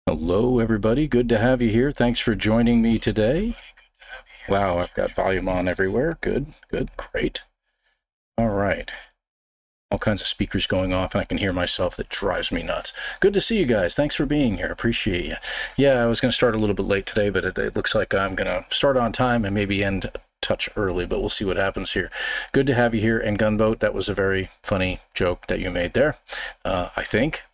Hello, everybody. Good to have you here. Thanks for joining me today. Wow, I've got volume on everywhere. Good, great. All right. All kinds of speakers going off, and I can hear myself. That drives me nuts. Good to see you guys. Thanks for being here. Appreciate you. Yeah, I was going to start a little bit late today, but it looks like I'm going to start on time and maybe end a touch early, but we'll see what happens here. Good to have you here. And Gunboat, that was a very funny joke that you made there, I think.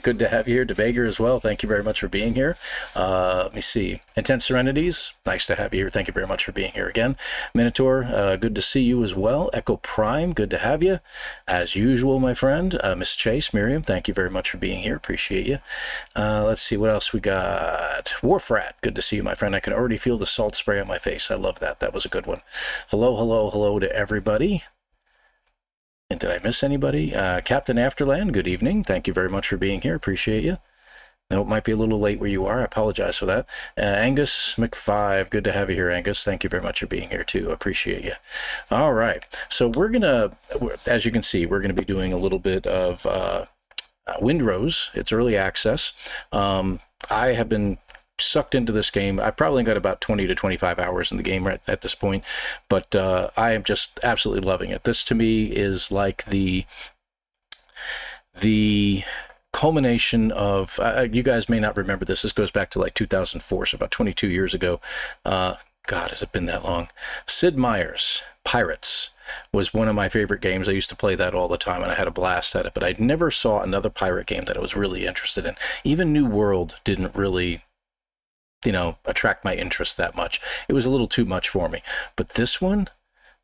Good to have you here. DeVager as well. Thank you very much for being here. Let me see. Intense Serenities. Nice to have you here. Thank you very much for being here again. Minotaur, good to see you as well. Echo Prime, good to have you. As usual, my friend. Miss Chase, Miriam, thank you very much for being here. Appreciate you. Let's see what else we got. Warfrat, good to see you, my friend. I can already feel the salt spray on my face. I love that. That was a good one. Hello to everybody. And did I miss anybody? Captain Afterland, good evening. Thank you very much for being here. Appreciate you. I know it might be a little late where you are. I apologize for that. Angus McFive, good to have you here, Angus. Thank you very much for being here, too. Appreciate you. All right. So we're going to, as you can see, we're going to be doing a little bit of Windrose. It's early access. I have been sucked into this game. I've probably got about 20 to 25 hours in the game right at this point, but I am just absolutely loving it. This to me is like the culmination of, you guys may not remember this. This goes back to like 2004, so about 22 years ago. God, has it been that long? Sid Meier's Pirates was one of my favorite games. I used to play that all the time, and I had a blast at it, but I never saw another pirate game that I was really interested in. Even New World didn't really, attract my interest that much. It was a little too much for me. But this one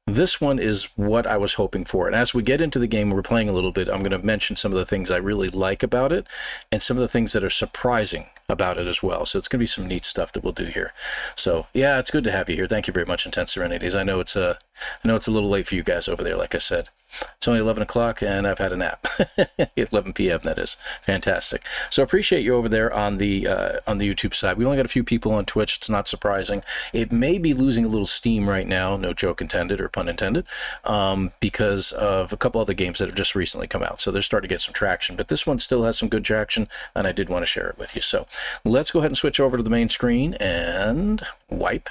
is what I was hoping for. And as we get into the game, we're playing a little bit, I'm going to mention some of the things I really like about it and some of the things that are surprising about it as well. So it's going to be some neat stuff that we'll do here. So yeah, it's good to have you here. Thank you very much, Intense Serenities. I know it's a little late for you guys over there, like I said. It's only 11 o'clock and I've had a nap. 11 p.m. that is. Fantastic. So appreciate you over there on the YouTube side. We only got a few people on Twitch. It's not surprising. It may be losing a little steam right now, no joke intended or pun intended, because of a couple other games that have just recently come out. So they're starting to get some traction, but this one still has some good traction and I did want to share it with you. So let's go ahead and switch over to the main screen and wipe.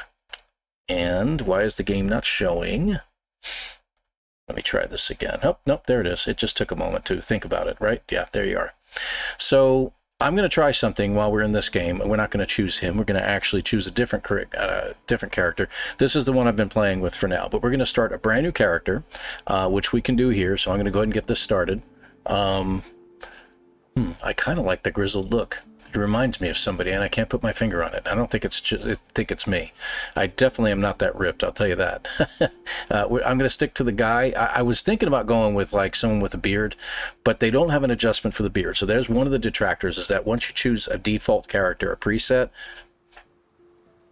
And why is the game not showing? Let me try this again. Oh, nope, there it is. It just took a moment to think about it, right? Yeah, there you are. So I'm going to try something while we're in this game. We're not going to choose him. We're going to actually choose a different character. This is the one I've been playing with for now, but we're going to start a brand new character, which we can do here. So I'm going to go ahead and get this started. I kind of like the grizzled look. It reminds me of somebody, and I can't put my finger on it. I don't think it's just, I think it's me. I definitely am not that ripped, I'll tell you that. I'm going to stick to the guy. I was thinking about going with like someone with a beard, but they don't have an adjustment for the beard. So there's one of the detractors, is that once you choose a default character, a preset,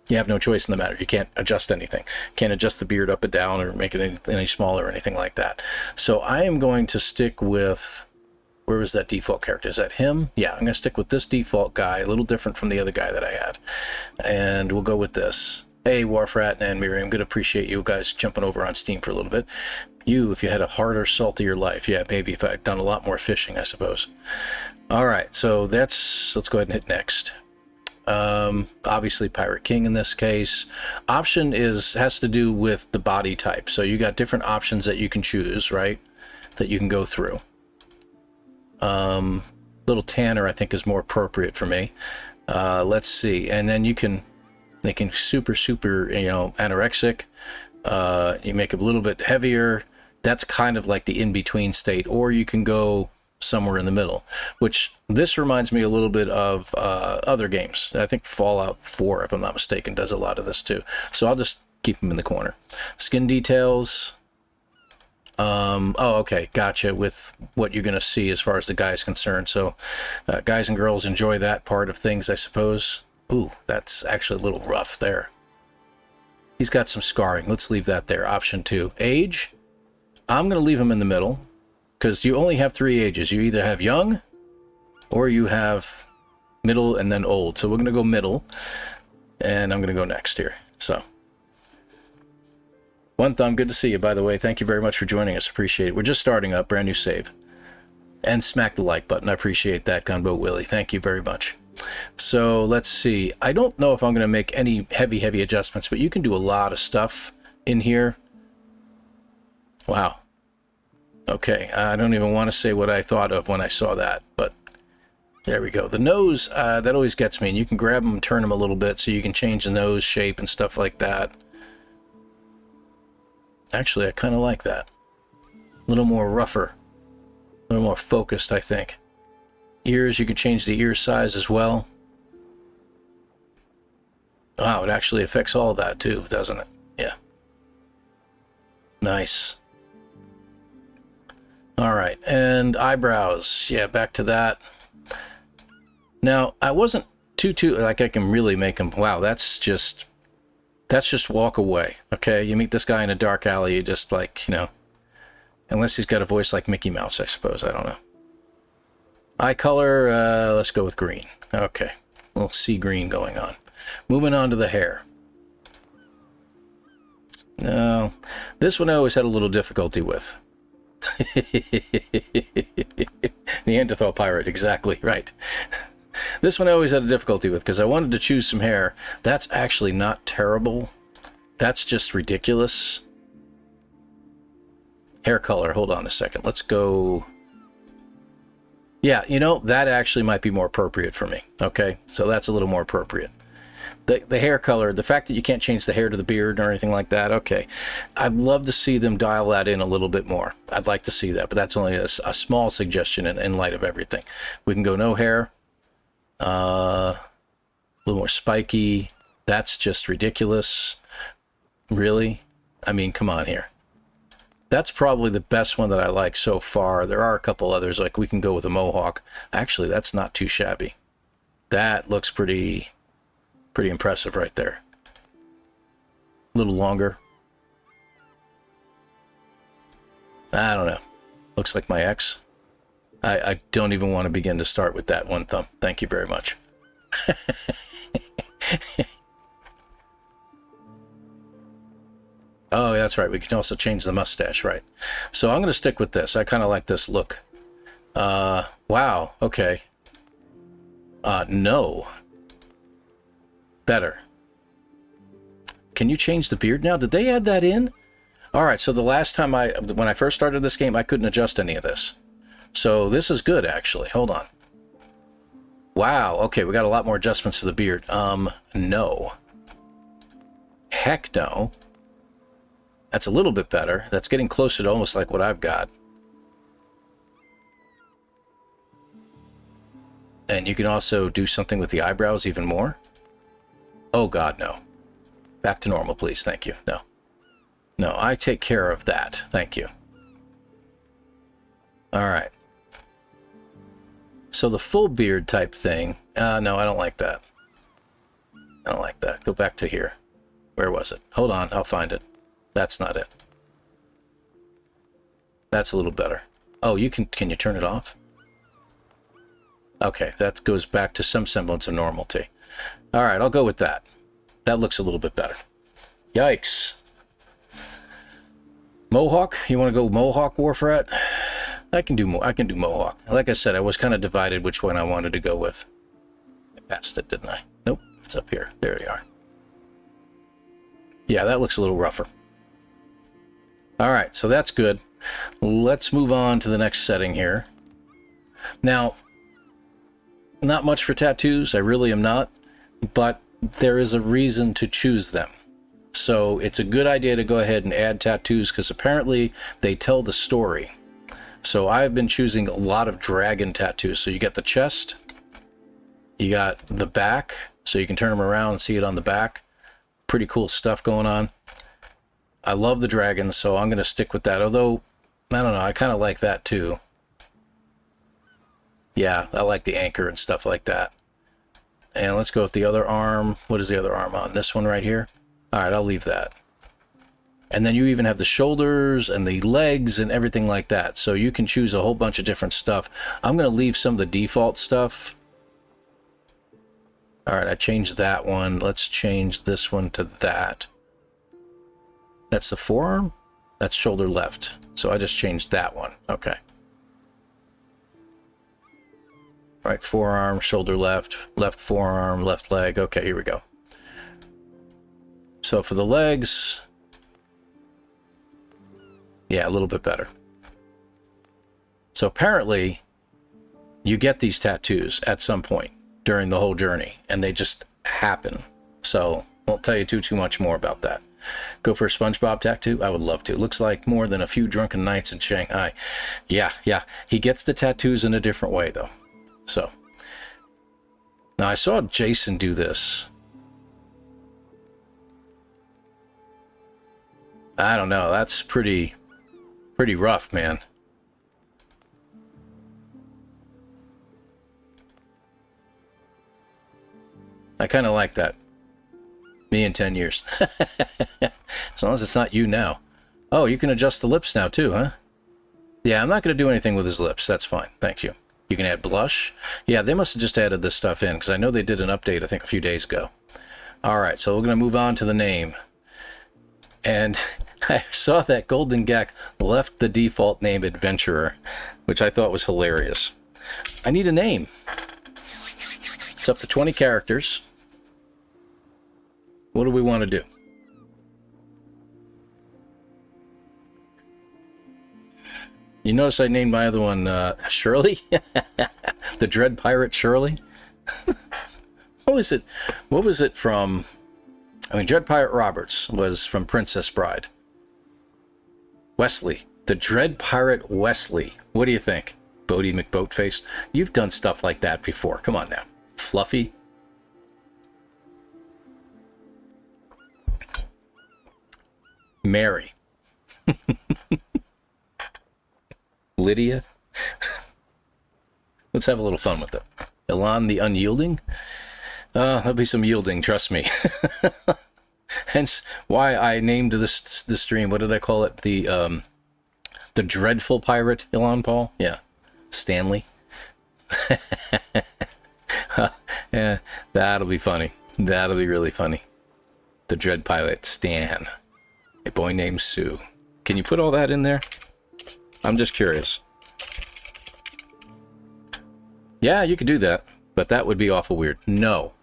you have no choice in the matter. You can't adjust anything. Can't adjust the beard up and down or make it any smaller or anything like that. So I am going to stick with... Where was that default character? Is that him? Yeah, I'm going to stick with this default guy, a little different from the other guy that I had. And we'll go with this. Hey, Warfrat and Miriam, good to appreciate you guys jumping over on Steam for a little bit. You, if you had a harder, saltier life. Yeah, maybe if I'd done a lot more fishing, I suppose. All right, so let's go ahead and hit next. Obviously Pirate King in this case. Option has to do with the body type. So you got different options that you can choose, right? That you can go through. Little tanner I think is more appropriate for me. Let's see, and then they can super anorexic. You make it a little bit heavier. That's kind of like the in-between state, or you can go somewhere in the middle, which this reminds me a little bit of other games. I think Fallout 4, if I'm not mistaken, does a lot of this too. So I'll just keep them in the corner. Skin details. Oh, okay, gotcha, with what you're going to see as far as the guy is concerned. So guys and girls enjoy that part of things, I suppose. Ooh, that's actually a little rough there. He's got some scarring. Let's leave that there. Option 2. Age. I'm going to leave him in the middle because you only have 3 ages. You either have young or you have middle and then old. So we're going to go middle, and I'm going to go next here. So... One Thumb, good to see you, by the way. Thank you very much for joining us. Appreciate it. We're just starting up. Brand new save. And smack the like button. I appreciate that, Gunboat Willie. Thank you very much. So let's see. I don't know if I'm going to make any heavy adjustments, but you can do a lot of stuff in here. Wow. Okay, I don't even want to say what I thought of when I saw that, but there we go. The nose, that always gets me, and you can grab them and turn them a little bit so you can change the nose shape and stuff like that. Actually, I kind of like that. A little more rougher, a little more focused, I think. Ears, you can change the ear size as well. Wow, it actually affects all of that too, doesn't it? Yeah. Nice. All right, and eyebrows. Yeah, back to that. Now, I wasn't too like I can really make them. Wow, that's just walk away. Okay, you meet this guy in a dark alley, you just like, you know, unless he's got a voice like Mickey Mouse, I suppose. I don't know. Eye color, let's go with green. Okay, a little sea green going on. Moving on to the hair. Now, this one I always had a little difficulty with. Neanderthal pirate, exactly, right. This one I always had a difficulty with because I wanted to choose some hair. That's actually not terrible. That's just ridiculous. Hair color, hold on a second. Let's go... Yeah, you know, that actually might be more appropriate for me. Okay, so that's a little more appropriate. The hair color, the fact that you can't change the hair to the beard or anything like that, okay. I'd love to see them dial that in a little bit more. I'd like to see that, but that's only a small suggestion in light of everything. We can go no hair. A little more spiky. That's just ridiculous. Really? I mean, come on here. That's probably the best one that I like so far. There are a couple others, like we can go with a mohawk. Actually, that's not too shabby. That looks pretty impressive right there. A little longer. I don't know. Looks like my ex. I don't even want to begin to start with that one thumb. Thank you very much. Oh, that's right. We can also change the mustache, right? So I'm going to stick with this. I kind of like this look. Wow. Okay. No. Better. Can you change the beard now? Did they add that in? All right. So the last time when I first started this game, I couldn't adjust any of this. So this is good, actually. Hold on. Wow. Okay. We got a lot more adjustments to the beard. No. Heck no. That's a little bit better. That's getting closer to almost like what I've got. And you can also do something with the eyebrows even more. Oh, God, no. Back to normal, please. Thank you. No. No, I take care of that. Thank you. All right. So the full beard type thing. No, I don't like that. I don't like that. Go back to here. Where was it? Hold on. I'll find it. That's not it. That's a little better. Oh, can you turn it off? Okay, that goes back to some semblance of normality. All right, I'll go with that. That looks a little bit better. Yikes. Mohawk? You want to go Mohawk Warfrat? I can do Mohawk. Like I said, I was kind of divided which one I wanted to go with. I passed it, didn't I? Nope, it's up here. There you are. Yeah, that looks a little rougher. All right, so that's good. Let's move on to the next setting here. Now, not much for tattoos. I really am not. But there is a reason to choose them. So it's a good idea to go ahead and add tattoos because apparently they tell the story. So I've been choosing a lot of dragon tattoos. So you got the chest. You got the back. So you can turn them around and see it on the back. Pretty cool stuff going on. I love the dragons, so I'm going to stick with that. Although, I don't know, I kind of like that too. Yeah, I like the anchor and stuff like that. And let's go with the other arm. What is the other arm on? This one right here? All right, I'll leave that. And then you even have the shoulders and the legs and everything like that. So you can choose a whole bunch of different stuff. I'm going to leave some of the default stuff. All right, I changed that one. Let's change this one to that. That's the forearm? That's shoulder left. So I just changed that one. Okay. Right forearm, shoulder left, left forearm, left leg. Okay, here we go. So for the legs, yeah, a little bit better. So apparently, you get these tattoos at some point during the whole journey, and they just happen. So won't tell you too much more about that. Go for a SpongeBob tattoo? I would love to. Looks like more than a few drunken nights in Shanghai. Yeah. He gets the tattoos in a different way, though. So, now I saw Jason do this. I don't know. That's pretty rough, man. I kind of like that. Me in 10 years. As long as it's not you now. Oh, you can adjust the lips now too, huh? Yeah, I'm not going to do anything with his lips. That's fine. Thank you. You can add blush. Yeah, they must have just added this stuff in, because I know they did an update, I think, a few days ago. All right, so we're going to move on to the name. And I saw that Golden Gak left the default name Adventurer, which I thought was hilarious. I need a name. It's up to 20 characters. What do we want to do? You notice I named my other one Shirley? The Dread Pirate Shirley? What was it? What was it from? I mean, Dread Pirate Roberts was from Princess Bride. Wesley. The Dread Pirate Wesley. What do you think? Bodie McBoatface? You've done stuff like that before. Come on now. Fluffy. Mary. Lydia. Let's have a little fun with it. Elan the Unyielding. There'll be some yielding, trust me. Hence why I named this stream. What did I call it? The Dreadful Pirate, ElanPaul. Yeah, Stanley. Yeah, that'll be funny. That'll be really funny. The Dread Pirate, Stan. A boy named Sue. Can you put all that in there? I'm just curious. Yeah, you could do that, but that would be awful weird. No.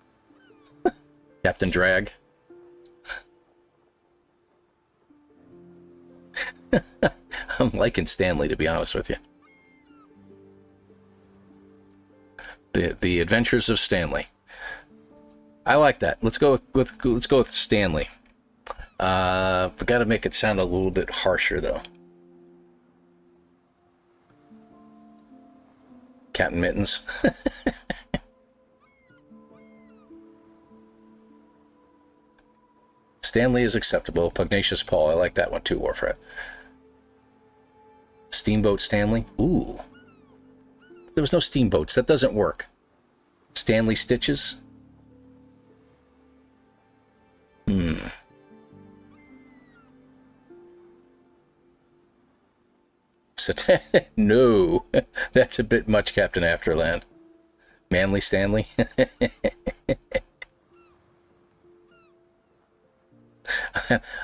Captain Drag. I'm liking Stanley, to be honest with you. The Adventures of Stanley. I like that. Let's go with Stanley. We got to make it sound a little bit harsher, though. Captain Mittens. Stanley is acceptable. Pugnacious Paul. I like that one too, Warfrat. Steamboat Stanley. Ooh. There was no steamboats. That doesn't work. Stanley Stitches. No. That's a bit much, Captain Afterland. Manly Stanley.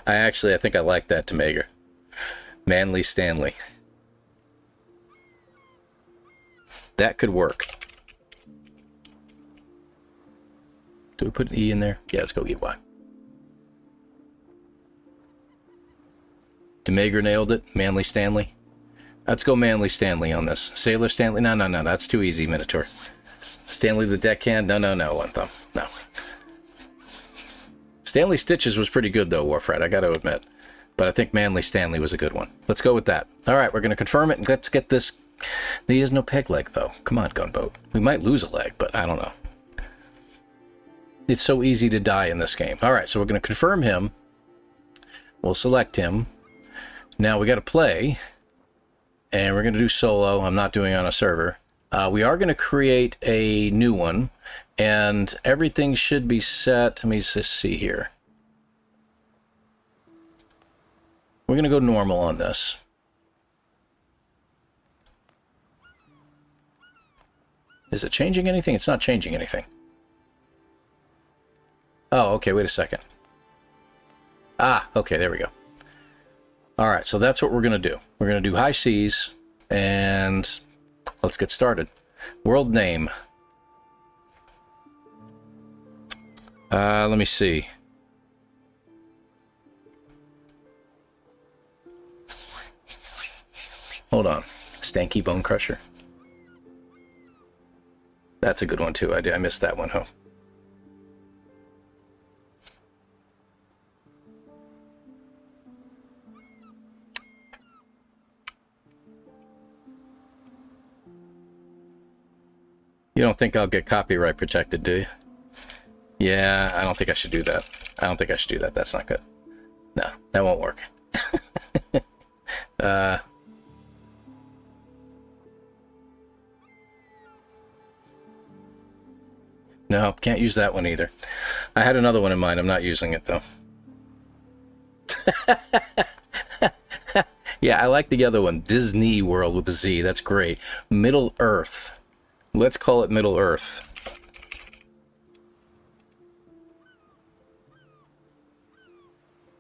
I think I like that, Tomager. Manly Stanley. That could work. Do we put an E in there? Yeah, let's go EY. Tomager nailed it. Manly Stanley. Let's go Manly Stanley on this. Sailor Stanley. No. That's too easy, Minotaur. Stanley the Deckhand. No. One thumb. No. Stanley Stitches was pretty good, though, Warfrat, I got to admit. But I think Manly Stanley was a good one. Let's go with that. All right, we're going to confirm it, and let's get this. There is no peg leg, though. Come on, Gunboat. We might lose a leg, but I don't know. It's so easy to die in this game. All right, so we're going to confirm him. We'll select him. Now we got to play, and we're going to do solo. I'm not doing it on a server. We are going to create a new one. And everything should be set. Let me just see here. We're going to go normal on this. Is it changing anything? It's not changing anything. Oh, okay, wait a second. Ah, okay, there we go. All right, so that's what we're going to do. We're going to do high seas, and let's get started. World name. Let me see. Hold on. Stanky Bone Crusher. That's a good one, too. I missed that one, huh? You don't think I'll get copyright protected, do you? Yeah, I don't think I should do that. I don't think I should do that. That's not good. No, that won't work. No, can't use that one either. I had another one in mind. I'm not using it, though. Yeah, I like the other one. Disney World with a Z. That's great. Middle Earth. Let's call it Middle Earth.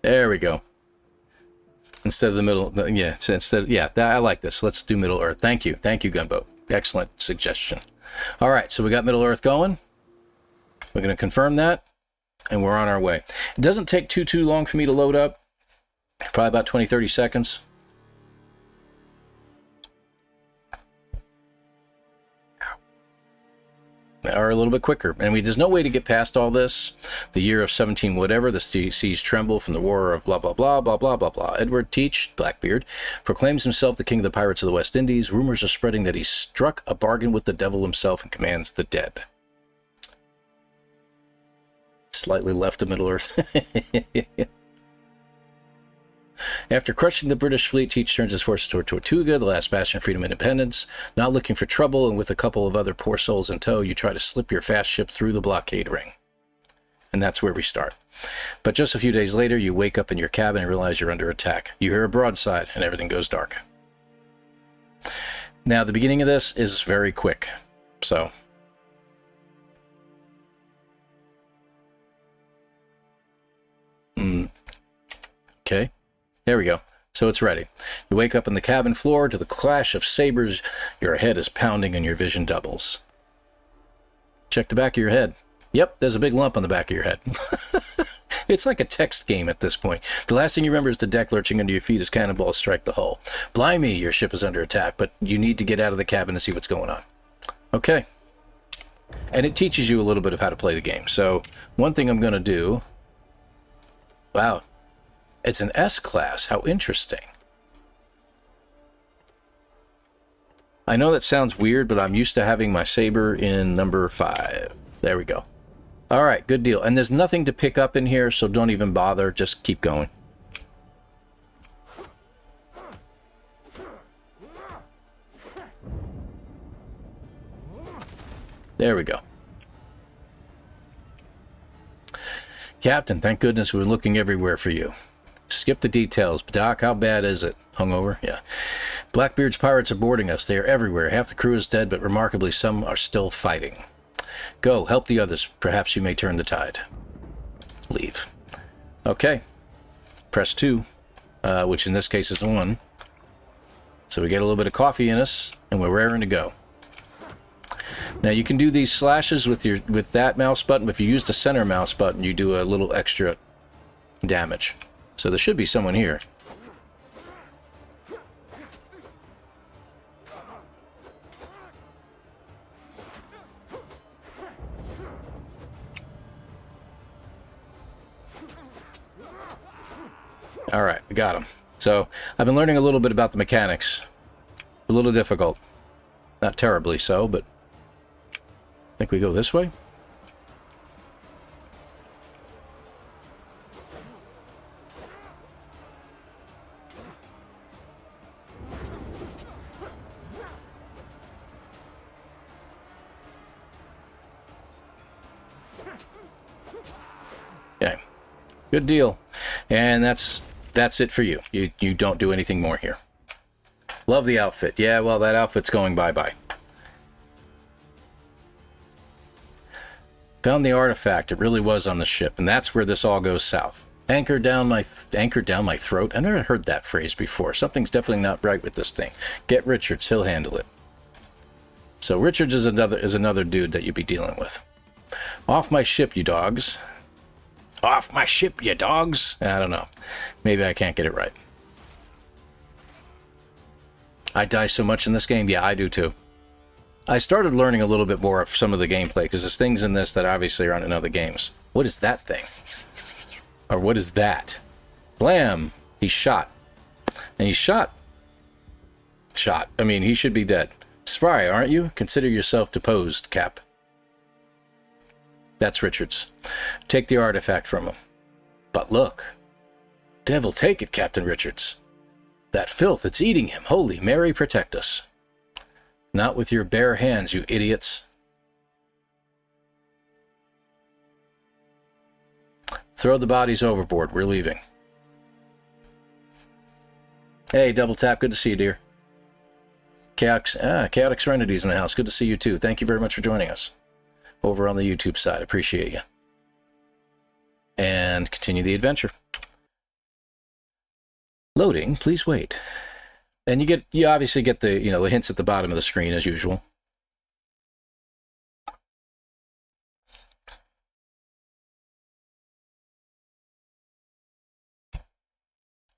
There we go. Instead of the middle, yeah, I like this. Let's do Middle Earth. Thank you, Gunboat. Excellent suggestion. All right, so we got Middle Earth going. We're going to confirm that, and we're on our way. It doesn't take too long for me to load up. Probably about 20-30 seconds. Or a little bit quicker. And there's no way to get past all this. The year of 17 whatever, the seas tremble from the war of blah, blah, blah, blah, blah, blah, blah. Edward Teach, Blackbeard, proclaims himself the king of the pirates of the West Indies. Rumors are spreading that he struck a bargain with the devil himself and commands the dead. Slightly left of Middle Earth. After crushing the British fleet, Teach turns his forces toward Tortuga, the last bastion of freedom and independence. Not looking for trouble, and with a couple of other poor souls in tow, you try to slip your fast ship through the blockade ring. And that's where we start. But just a few days later, you wake up in your cabin and realize you're under attack. You hear a broadside, and everything goes dark. Now, the beginning of this is very quick, so... Okay. There we go. So it's ready. You wake up on the cabin floor to the clash of sabers. Your head is pounding and your vision doubles. Check the back of your head. Yep, there's a big lump on the back of your head. It's like a text game at this point. The last thing you remember is the deck lurching under your feet as cannonballs strike the hull. Blimey, your ship is under attack, but you need to get out of the cabin to see what's going on. Okay. And it teaches you a little bit of how to play the game. So one thing I'm going to do... Wow. It's an S-class. How interesting. I know that sounds weird, but I'm used to having my saber in number 5. There we go. All right, good deal. And there's nothing to pick up in here, so don't even bother. Just keep going. There we go. Captain, thank goodness we're looking everywhere for you. Skip the details. Doc, how bad is it? Hungover? Yeah. Blackbeard's pirates are boarding us. They are everywhere. Half the crew is dead, but remarkably some are still fighting. Go, help the others. Perhaps you may turn the tide. Leave. Okay. Press 2, which in this case is 1. So we get a little bit of coffee in us, and we're raring to go. Now you can do these slashes with that mouse button, but if you use the center mouse button, you do a little extra damage. So there should be someone here. All right, we got him. So I've been learning a little bit about the mechanics. It's a little difficult. Not terribly so, but I think we go this way. Okay, good deal. And that's it for you. You don't do anything more here. Love the outfit. Yeah, well, that outfit's going bye-bye. Found the artifact. It really was on the ship, and that's where this all goes south. Anchor down my throat. I never heard that phrase before. Something's definitely not right with this thing. Get Richards. He'll handle it. So Richards is another dude that you'd be dealing with. Off my ship, you dogs. Off my ship, you dogs. I don't know. Maybe I can't get it right. I die so much in this game. Yeah, I do too. I started learning a little bit more of some of the gameplay because there's things in this that obviously aren't in other games. What is that thing? Or what is that? Blam! He's shot. And he's shot. Shot. I mean, he should be dead. Spry, aren't you? Consider yourself deposed, Cap. That's Richards. Take the artifact from him. But look. Devil take it, Captain Richards. That filth, it's eating him. Holy Mary, protect us. Not with your bare hands, you idiots. Throw the bodies overboard. We're leaving. Hey, Double Tap. Good to see you, dear. Chaotic Serenity's in the house. Good to see you, too. Thank you very much for joining us over on the YouTube side. Appreciate you. And continue the adventure. Loading. Please wait. And you obviously get the, the hints at the bottom of the screen as usual.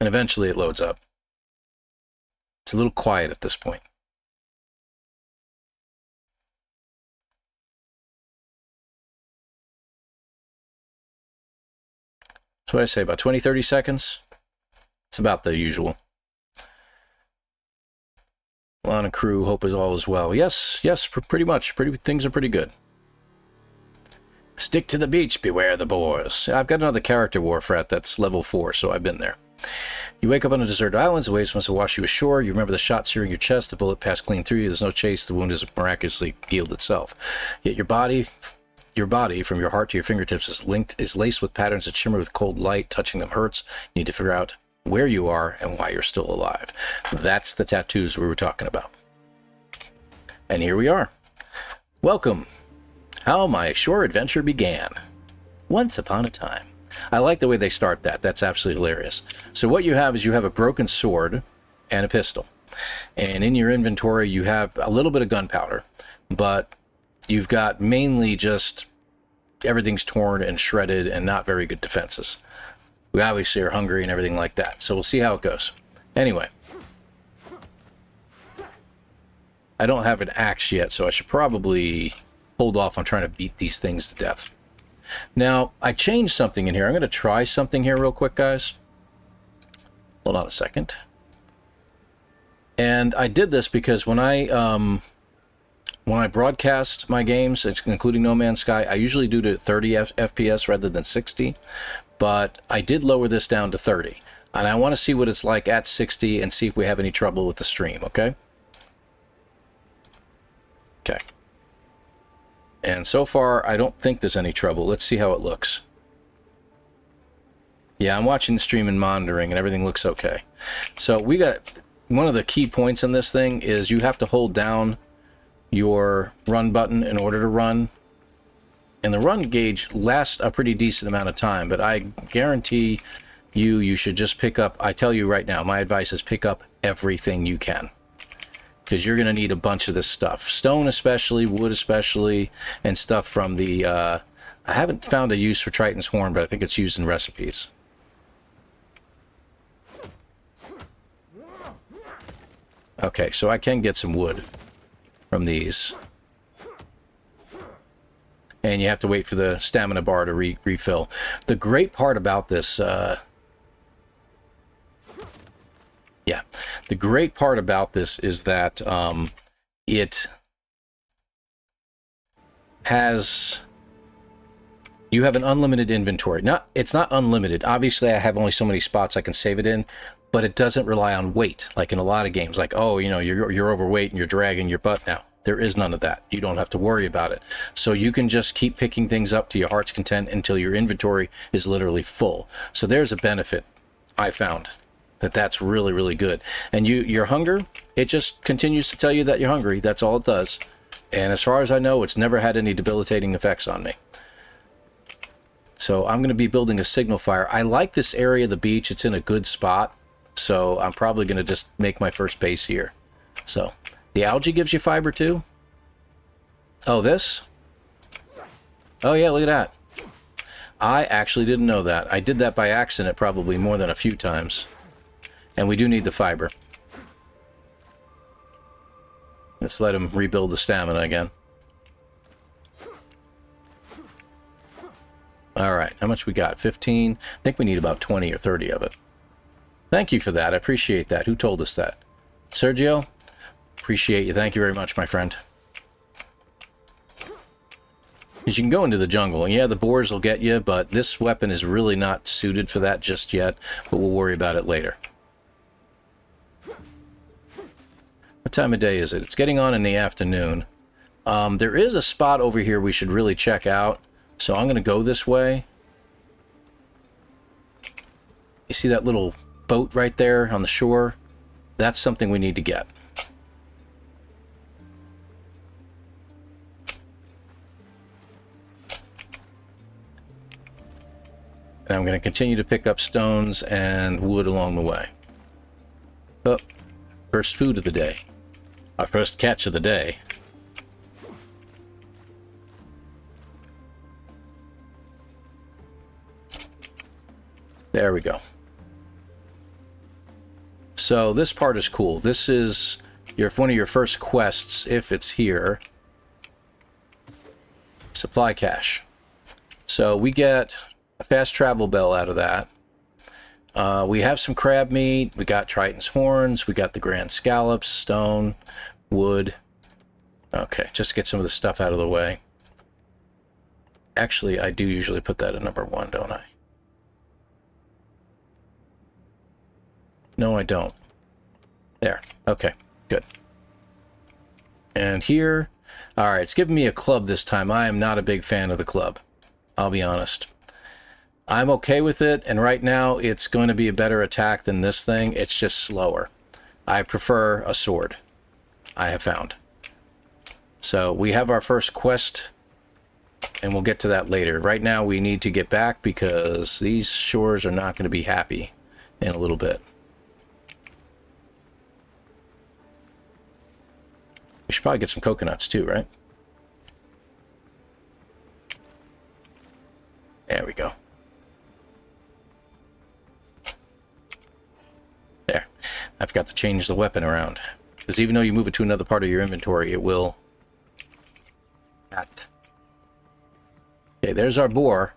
And eventually it loads up. It's a little quiet at this point. So what I say, about 20, 30 seconds? It's about the usual. Line of crew, hope is all is well. Yes, pretty much. Things are pretty good. Stick to the beach, beware the boars. I've got another character Warfrat that's level 4, so I've been there. You wake up on a deserted island, the waves must have washed you ashore. You remember the shot searing your chest, the bullet passed clean through you, there's no chase, the wound has miraculously healed itself. Yet your body, from your heart to your fingertips, is laced with patterns that shimmer with cold light. Touching them hurts. You need to figure out where you are and why you're still alive. That's the tattoos we were talking about. And here we are. Welcome. How my shore adventure began. Once upon a time. I like the way they start that. That's absolutely hilarious. So what you have is you have a broken sword and a pistol. And in your inventory you have a little bit of gunpowder. But you've got mainly just everything's torn and shredded and not very good defenses. We obviously are hungry and everything like that. So we'll see how it goes. Anyway. I don't have an axe yet, so I should probably hold off on trying to beat these things to death. Now, I changed something in here. I'm going to try something here real quick, guys. Hold on a second. And I did this because when I broadcast my games, including No Man's Sky, I usually do to 30 FPS rather than 60. But I did lower this down to 30. And I want to see what it's like at 60 and see if we have any trouble with the stream, okay? Okay. And so far, I don't think there's any trouble. Let's see how it looks. Yeah, I'm watching the stream and monitoring, and everything looks okay. So we got... One of the key points in this thing is you have to hold down your run button in order to run. And the run gauge lasts a pretty decent amount of time, but I guarantee you should just pick up... I tell you right now, my advice is pick up everything you can. Because you're going to need a bunch of this stuff. Stone especially, wood especially, and stuff from the... I haven't found a use for Triton's Horn, but I think it's used in recipes. Okay, so I can get some wood from these. And you have to wait for the stamina bar to refill. The great part about this... Yeah, the great part about this is that it has... You have an unlimited inventory. It's not unlimited. Obviously, I have only so many spots I can save it in, but it doesn't rely on weight, like in a lot of games. Like, oh, you're overweight and you're dragging your butt now. There is none of that. You don't have to worry about it. So you can just keep picking things up to your heart's content until your inventory is literally full. So there's a benefit I found. That's really, really good. And your hunger, it just continues to tell you that you're hungry. That's all it does. And as far as I know, it's never had any debilitating effects on me. So I'm going to be building a signal fire. I like this area of the beach. It's in a good spot. So I'm probably going to just make my first base here. So the algae gives you fiber too? Oh, this? Oh, yeah, look at that. I actually didn't know that. I did that by accident probably more than a few times. And we do need the fiber. Let's let him rebuild the stamina again. Alright, how much we got? 15? I think we need about 20 or 30 of it. Thank you for that. I appreciate that. Who told us that? Sergio? Appreciate you. Thank you very much, my friend. Because you can go into the jungle, and yeah, the boars will get you, but this weapon is really not suited for that just yet, but we'll worry about it later. What time of day is it? It's getting on in the afternoon. There is a spot over here we should really check out, so I'm going to go this way. You see that little boat right there on the shore? That's something we need to get. And I'm going to continue to pick up stones and wood along the way. Oh, first food of the day. Our first catch of the day. There we go. So this part is cool. This is one of your first quests, if it's here. Supply cache. So we get a fast travel bell out of that. We have some crab meat. We got Triton's horns. We got the grand scallops, stone, wood. Okay, just to get some of the stuff out of the way. Actually, I do usually put that at number 1, don't I? No, I don't. There. Okay, good. And here... Alright, it's giving me a club this time. I am not a big fan of the club. I'll be honest. I'm okay with it, and right now it's going to be a better attack than this thing. It's just slower. I prefer a sword, I have found. So we have our first quest, and we'll get to that later. Right now we need to get back because these shores are not going to be happy in a little bit. We should probably get some coconuts too, right? There we go. There. I forgot to change the weapon around. Because even though you move it to another part of your inventory, it will... Okay, there's our boar.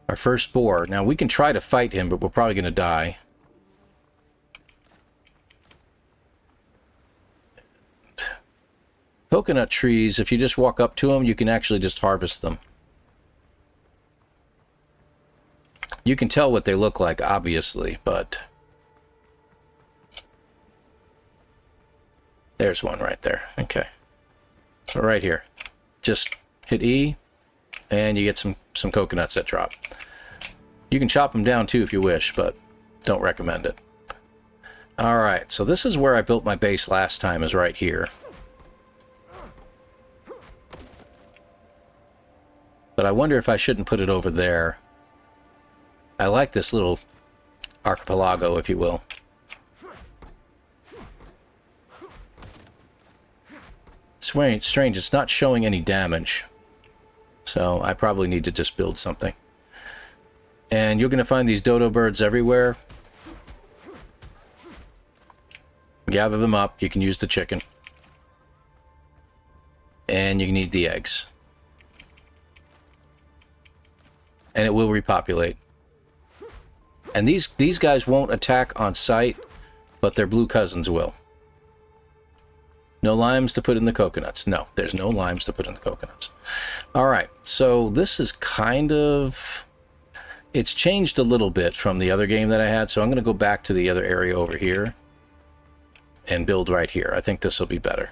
Our first boar. Now, we can try to fight him, but we're probably going to die. Coconut trees, if you just walk up to them, you can actually just harvest them. You can tell what they look like, obviously, but... There's one right there. Okay. So right here. Just hit E, and you get some coconuts that drop. You can chop them down too if you wish, but don't recommend it. Alright, so this is where I built my base last time, is right here. But I wonder if I shouldn't put it over there. I like this little archipelago, if you will. Strange, it's not showing any damage. So I probably need to just build something. And you're going to find these dodo birds everywhere. Gather them up. You can use the chicken. And you need the eggs. And it will repopulate. And these guys won't attack on sight, but their blue cousins will. No limes to put in the coconuts. No, there's no limes to put in the coconuts. Alright, so this is kind of... It's changed a little bit from the other game that I had, so I'm going to go back to the other area over here and build right here. I think this will be better.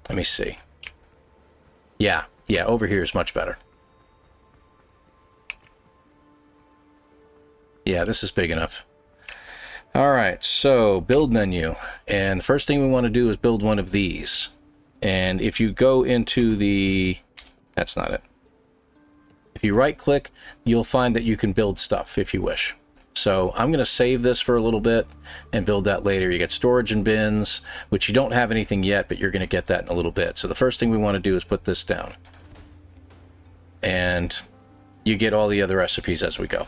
Let me see. Yeah, over here is much better. Yeah, this is big enough. Alright, so build menu. And the first thing we want to do is build one of these. And if you go into the... That's not it. If you right click, you'll find that you can build stuff if you wish. So I'm going to save this for a little bit and build that later. You get storage and bins, which you don't have anything yet, but you're going to get that in a little bit. So the first thing we want to do is put this down. and you get all the other recipes as we go.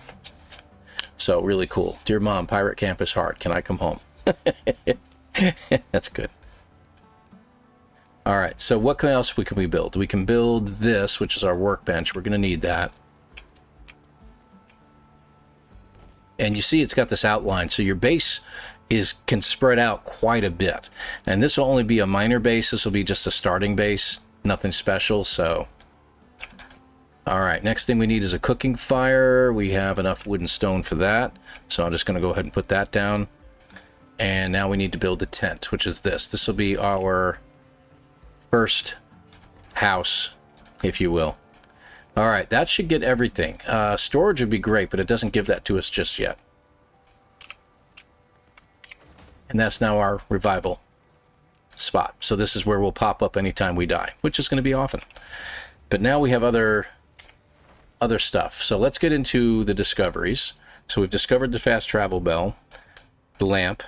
So really cool. Dear Mom, pirate camp is hard. Can I come home? That's good. All right, so what else can we build? We can build this, which is our workbench. We're going to need that. And you see it's got this outline, so your base can spread out quite a bit. And this will only be a minor base. This will be just a starting base, nothing special. So, all right, next thing we need is a cooking fire. We have enough wood and stone for that. So I'm just going to go ahead and put that down. And now we need to build a tent, which is this. This will be our first house, if you will. All right, that should get everything. Storage would be great, but it doesn't give that to us just yet. And that's now our revival spot. So this is where we'll pop up anytime we die, which is going to be often. But now we have other stuff. So let's get into the discoveries. So we've discovered the fast travel bell, the lamp,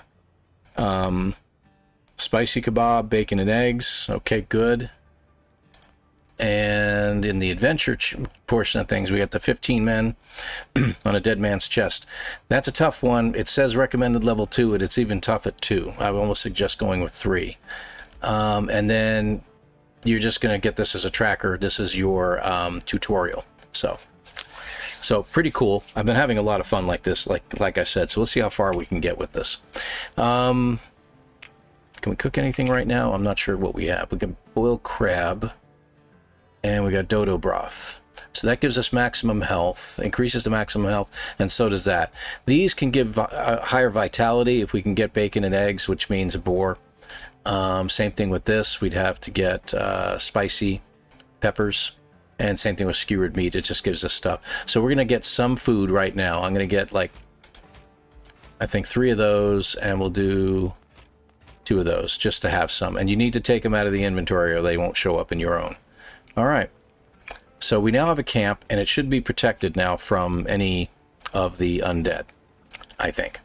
spicy kebab, bacon and eggs. Okay, good. And in the adventure portion of things, we got the 15 men on a dead man's chest. That's a tough one. It says recommended level 2, and it's even tough at 2. I would almost suggest going with 3. And then you're just going to get this as a tracker. This is your tutorial. So pretty cool. I've been having a lot of fun like this, like I said. So let's see how far we can get with this. Can we cook anything right now? I'm not sure what we have. We can boil crab. And we got dodo broth. So that gives us maximum health, increases the maximum health, and so does that. These can give higher vitality if we can get bacon and eggs, which means a boar. Same thing with this. We'd have to get spicy peppers. And same thing with skewered meat. It just gives us stuff. So we're going to get some food right now. I'm going to get, like, I think 3 of those, and we'll do 2 of those just to have some. And you need to take them out of the inventory or they won't show up in your own. All right, so we now have a camp, and it should be protected now from any of the undead, I think.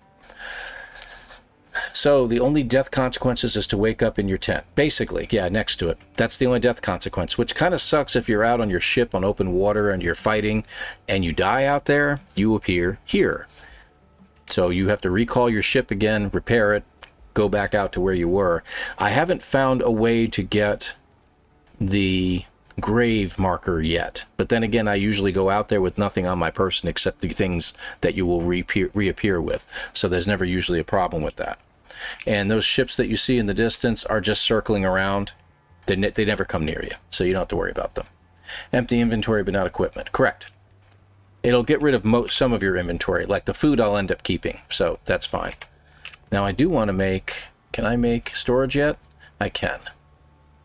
So the only death consequences is to wake up in your tent. Basically, yeah, next to it. That's the only death consequence, which kind of sucks if you're out on your ship on open water and you're fighting and you die out there, you appear here. So you have to recall your ship again, repair it, go back out to where you were. I haven't found a way to get the grave marker yet, but then again, I usually go out there with nothing on my person except the things that you will reappear with, so there's never usually a problem with that. And those ships that you see in the distance are just circling around. They never come near you, so you don't have to worry about them. Empty inventory but not equipment. Correct. It'll get rid of some of your inventory, like the food I'll end up keeping, so that's fine. Now I do want to make, can I make storage yet? I can,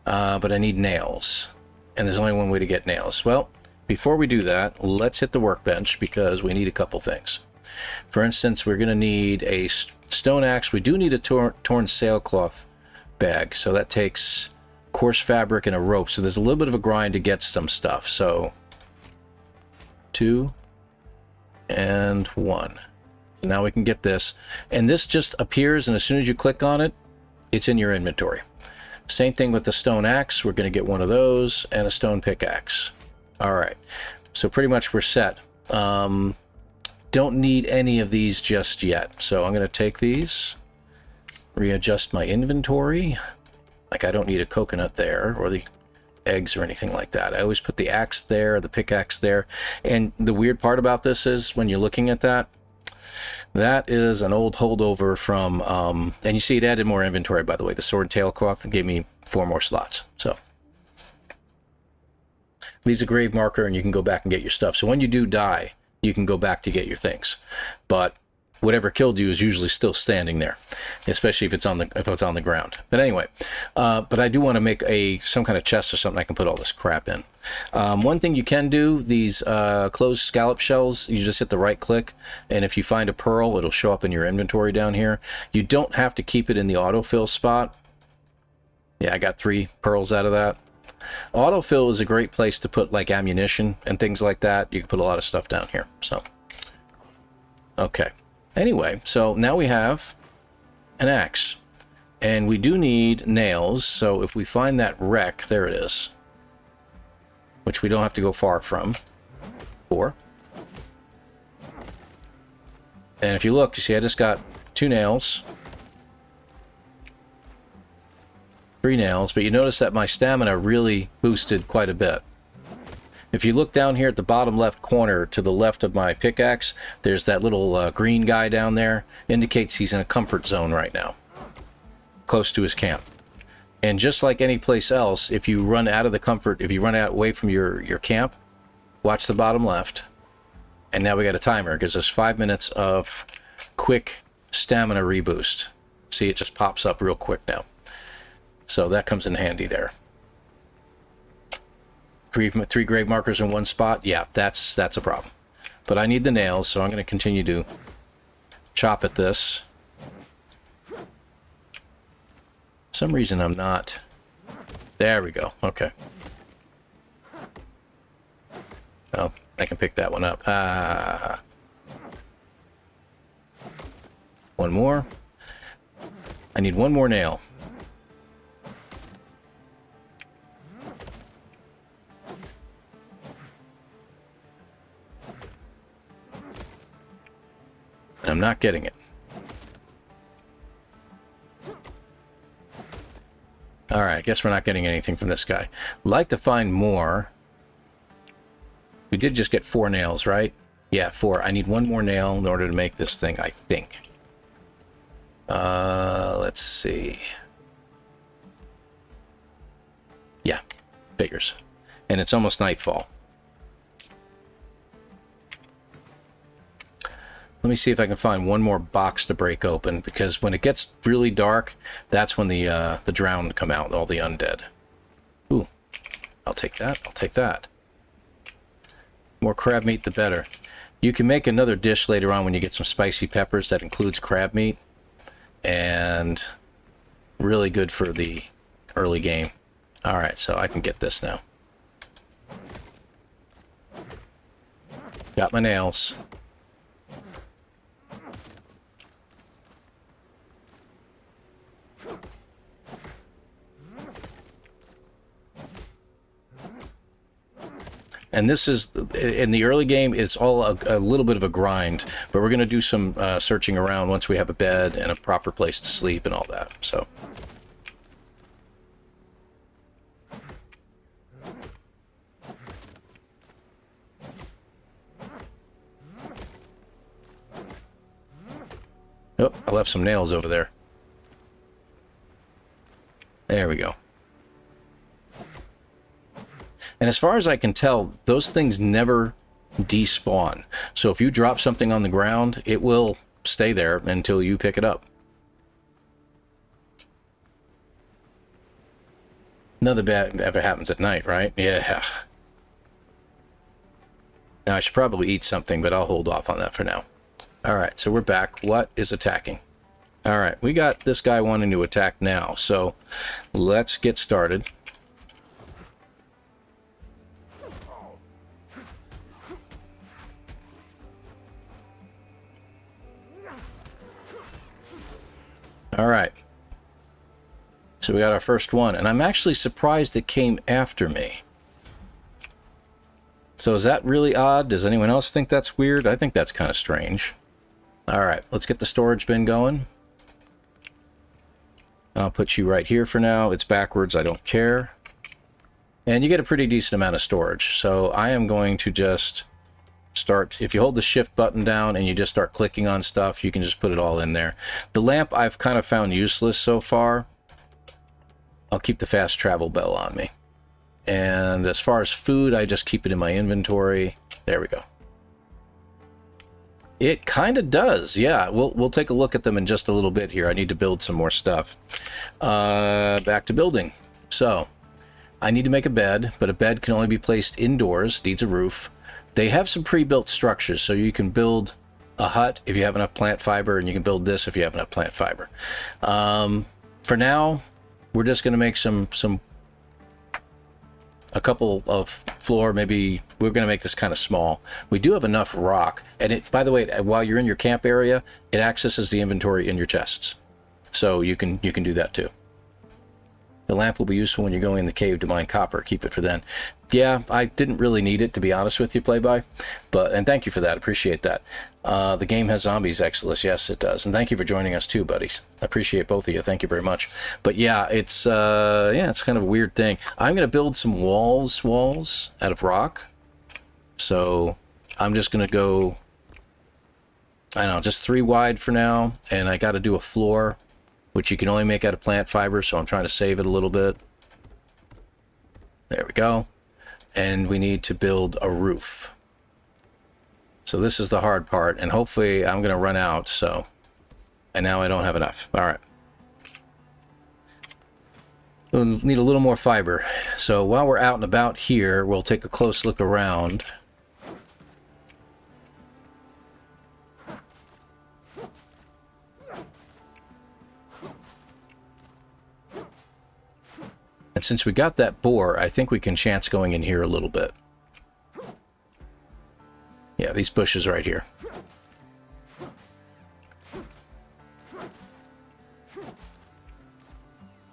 but I need nails. And there's only one way to get nails. Well, before we do that, let's hit the workbench because we need a couple things. For instance, we're going to need a stone axe. We do need a torn sailcloth bag. So that takes coarse fabric and a rope. So there's a little bit of a grind to get some stuff. So 2 and 1. So now we can get this. And this just appears, and as soon as you click on it, it's in your inventory. Same thing with the stone axe. We're going to get one of those and a stone pickaxe. All right. So pretty much we're set. Don't need any of these just yet. So I'm going to take these, readjust my inventory. Like I don't need a coconut there or the eggs or anything like that. I always put the axe there, the pickaxe there. And the weird part about this is when you're looking at that, that is an old holdover from, and you see it added more inventory, by the way. The sword tailcloth gave me 4 more slots. So leaves a grave marker and you can go back and get your stuff. So when you do die, you can go back to get your things. But whatever killed you is usually still standing there, especially if it's on the ground. But anyway, but I do want to make some kind of chest or something I can put all this crap in. One thing you can do, these closed scallop shells, you just hit the right click, and if you find a pearl, it'll show up in your inventory down here. You don't have to keep it in the autofill spot. Yeah, I got 3 pearls out of that. Autofill is a great place to put like ammunition and things like that. You can put a lot of stuff down here. So, okay. Anyway, so now we have an axe, and we do need nails. So if we find that wreck, there it is. which we don't have to go far from. 4. And if you look, you see I just got 2 nails. 3 nails, but you notice that my stamina really boosted quite a bit. If you look down here at the bottom left corner to the left of my pickaxe, there's that little green guy down there. Indicates he's in a comfort zone right now, close to his camp. And just like any place else, if you run out of the comfort, if you run out away from your camp, watch the bottom left. And now we got a timer. It gives us 5 minutes of quick stamina reboost. See, it just pops up real quick now. So that comes in handy there. 3 grave markers in one spot. Yeah, that's a problem. But I need the nails, so I'm going to continue to chop at this. For some reason I'm not. There we go. Okay. Oh, I can pick that one up. One more. I need one more nail. I'm not getting it. Alright, I guess we're not getting anything from this guy. Like to find more. We did just get 4 nails, right? Yeah, 4. I need one more nail in order to make this thing, I think. Let's see. Yeah, figures. And it's almost nightfall. Let me see if I can find one more box to break open, because when it gets really dark, that's when the drowned come out, all the undead. Ooh, I'll take that. I'll take that. More crab meat, the better. You can make another dish later on when you get some spicy peppers that includes crab meat, and really good for the early game. All right, so I can get this now. Got my nails. And this is, in the early game, it's all a little bit of a grind, but we're going to do some searching around once we have a bed and a proper place to sleep and all that, so. Oh, I left some nails over there. There we go. And as far as I can tell, those things never despawn. So if you drop something on the ground, it will stay there until you pick it up. Nothing bad ever happens at night, right? Yeah. Now, I should probably eat something, but I'll hold off on that for now. Alright, so we're back. What is attacking? Alright, we got this guy wanting to attack now, so let's get started. Alright, so we got our first one, and I'm actually surprised it came after me. So is that really odd? Does anyone else think that's weird? I think that's kind of strange. Alright, let's get the storage bin going. I'll put you right here for now. It's backwards, I don't care. And you get a pretty decent amount of storage, so I am going to just start. If you hold the shift button down and you just start clicking on stuff, you can just put it all in there. The lamp I've kind of found useless so far. I'll keep the fast travel bell on me. And as far as food, I just keep it in my inventory. There we go. It kind of does, yeah. We'll take a look at them in just a little bit here. I need to build some more stuff. Back to building. So I need to make a bed, but a bed can only be placed indoors. Needs a roof. They have some pre-built structures, so you can build a hut if you have enough plant fiber, and you can build this if you have enough plant fiber. For now, we're just going to make a couple of floor. Maybe we're going to make this kind of small. We do have enough rock, and it, by the way, while you're in your camp area, it accesses the inventory in your chests, so you can do that too. The lamp will be useful when you're going in the cave to mine copper. Keep it for then. Yeah, I didn't really need it, to be honest with you, Playby. And thank you for that. Appreciate that. The game has zombies, Exodus. Yes, it does. And thank you for joining us too, buddies. I appreciate both of you. Thank you very much. But yeah, it's kind of a weird thing. I'm going to build some walls out of rock. So I'm just going to go, I don't know, just 3 wide for now. And I got to do a floor, which you can only make out of plant fiber, so I'm trying to save it a little bit. There we go. And we need to build a roof. So this is the hard part, and hopefully I'm going to run out, so... And now I don't have enough. Alright. We'll need a little more fiber. So while we're out and about here, we'll take a close look around. And since we got that boar, I think we can chance going in here a little bit. Yeah, these bushes right here.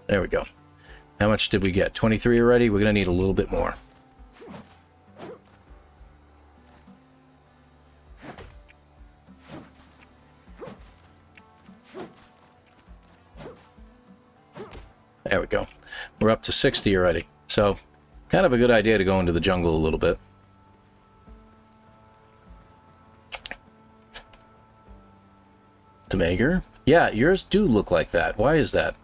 There we go. How much did we get? 23 already? We're going to need a little bit more. There we go. We're up to 60 already. So, kind of a good idea to go into the jungle a little bit. Demager? Yeah, yours do look like that. Why is that?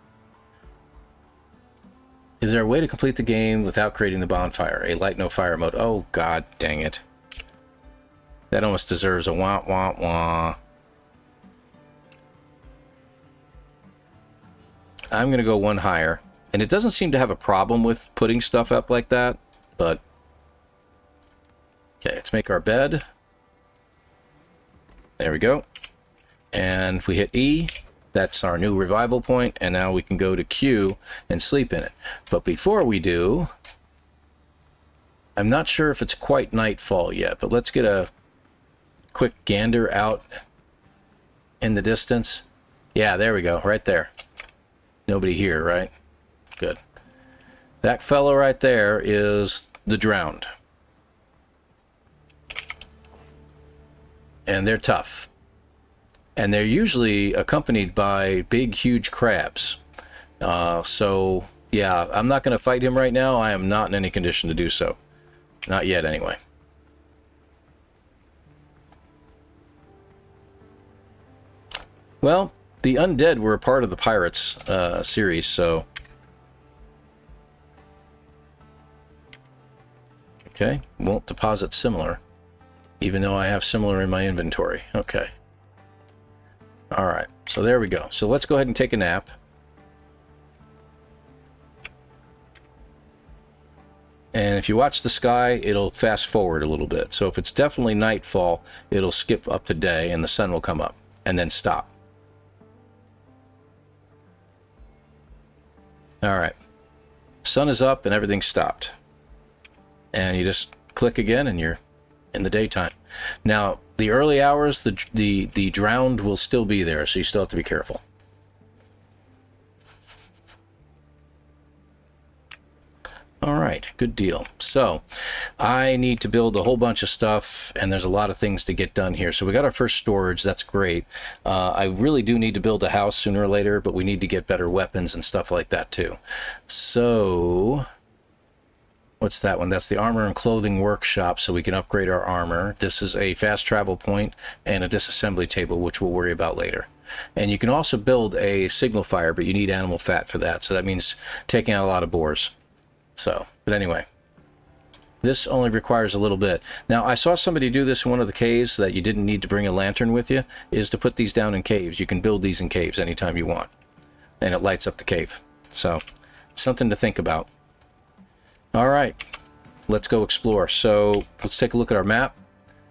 Is there a way to complete the game without creating the bonfire? A light no fire mode. Oh, god dang it. That almost deserves a wah wah wah. I'm going to go 1 higher. And it doesn't seem to have a problem with putting stuff up like that, but... Okay, let's make our bed. There we go. And we hit E. That's our new revival point, and now we can go to Q and sleep in it. But before we do... I'm not sure if it's quite nightfall yet, but let's get a quick gander out in the distance. Yeah, there we go, right there. Nobody here, right? Good. That fellow right there is the drowned. And they're tough. And they're usually accompanied by big, huge crabs. So, yeah, I'm not going to fight him right now. I am not in any condition to do so. Not yet, anyway. Well... The undead were a part of the Pirates series, so... Okay, won't deposit similar, even though I have similar in my inventory. Okay. Alright, so there we go. So let's go ahead and take a nap. And if you watch the sky, it'll fast forward a little bit. So if it's definitely nightfall, it'll skip up to day and the sun will come up, and then stop. Alright, sun is up and everything's stopped. And you just click again and you're in the daytime. Now, the early hours, the drowned will still be there, so you still have to be careful. Alright, good deal. So, I need to build a whole bunch of stuff, and there's a lot of things to get done here. So we got our first storage, that's great. I really do need to build a house sooner or later, but we need to get better weapons and stuff like that too. So, what's that one? That's the armor and clothing workshop, so we can upgrade our armor. This is a fast travel point and a disassembly table, which we'll worry about later. And you can also build a signal fire, but you need animal fat for that, so that means taking out a lot of boars. So, but anyway, this only requires a little bit. Now, I saw somebody do this in one of the caves that you didn't need to bring a lantern with you, is to put these down in caves. You can build these in caves anytime you want, and it lights up the cave. So, something to think about. All right, let's go explore. So, let's take a look at our map.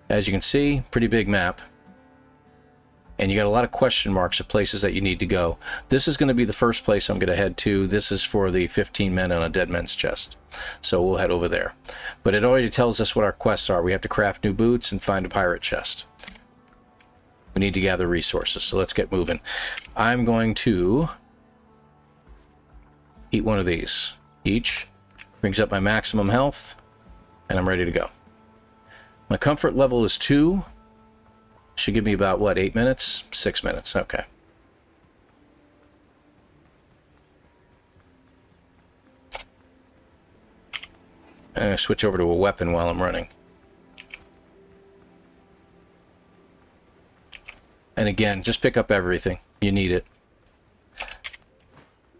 As you can see, pretty big map. And you got a lot of question marks of places that you need to go. This is going to be the first place I'm going to head to. This is for the 15 men on a dead man's chest. So we'll head over there. But it already tells us what our quests are. We have to craft new boots and find a pirate chest. We need to gather resources, so let's get moving. I'm going to eat one of these. Each brings up my maximum health, and I'm ready to go. My comfort level is 2. Should give me about, what, 8 minutes? 6 minutes, okay. I'm going to switch over to a weapon while I'm running. And again, just pick up everything. You need it.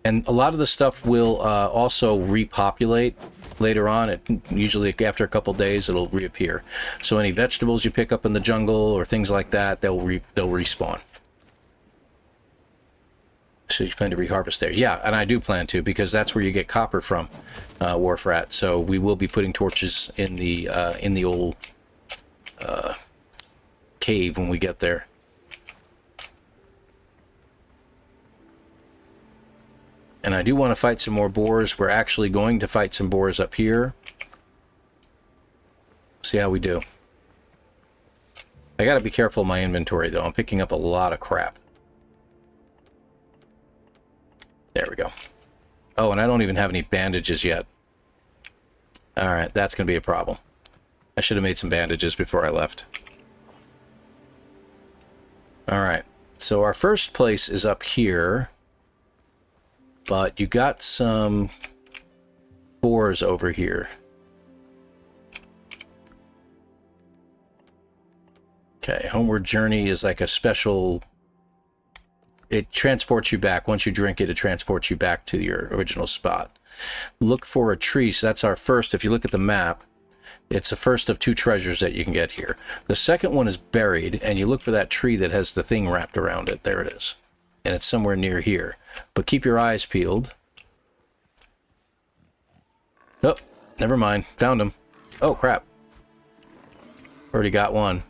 And a lot of the stuff will also repopulate later on. Usually after a couple days, it'll reappear. So any vegetables you pick up in the jungle or things like that, they'll respawn. So you plan to reharvest there? Yeah, and I do plan to, because that's where you get copper from, Wharf-Rat. So we will be putting torches in the old cave when we get there. And I do want to fight some more boars. We're actually going to fight some boars up here. See how we do. I got to be careful of my inventory, though. I'm picking up a lot of crap. There we go. Oh, and I don't even have any bandages yet. Alright, that's going to be a problem. I should have made some bandages before I left. Alright, so our first place is up here. But you got some boars over here. Okay, Homeward Journey is like a special... It transports you back. Once you drink it, it transports you back to your original spot. Look for a tree. So that's our first. If you look at the map, it's the first of 2 treasures that you can get here. The second one is buried, and you look for that tree that has the thing wrapped around it. There it is. And it's somewhere near here. But keep your eyes peeled. Oh, never mind. Found him. Oh, crap. Already got one.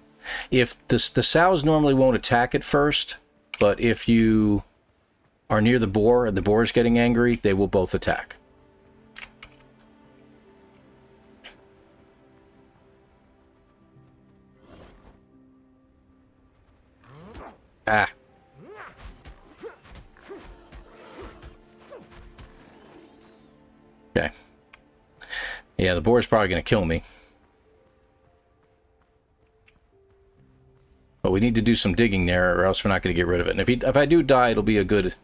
If the sows normally won't attack at first, but if you are near the boar and the boar is getting angry, they will both attack. Ah. Okay. Yeah, the boar is probably going to kill me. But we need to do some digging there, or else we're not going to get rid of it. And if I do die, it'll be a good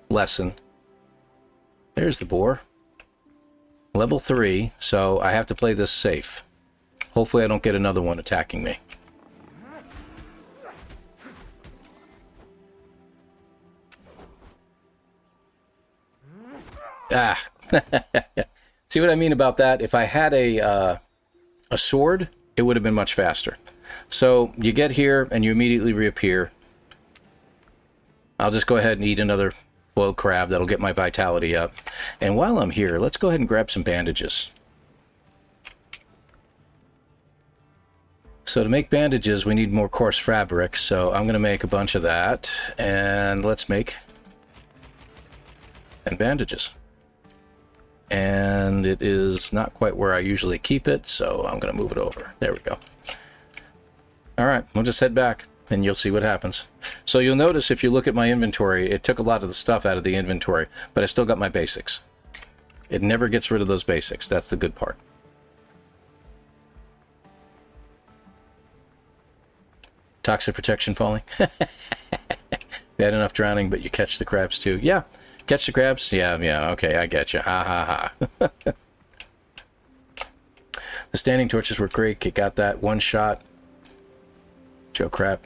lesson. There's the boar. Level 3, so I have to play this safe. Hopefully I don't get another one attacking me. Ah. See what I mean about that? If I had a sword, it would have been much faster. So you get here and you immediately reappear. I'll just go ahead and eat another boiled crab. That'll get my vitality up. And while I'm here, let's go ahead and grab some bandages. So to make bandages, we need more coarse fabric. So I'm going to make a bunch of that. And let's make bandages. And it is not quite where I usually keep it, so I'm going to move it over. There we go. Alright, we'll just head back, and you'll see what happens. So you'll notice if you look at my inventory, it took a lot of the stuff out of the inventory, but I still got my basics. It never gets rid of those basics. That's the good part. Toxic protection falling. Bad enough drowning, but you catch the crabs too. Yeah. Catch the crabs? Yeah, okay, I get you. Ha, ha, ha. The standing torches were great. Got that one shot. Joe crap.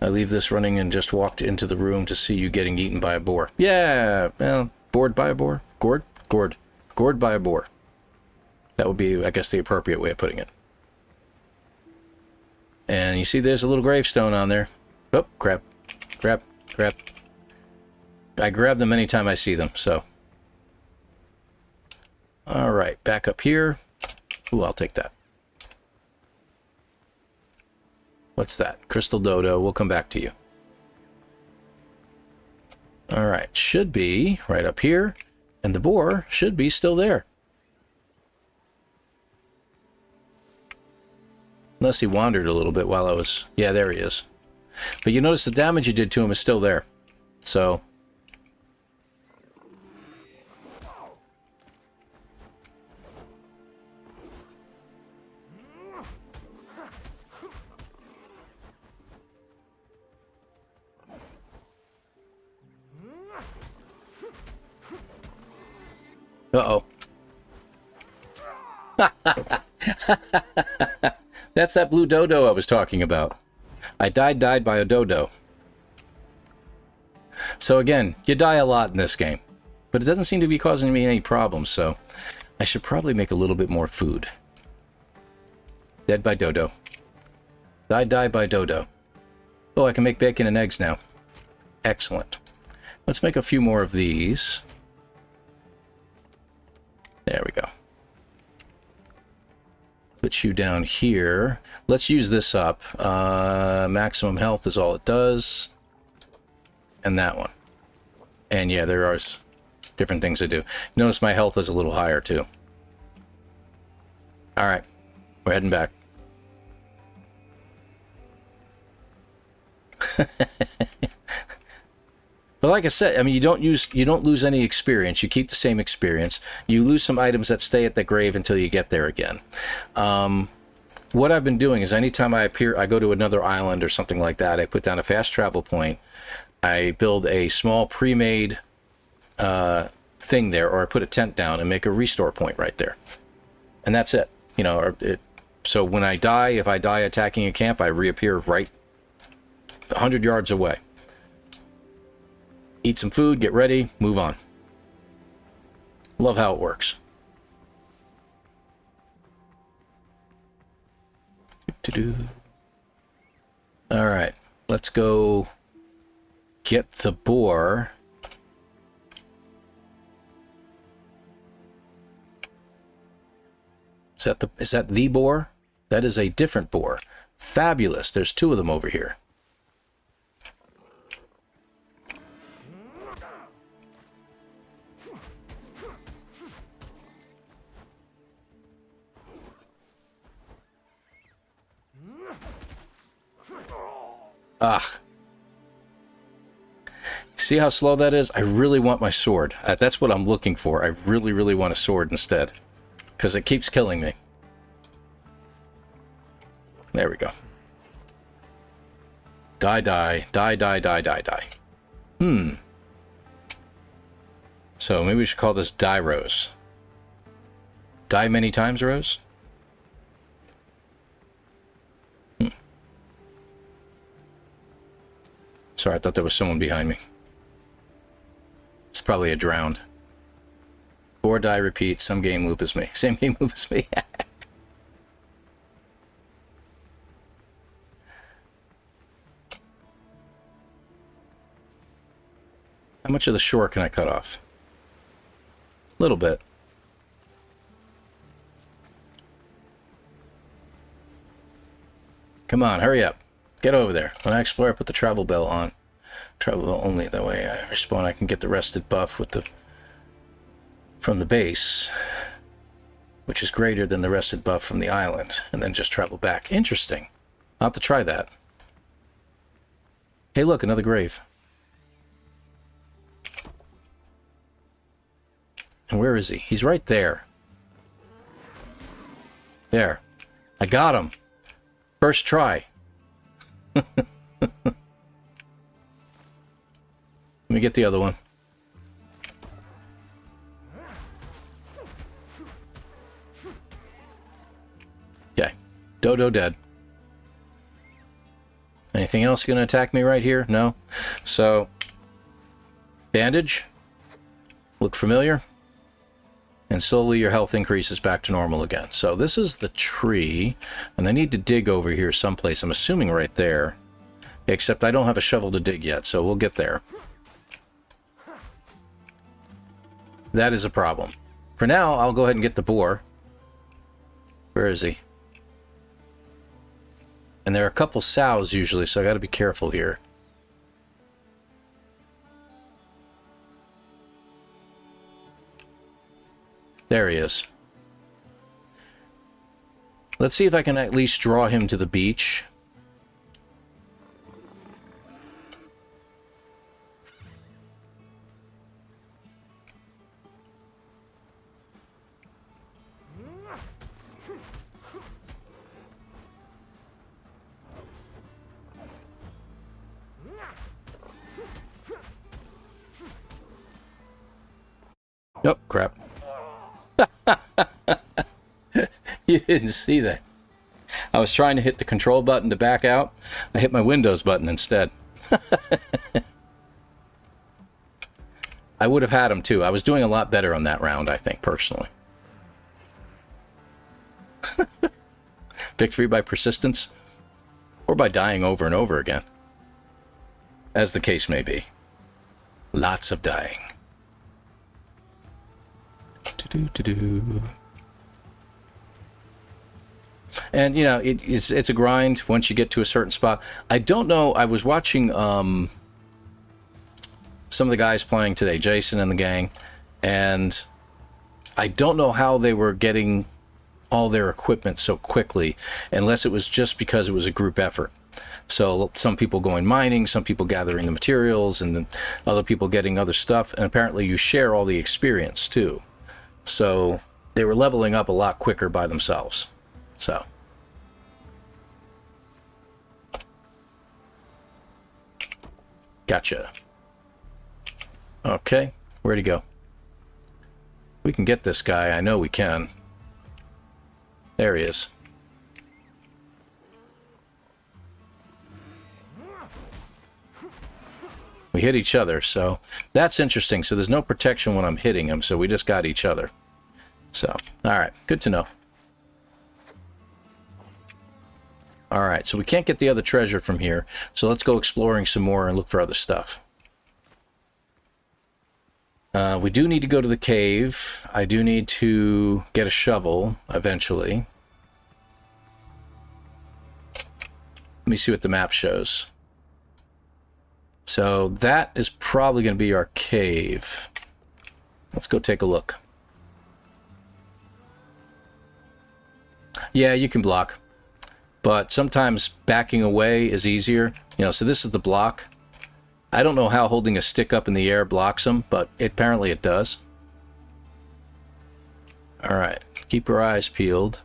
I leave this running and just walked into the room to see you getting eaten by a boar. Yeah, well, bored by a boar? Gored? Gored. Gored by a boar. That would be, I guess, the appropriate way of putting it. And you see there's a little gravestone on there. Oh, crap. Crap. Crap. I grab them anytime I see them, so. Alright, back up here. Ooh, I'll take that. What's that? Crystal Dodo. We'll come back to you. Alright, should be right up here. And the boar should be still there. Unless he wandered a little bit while I was... Yeah, there he is. But you notice the damage you did to him is still there. So... Uh-oh. That's that blue dodo I was talking about. I died by a dodo. So again, you die a lot in this game. But it doesn't seem to be causing me any problems, so I should probably make a little bit more food. Dead by dodo. Die by dodo. Oh, I can make bacon and eggs now. Excellent. Let's make a few more of these. There we go. Put you down here. Let's use this up. Maximum health is all it does. And that one. And yeah, there are different things to do. Notice my health is a little higher too. Alright. We're heading back. But like I said, I mean, you don't lose any experience. You keep the same experience. You lose some items that stay at the grave until you get there again. What I've been doing is anytime I go to another island or something like that, I put down a fast travel point. I build a small pre-made thing there, or I put a tent down and make a restore point right there. And that's it. You know, so when I die, if I die attacking a camp, I reappear right 100 yards away. Eat some food, get ready, move on. Love how it works. Alright, let's go get the boar. Is that the boar? That is a different boar. Fabulous. There's two of them over here. Ah. See how slow that is? I really want my sword. That's what I'm looking for. I really, really want a sword instead. Because it keeps killing me. There we go. Die. So maybe we should call this Die Rose. Die many times, Rose? Sorry, I thought there was someone behind me. It's probably a drowned. Or die, repeat, some game loop as me. Same game loop as me. How much of the shore can I cut off? A little bit. Come on, hurry up. Get over there. When I explore, I put the travel bell on. Travel bell only. That way I respawn. I can get the rested buff with the from the base, which is greater than the rested buff from the island, and then just travel back. Interesting. I'll have to try that. Hey, look, another grave. And where is he? He's right there. There. I got him. First try. Let me get the other one. Okay. Dodo dead. Anything else going to attack me right here? No? So, bandage. Look familiar. And slowly your health increases back to normal again. So this is the tree. And I need to dig over here someplace. I'm assuming right there. Except I don't have a shovel to dig yet, so we'll get there. That is a problem. For now, I'll go ahead and get the boar. Where is he? And there are a couple sows usually, so I gotta be careful here. There he is. Let's see if I can at least draw him to the beach. Oh, crap. You didn't see that. I was trying to hit the control button to back out. I hit my Windows button instead. I would have had him too. I was doing a lot better on that round, I think, personally. Victory by persistence, or by dying over and over again, as the case may be. Lots of dying. And, you know, it's a grind once you get to a certain spot. I don't know, I was watching some of the guys playing today, Jason and the gang, and I don't know how they were getting all their equipment so quickly, unless it was just because it was a group effort. So some people going mining, some people gathering the materials, and then other people getting other stuff, and apparently you share all the experience too. So they were leveling up a lot quicker by themselves. So gotcha. Okay, where'd he go? We can get this guy, I know we can. There he is. We hit each other, so that's interesting. So there's no protection when I'm hitting him, so we just got each other. So, alright, good to know. Alright, so we can't get the other treasure from here, so let's go exploring some more and look for other stuff. We do need to go to the cave. I do need to get a shovel eventually. Let me see what the map shows. So that is probably going to be our cave. Let's go take a look. Yeah, you can block, but sometimes backing away is easier. You know, so this is the block. I don't know how holding a stick up in the air blocks them, but apparently it does. All right, keep your eyes peeled.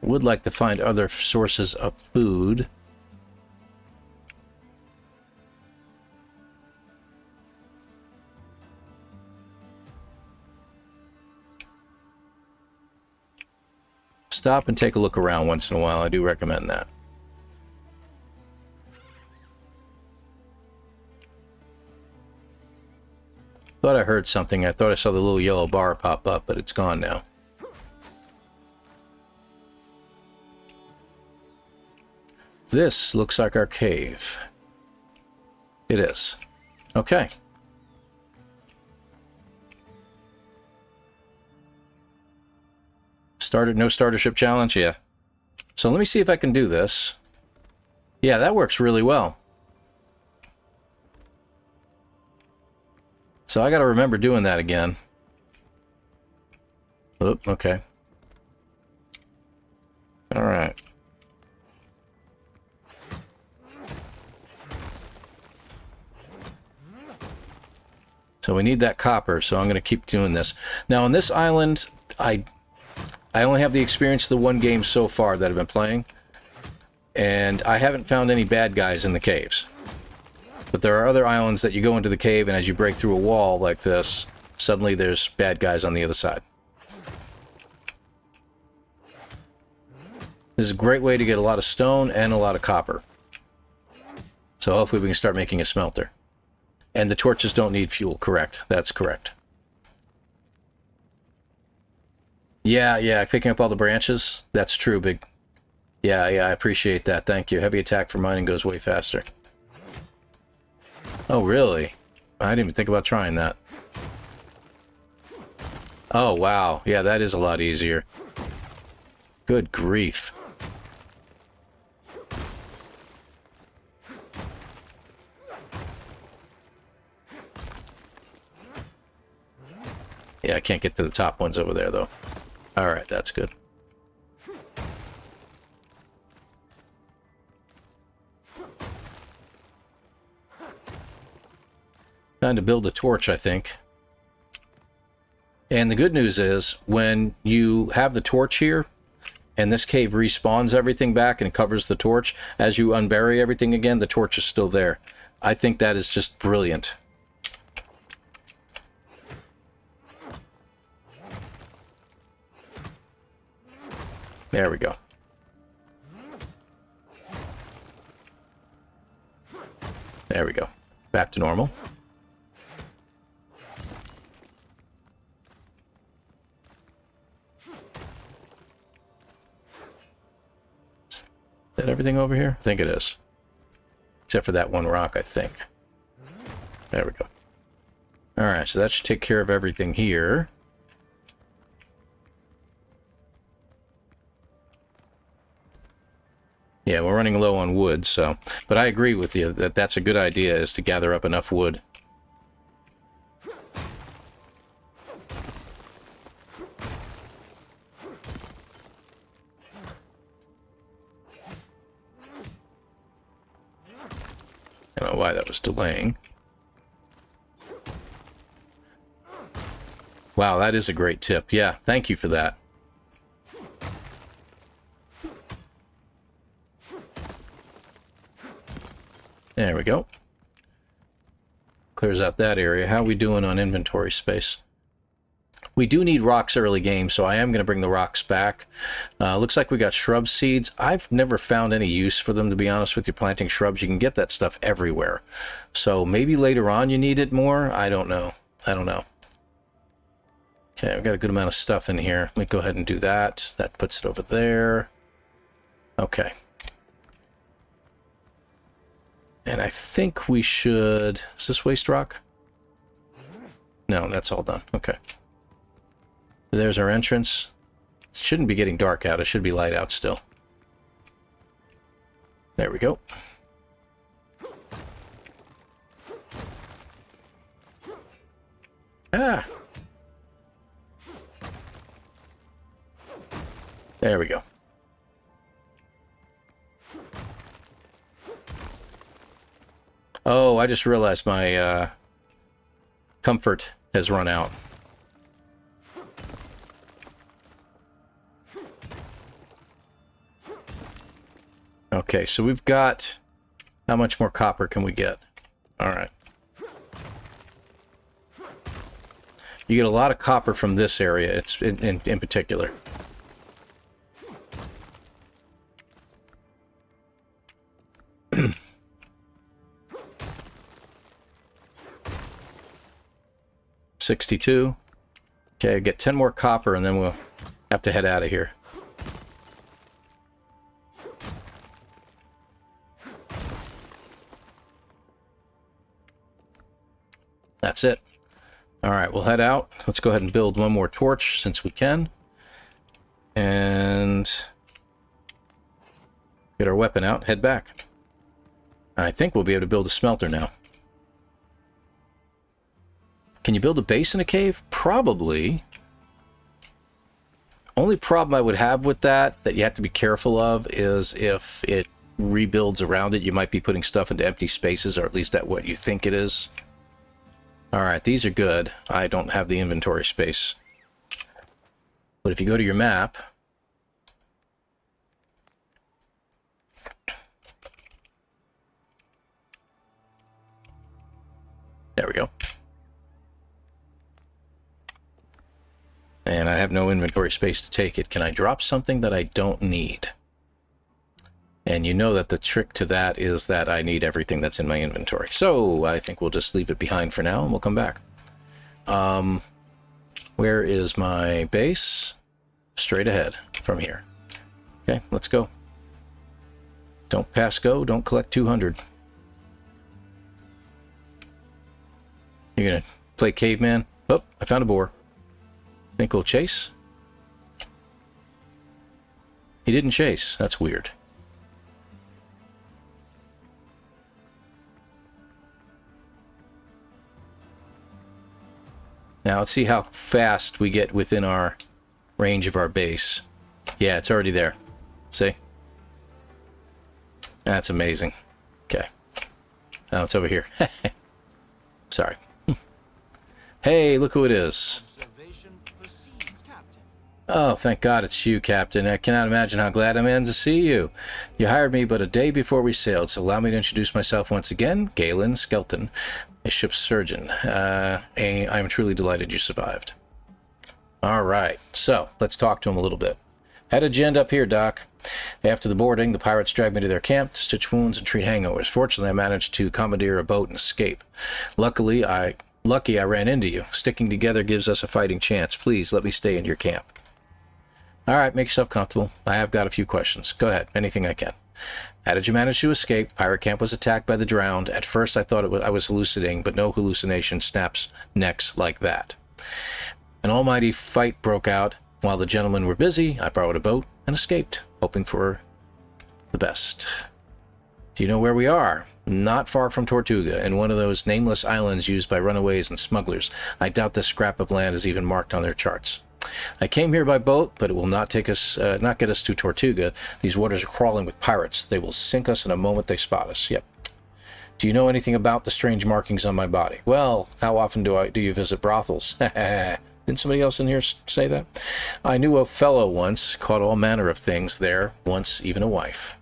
Would like to find other sources of food. Stop and take a look around once in a while. I do recommend that. Thought I heard something. I thought I saw the little yellow bar pop up, but it's gone now. This looks like our cave. It is. Okay. No starter ship challenge? Yeah. So let me see if I can do this. Yeah, that works really well. So I got to remember doing that again. Oop, okay. All right. So we need that copper, so I'm going to keep doing this. Now on this island, I only have the experience of the one game so far that I've been playing, and I haven't found any bad guys in the caves. But there are other islands that you go into the cave, and as you break through a wall like this, suddenly there's bad guys on the other side. This is a great way to get a lot of stone and a lot of copper. So hopefully we can start making a smelter. And the torches don't need fuel, correct? That's correct. Yeah, picking up all the branches. That's true, big. Yeah, I appreciate that. Thank you. Heavy attack for mining goes way faster. Oh, really? I didn't even think about trying that. Oh, wow. Yeah, that is a lot easier. Good grief. Yeah, I can't get to the top ones over there, though. Alright, that's good. Time to build a torch, I think. And the good news is, when you have the torch here, and this cave respawns everything back and covers the torch. As you unbury everything again, the torch is still there. I think that is just brilliant. There we go. There we go. Back to normal. Is that everything over here? I think it is. Except for that one rock, I think. There we go. Alright, so that should take care of everything here. Yeah, we're running low on wood, so... But I agree with you that that's a good idea, is to gather up enough wood. I don't know why that was delaying. Wow, that is a great tip. Yeah, thank you for that. There we go. Clears out that area. How are we doing on inventory space? We do need rocks early game, so I am going to bring the rocks back. Looks like we got shrub seeds. I've never found any use for them, to be honest with you. Planting shrubs, you can get that stuff everywhere. So maybe later on you need it more. I don't know. I don't know. Okay, I've got a good amount of stuff in here. Let me go ahead and do that. That puts it over there. Okay. And I think we should... Is this waste rock? No, that's all done. Okay. There's our entrance. It shouldn't be getting dark out. It should be light out still. There we go. Ah! There we go. Oh, I just realized my comfort has run out. Okay, so we've got... How much more copper can we get? Alright. You get a lot of copper from this area, it's in particular. $62. Okay, get 10 more copper and then we'll have to head out of here. That's it. Alright, we'll head out. Let's go ahead and build one more torch since we can. And get our weapon out, head back. I think we'll be able to build a smelter now. Can you build a base in a cave? Probably. Only problem I would have with that you have to be careful of, is if it rebuilds around it, you might be putting stuff into empty spaces, or at least at what you think it is. Alright, these are good. I don't have the inventory space. But if you go to your map... There we go. And I have no inventory space to take it. Can I drop something that I don't need? And you know that the trick to that is that I need everything that's in my inventory. So I think we'll just leave it behind for now and we'll come back. Where is my base? Straight ahead from here. Okay, let's go. Don't pass go, don't collect 200. You're gonna play caveman? Oh, I found a boar. Think we'll chase? He didn't chase. That's weird. Now let's see how fast we get within our range of our base. Yeah, it's already there. See? That's amazing. Okay. Now it's over here. Sorry. Hey, look who it is. Oh, thank God it's you, Captain. I cannot imagine how glad I am to see you. You hired me but a day before we sailed, so allow me to introduce myself once again. Galen Skelton, a ship's surgeon. I am truly delighted you survived. All right, so let's talk to him a little bit. Had a gent up here, Doc. After the boarding, the pirates dragged me to their camp to stitch wounds and treat hangovers. Fortunately, I managed to commandeer a boat and escape. Lucky I ran into you. Sticking together gives us a fighting chance. Please let me stay in your camp. All right, make yourself comfortable. I have got a few questions. Go ahead, anything I can. How did you manage to escape? Pirate camp was attacked by the drowned. At first, I thought I was hallucinating, but no hallucination snaps necks like that. An almighty fight broke out. While the gentlemen were busy, I borrowed a boat and escaped, hoping for the best. Do you know where we are? Not far from Tortuga, in one of those nameless islands used by runaways and smugglers. I doubt this scrap of land is even marked on their charts. I came here by boat, but it will not get us to Tortuga. These waters are crawling with pirates. They will sink us in a moment they spot us. Yep. Do you know anything about the strange markings on my body? Well, how often do you visit brothels? Didn't somebody else in here say that? I knew a fellow once, caught all manner of things there, once even a wife.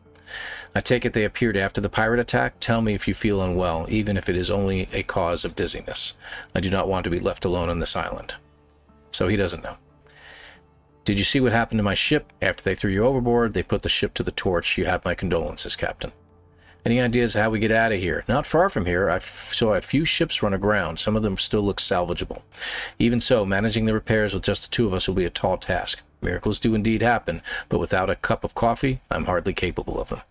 I take it they appeared after the pirate attack. Tell me if you feel unwell, even if it is only a cause of dizziness. I do not want to be left alone on this island. So he doesn't know. Did you see what happened to my ship? After they threw you overboard, they put the ship to the torch. You have my condolences, Captain. Any ideas how we get out of here? Not far from here, I saw a few ships run aground. Some of them still look salvageable. Even so, managing the repairs with just the two of us will be a tall task. Miracles do indeed happen, but without a cup of coffee, I'm hardly capable of them.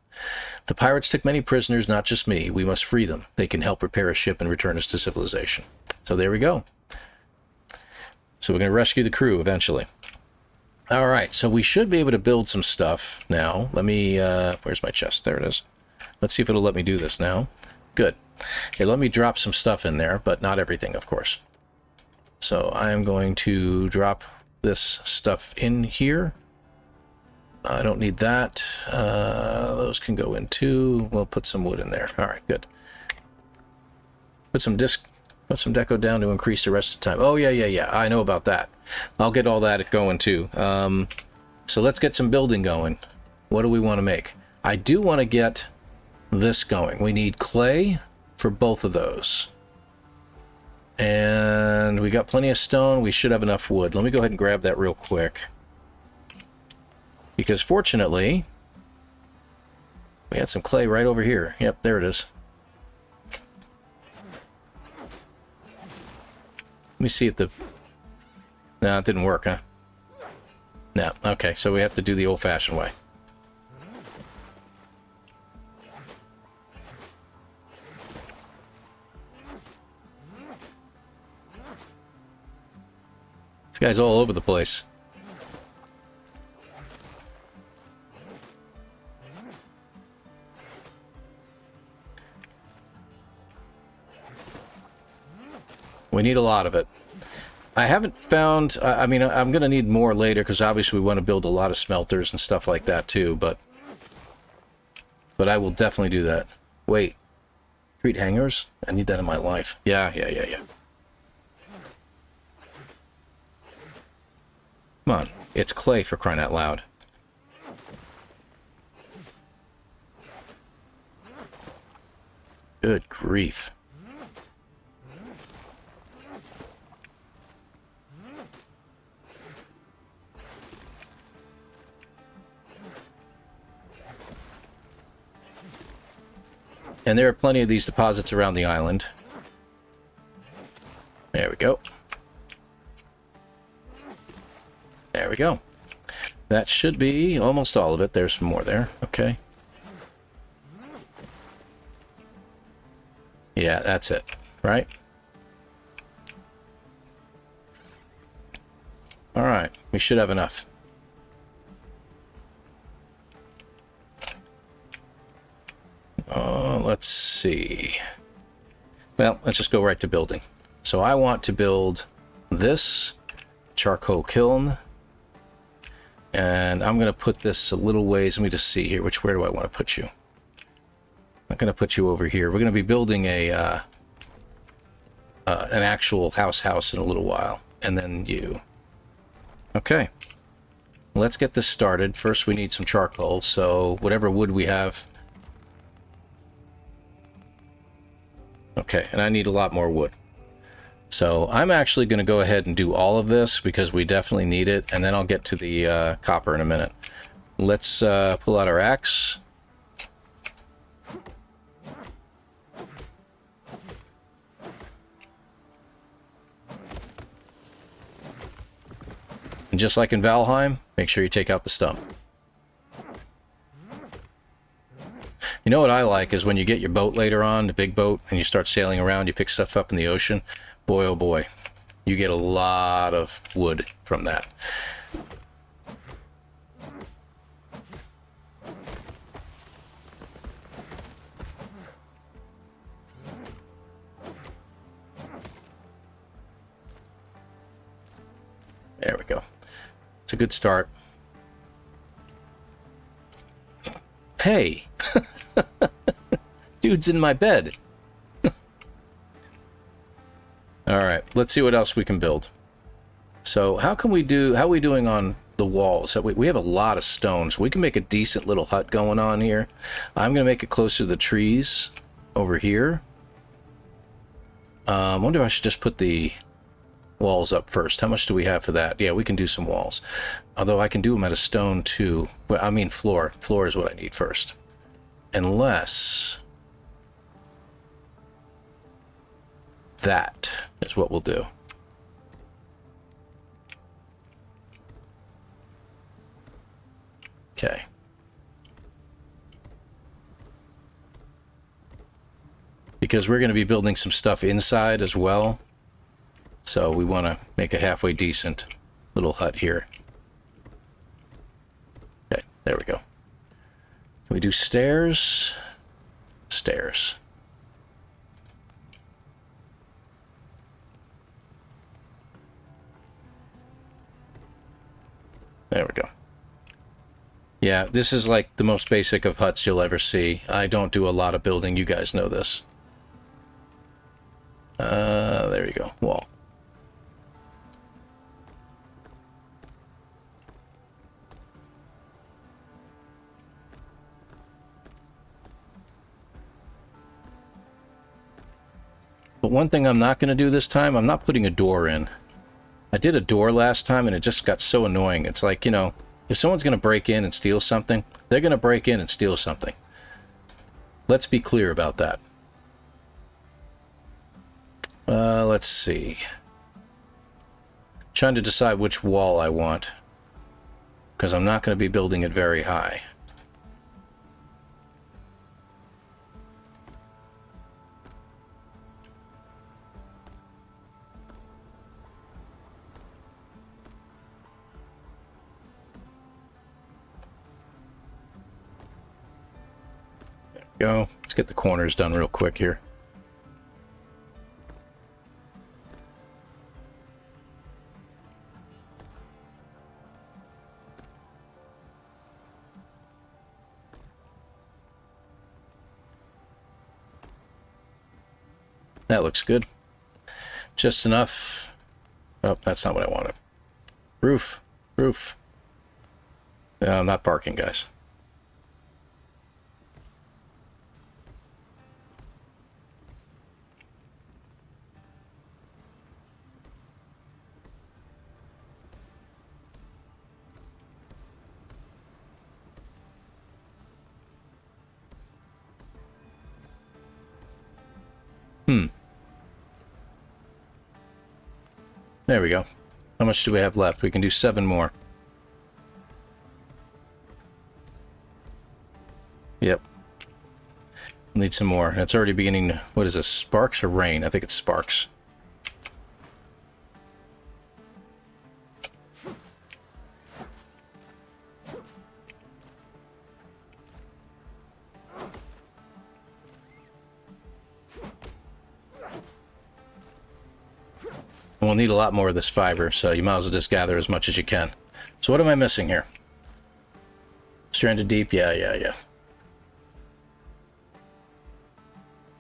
The pirates took many prisoners, not just me. We must free them. They can help repair a ship and return us to civilization. So there we go. So we're going to rescue the crew eventually. All right, so we should be able to build some stuff now. Let me, where's my chest? There it is. Let's see if it'll let me do this now. Good. Okay, let me drop some stuff in there, but not everything, of course. So I'm going to drop this stuff in here. I don't need that. Those can go in too. We'll put some wood in there. All right, good. Put some deco down to increase the rest of the time. Oh, yeah. I know about that. I'll get all that going too. So let's get some building going. What do we want to make? I do want to get this going. We need clay for both of those. And we got plenty of stone. We should have enough wood. Let me go ahead and grab that real quick. Because fortunately, we had some clay right over here. Yep, there it is. Let me see if the... No, it didn't work, huh? No, okay, so we have to do the old-fashioned way. This guy's all over the place. We need a lot of it. I haven't found... I mean, I'm going to need more later, because obviously we want to build a lot of smelters and stuff like that, too, but I will definitely do that. Wait. Treat hangers? I need that in my life. Yeah. Come on. It's clay, for crying out loud. Good grief. And there are plenty of these deposits around the island. There we go. There we go. That should be almost all of it. There's some more there. Okay. Yeah, that's it. Right? All right. We should have enough. Let's see. Well, let's just go right to building. So I want to build this charcoal kiln. And I'm going to put this a little ways. Let me just see here. Where do I want to put you? I'm going to put you over here. We're going to be building an actual house in a little while. And then you. Okay. let's get this started. First, we need some charcoal, so whatever wood we have. Okay, and I need a lot more wood. So I'm actually going to go ahead and do all of this because we definitely need it, and then I'll get to the copper in a minute. Let's pull out our axe. And just like in Valheim, make sure you take out the stump. You know what I like is when you get your boat later on, the big boat, and you start sailing around, you pick stuff up in the ocean. Boy, oh boy, you get a lot of wood from that. There we go. It's a good start. Hey! Dude's in my bed. Alright, let's see what else we can build. So, how are we doing on the walls? We have a lot of stones. We can make a decent little hut going on here. I'm going to make it closer to the trees over here. I wonder if I should just put the walls up first. How much do we have for that? Yeah, we can do some walls. Although I can do them out of stone too. Well, I mean floor. Floor is what I need first. Unless that is what we'll do. Okay. Because we're going to be building some stuff inside as well. So we want to make a halfway decent little hut here. Okay, there we go. Can we do stairs? Stairs. There we go. Yeah, this is like the most basic of huts you'll ever see. I don't do a lot of building. You guys know this. There you go. Wall. But one thing I'm not going to do this time, I'm not putting a door in. I did a door last time and it just got so annoying. It's like, you know, if someone's going to break in and steal something, they're going to break in and steal something. Let's be clear about that. Let's see. Trying to decide which wall I want, because I'm not going to be building it very high. There we go. Let's get the corners done real quick here. That looks good. Just enough. Oh, that's not what I wanted. Roof. Roof. I'm not barking, guys. There we go. How much do we have left? We can do 7 more. Yep. Need some more. It's already beginning to... What is this? Sparks or rain? I think it's sparks. We'll need a lot more of this fiber, so you might as well just gather as much as you can. So what am I missing here? Stranded deep? Yeah.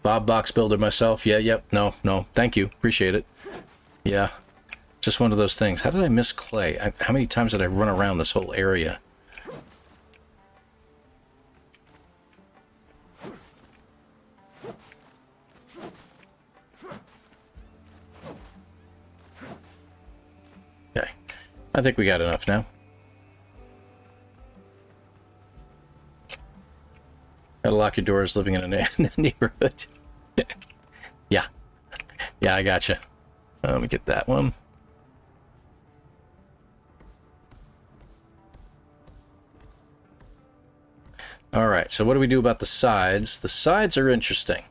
Bob box builder myself? Yeah, yep. No. Thank you. Appreciate it. Yeah. Just one of those things. How did I miss clay? How many times did I run around this whole area? Okay. I think we got enough now. Gotta lock your doors living in a neighborhood. Yeah. Yeah, I gotcha. Let me get that one. All right, so what do we do about the sides? The sides are interesting.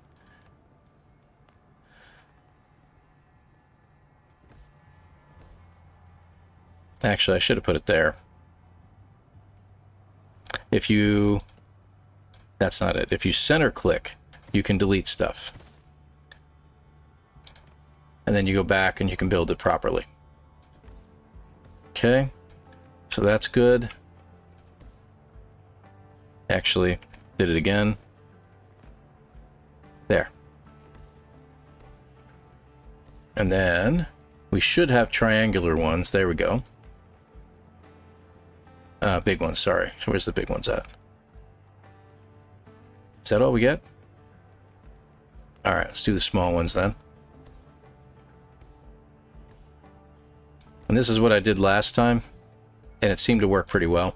Actually, I should have put it there. If you... That's not it. If you center click, you can delete stuff. And then you go back and you can build it properly. Okay, so that's good. Actually, did it again. There. And then we should have triangular ones. There we go. Big ones, sorry. So where's the big ones at? Is that all we get? All right, let's do the small ones then. And this is what I did last time, and it seemed to work pretty well.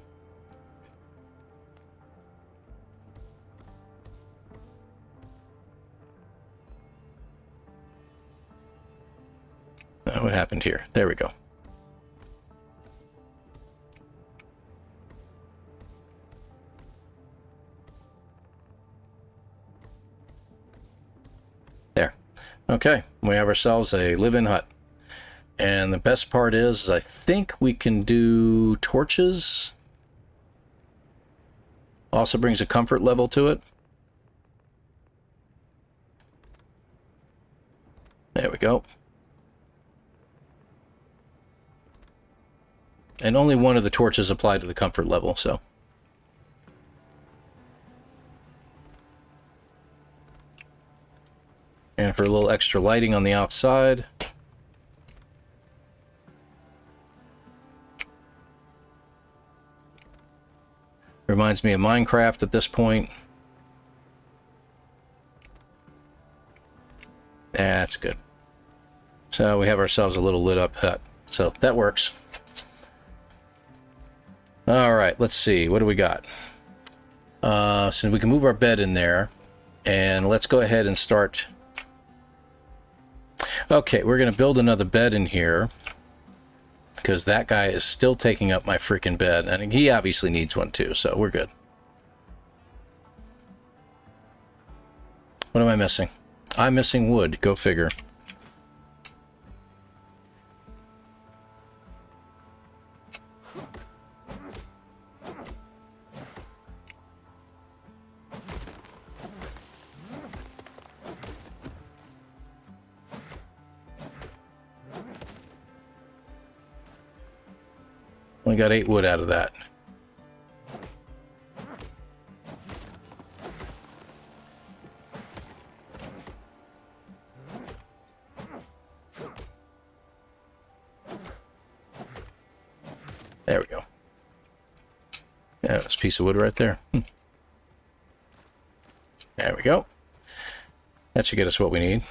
What happened here? There we go. There. Okay, we have ourselves a live-in hut. And the best part is, I think we can do torches. Also brings a comfort level to it. There we go. And only one of the torches apply to the comfort level, so. And for a little extra lighting on the outside. Reminds me of Minecraft at this point. That's good. So we have ourselves a little lit up hut. So that works. All right, let's see. What do we got? So we can move our bed in there. And let's go ahead and start. Okay, we're going to build another bed in here. Because that guy is still taking up my freaking bed. And he obviously needs one too, so we're good. What am I missing? I'm missing wood. Go figure. Only got 8 wood out of that. There we go. Yeah, this piece of wood right there. There we go. That should get us what we need.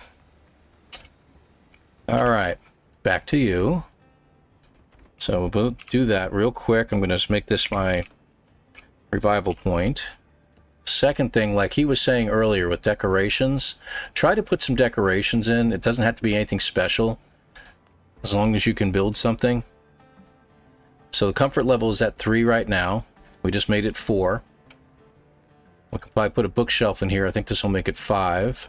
All right, back to you. So we'll do that real quick. I'm going to just make this my revival point. Second thing, like he was saying earlier with decorations, try to put some decorations in. It doesn't have to be anything special, as long as you can build something. So the comfort level is at 3 right now. We just made it 4. We can probably put a bookshelf in here. I think this will make it 5.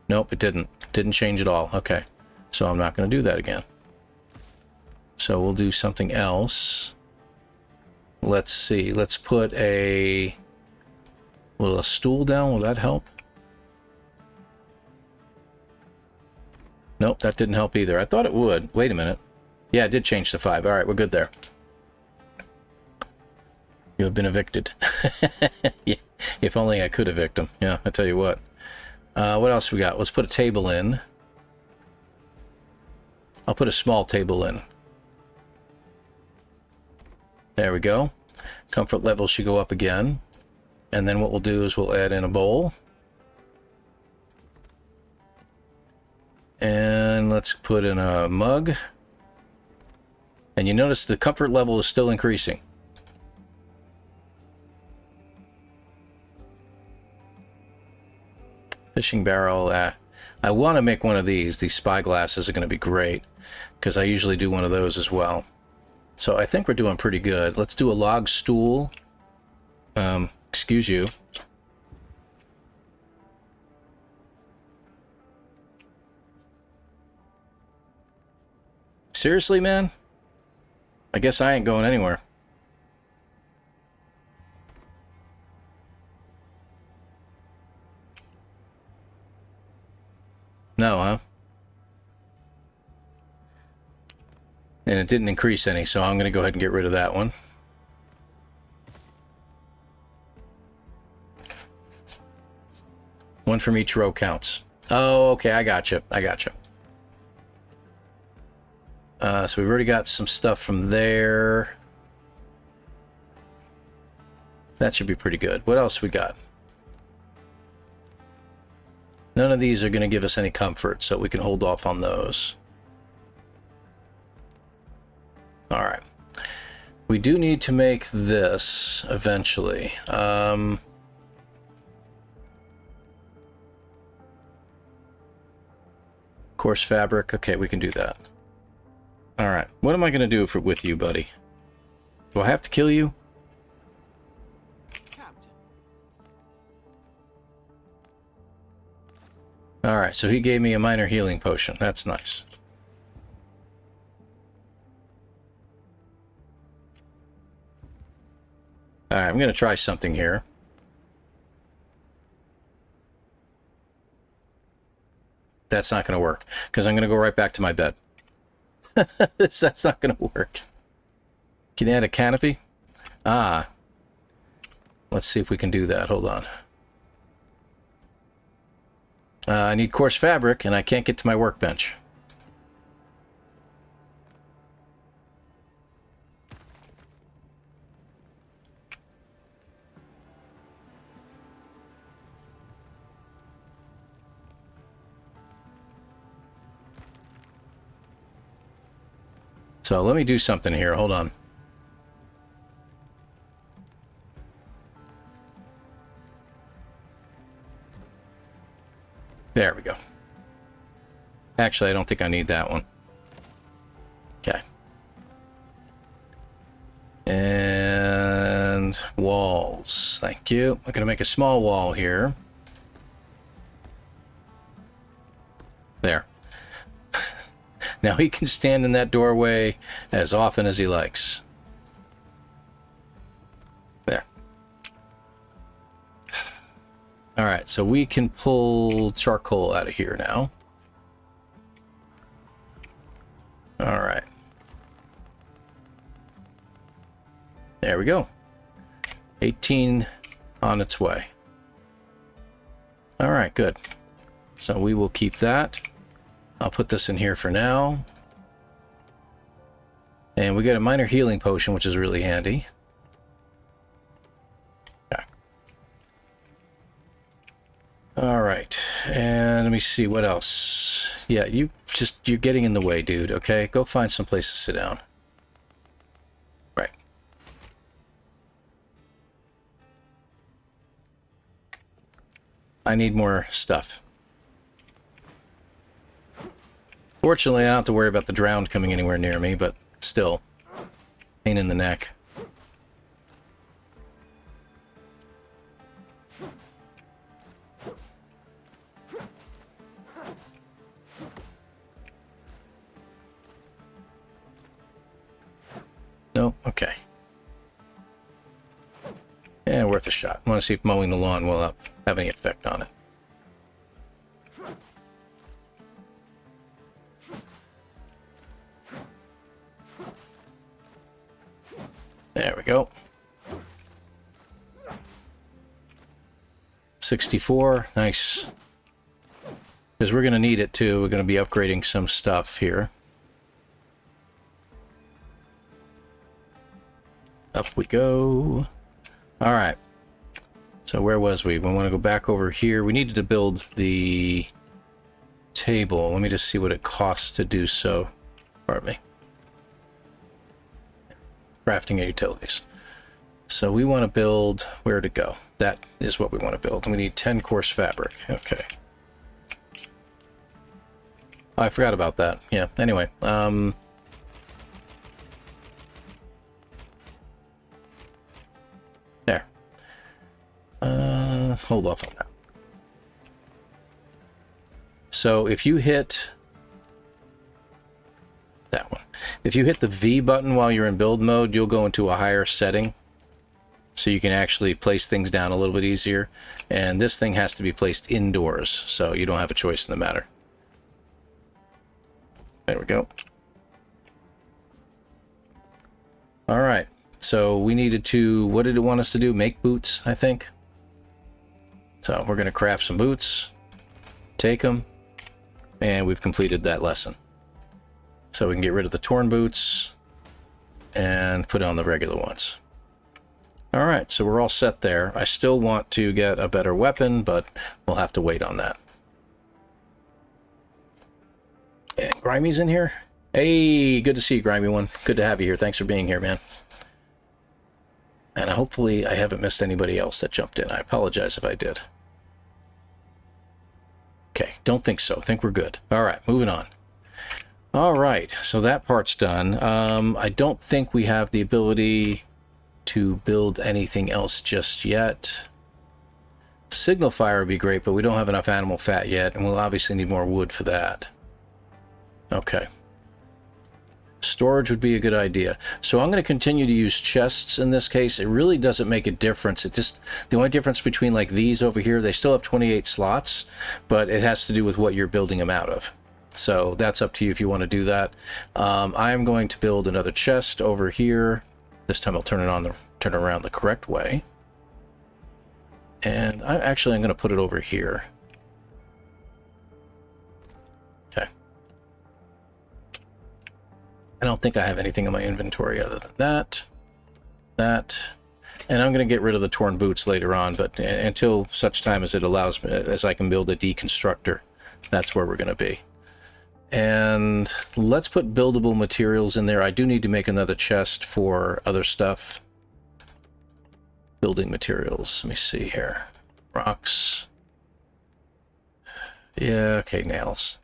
Nope, it didn't. Didn't change at all. Okay, so I'm not going to do that again. So we'll do something else. Let's see. Let's put a stool down. Will that help? Nope, that didn't help either. I thought it would. Wait a minute. Yeah, it did change to 5. All right, we're good there. You have been evicted. Yeah, if only I could evict him. Yeah, I tell you what. What else we got? Let's put a table in. I'll put a small table in. There we go. Comfort level should go up again. And then what we'll do is we'll add in a bowl. And let's put in a mug. And you notice the comfort level is still increasing. Fishing barrel. I want to make one of these. These spy glasses are going to be great, because I usually do one of those as well. So I think we're doing pretty good. Let's do a log stool. Excuse you. Seriously, man? I guess I ain't going anywhere. No, huh? And it didn't increase any, so I'm going to go ahead and get rid of that one. One from each row counts. Oh, okay, I gotcha. I gotcha. So we've already got some stuff from there. That should be pretty good. What else we got? None of these are going to give us any comfort, so we can hold off on those. All right. We do need to make this eventually. Coarse fabric. Okay, we can do that. All right. What am I going to do with you, buddy? Do I have to kill you? All right, so he gave me a minor healing potion. That's nice. All right, I'm going to try something here. That's not going to work, because I'm going to go right back to my bed. That's not going to work. Can you add a canopy? Ah. Let's see if we can do that. Hold on. I need coarse fabric, and I can't get to my workbench. So let me do something here. Hold on. There we go. Actually, I don't think I need that one. Okay. And walls. Thank you. I'm going to make a small wall here. There. Now he can stand in that doorway as often as he likes. There. All right, so we can pull charcoal out of here now. All right. There we go. 18 on its way. All right, good. So we will keep that. I'll put this in here for now. And we get a minor healing potion, which is really handy. Okay. All right. And let me see what else. Yeah, you're getting in the way, dude. Okay, go find some place to sit down. Right. I need more stuff. Fortunately, I don't have to worry about the drowned coming anywhere near me, but still, pain in the neck. No? Okay. Yeah, worth a shot. I want to see if mowing the lawn will have any effect on it. There we go. 64, nice. Because we're going to need it too. We're going to be upgrading some stuff here. Up we go. All right. So where was we? We want to go back over here. We needed to build the table. Let me just see what it costs to do so. Pardon me. Crafting and utilities. So we want to build where to go. That is what we want to build. We need 10 coarse fabric. Okay. Oh, I forgot about that. Yeah. Anyway. There. Let's hold off on that. So if you hit that one, if you hit the V button while you're in build mode, you'll go into a higher setting. So you can actually place things down a little bit easier. And this thing has to be placed indoors, so you don't have a choice in the matter. There we go. All right. So we needed to, what did it want us to do? Make boots, I think. So we're going to craft some boots, take them, and we've completed that lesson. So we can get rid of the torn boots and put on the regular ones. All right, so we're all set there. I still want to get a better weapon, but we'll have to wait on that. And Grimey's in here. Hey, good to see you, Grimy one. Good to have you here. Thanks for being here, man. And hopefully I haven't missed anybody else that jumped in. I apologize if I did. Okay, don't think so. Think we're good. All right, moving on. All right, so that part's done. I don't think we have the ability to build anything else just yet. Signal fire would be great, but we don't have enough animal fat yet, and we'll obviously need more wood for that. Okay. Storage would be a good idea. So I'm going to continue to use chests in this case. It really doesn't make a difference. It just, the only difference between like these over here, they still have 28 slots, but it has to do with what you're building them out of. So that's up to you if you want to do that. I am going to build another chest over here. This time I'll turn it around the correct way. And I'm going to put it over here. Okay. I don't think I have anything in my inventory other than that. And I'm going to get rid of the torn boots later on, but until such time as it allows me, as I can build a deconstructor, that's where we're going to be. And let's put buildable materials in there. I do need to make another chest for other stuff. Building materials. Let me see here. Rocks. Yeah, okay, nails.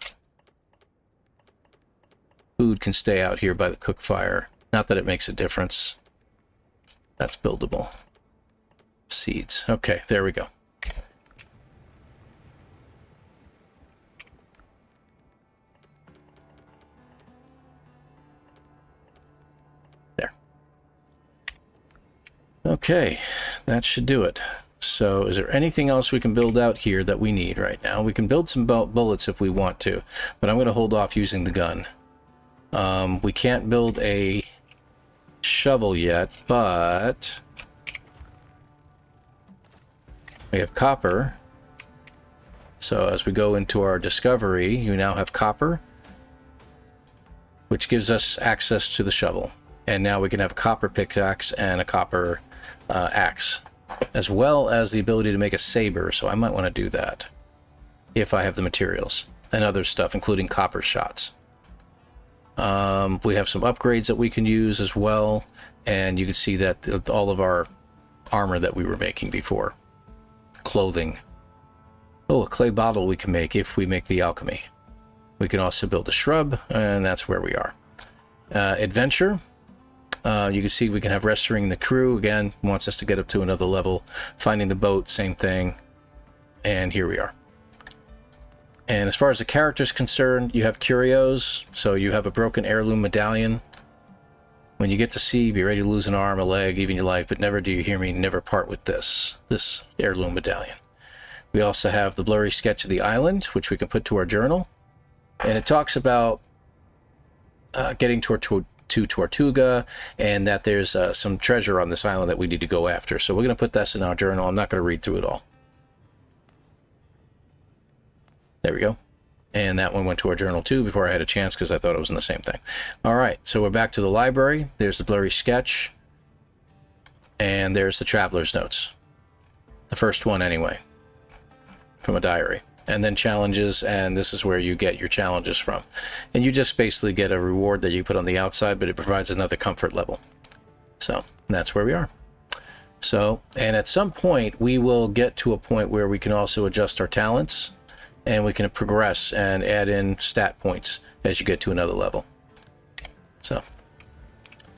Food can stay out here by the cook fire. Not that it makes a difference. That's buildable. Seeds. Okay, there we go. Okay, that should do it. So is there anything else we can build out here that we need right now? We can build some bullets if we want to, but I'm going to hold off using the gun. We can't build a shovel yet, but we have copper. So as we go into our discovery, you now have copper, which gives us access to the shovel. And now we can have a copper pickaxe and a copper axe, as well as the ability to make a saber. So I might want to do that if I have the materials and other stuff, including copper shots. We have some upgrades that we can use as well, and you can see that all of our armor that we were making before. Clothing. Oh, a clay bottle we can make if we make the alchemy. We can also build a shrub, and that's where we are. Adventure. You can see we can have rescuing the crew. Again, wants us to get up to another level. Finding the boat, same thing. And here we are. And as far as the character's concerned, you have curios. So you have a broken heirloom medallion. When you get to sea, be ready to lose an arm, a leg, even your life, but never, do you hear me, never part with this heirloom medallion. We also have the blurry sketch of the island, which we can put to our journal. And it talks about getting to Tortuga, and that there's some treasure on this island that we need to go after. So we're going to put this in our journal. I'm not going to read through it all. There we go. And that one went to our journal too before I had a chance because I thought it was in the same thing. All right, so we're back to the library. There's the blurry sketch. And there's the traveler's notes. The first one anyway, from a diary. And then challenges, and this is where you get your challenges from. And you just basically get a reward that you put on the outside, but it provides another comfort level. So that's where we are. So, and at some point, we will get to a point where we can also adjust our talents, and we can progress and add in stat points as you get to another level. So,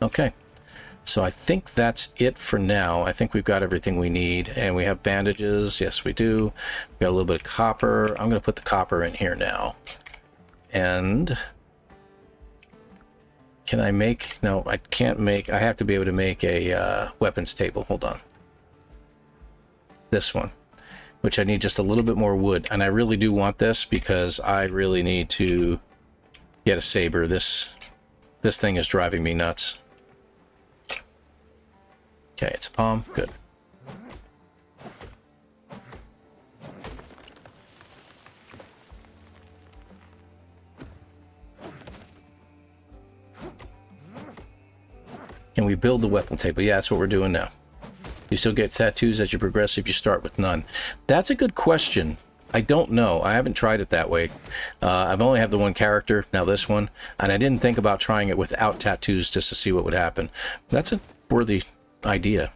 okay. So I think that's it for now. I think we've got everything we need, and we have bandages. Yes, we do. We've got a little bit of copper. I'm going to put the copper in here now. And can I make... No, I can't make... I have to be able to make a weapons table. Hold on. This one, which I need just a little bit more wood. And I really do want this because I really need to get a saber. This thing is driving me nuts. Okay, it's a palm. Good. Can we build the weapon table? Yeah, that's what we're doing now. You still get tattoos as you progress if you start with none. That's a good question. I don't know. I haven't tried it that way. I've only had the one character, now this one, and I didn't think about trying it without tattoos just to see what would happen. That's a worthy idea.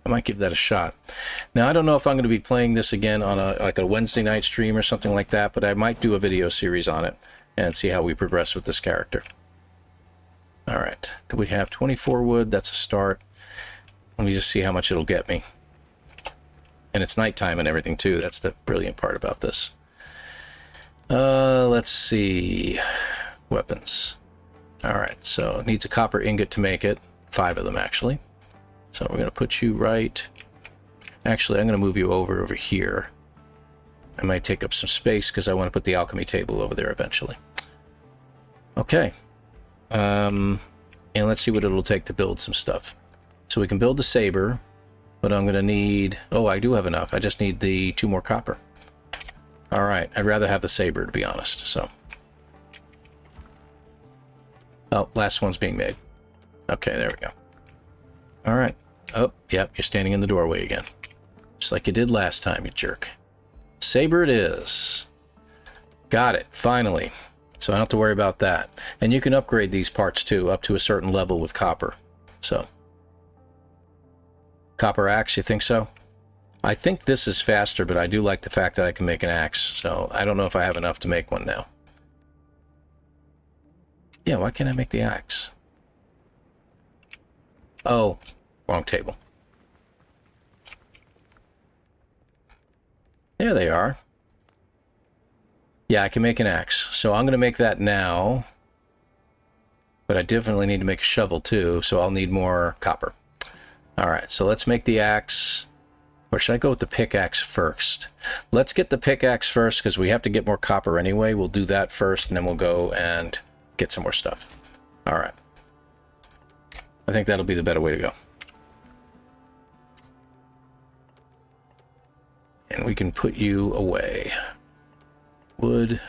I might give that a shot. Now, I don't know if I'm going to be playing this again on a Wednesday night stream or something like that, but I might do a video series on it and see how we progress with this character. All right. Do we have 24 wood? That's a start. Let me just see how much it'll get me. And it's nighttime and everything, too. That's the brilliant part about this. Let's see. Weapons. All right. So it needs a copper ingot to make it. 5 of them, actually. So we're going to put you right... Actually, I'm going to move you over here. I might take up some space because I want to put the alchemy table over there eventually. Okay. And let's see what it'll take to build some stuff. So we can build the saber, but I'm going to need... Oh, I do have enough. I just need the 2 more copper. All right. I'd rather have the saber, to be honest. So. Oh, last one's being made. Okay, there we go. All right. Oh, yep, you're standing in the doorway again. Just like you did last time, you jerk. Saber it is. Got it, finally. So I don't have to worry about that. And you can upgrade these parts, too, up to a certain level with copper. So. Copper axe, you think so? I think this is faster, but I do like the fact that I can make an axe. So I don't know if I have enough to make one now. Yeah, why can't I make the axe? Oh, wrong table. There they are. Yeah, I can make an axe. So I'm going to make that now. But I definitely need to make a shovel too, so I'll need more copper. Alright, so let's make the axe. Or should I go with the pickaxe first? Let's get the pickaxe first, because we have to get more copper anyway. We'll do that first, and then we'll go and get some more stuff. Alright. I think that'll be the better way to go. And we can put you away. Wood.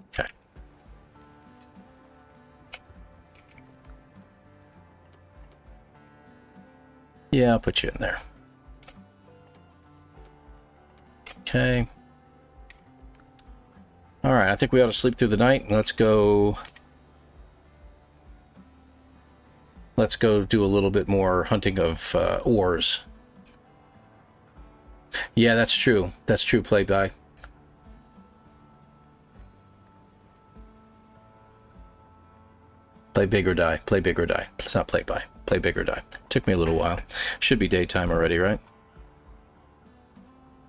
Okay. Yeah, I'll put you in there. Okay. All right, I think we ought to sleep through the night. Let's go... Let's go do a little bit more hunting of ores. Yeah, that's true. That's true, Playby. Play big or die. Play big or die. It's not play by. Play big or die. Took me a little while. Should be daytime already, right?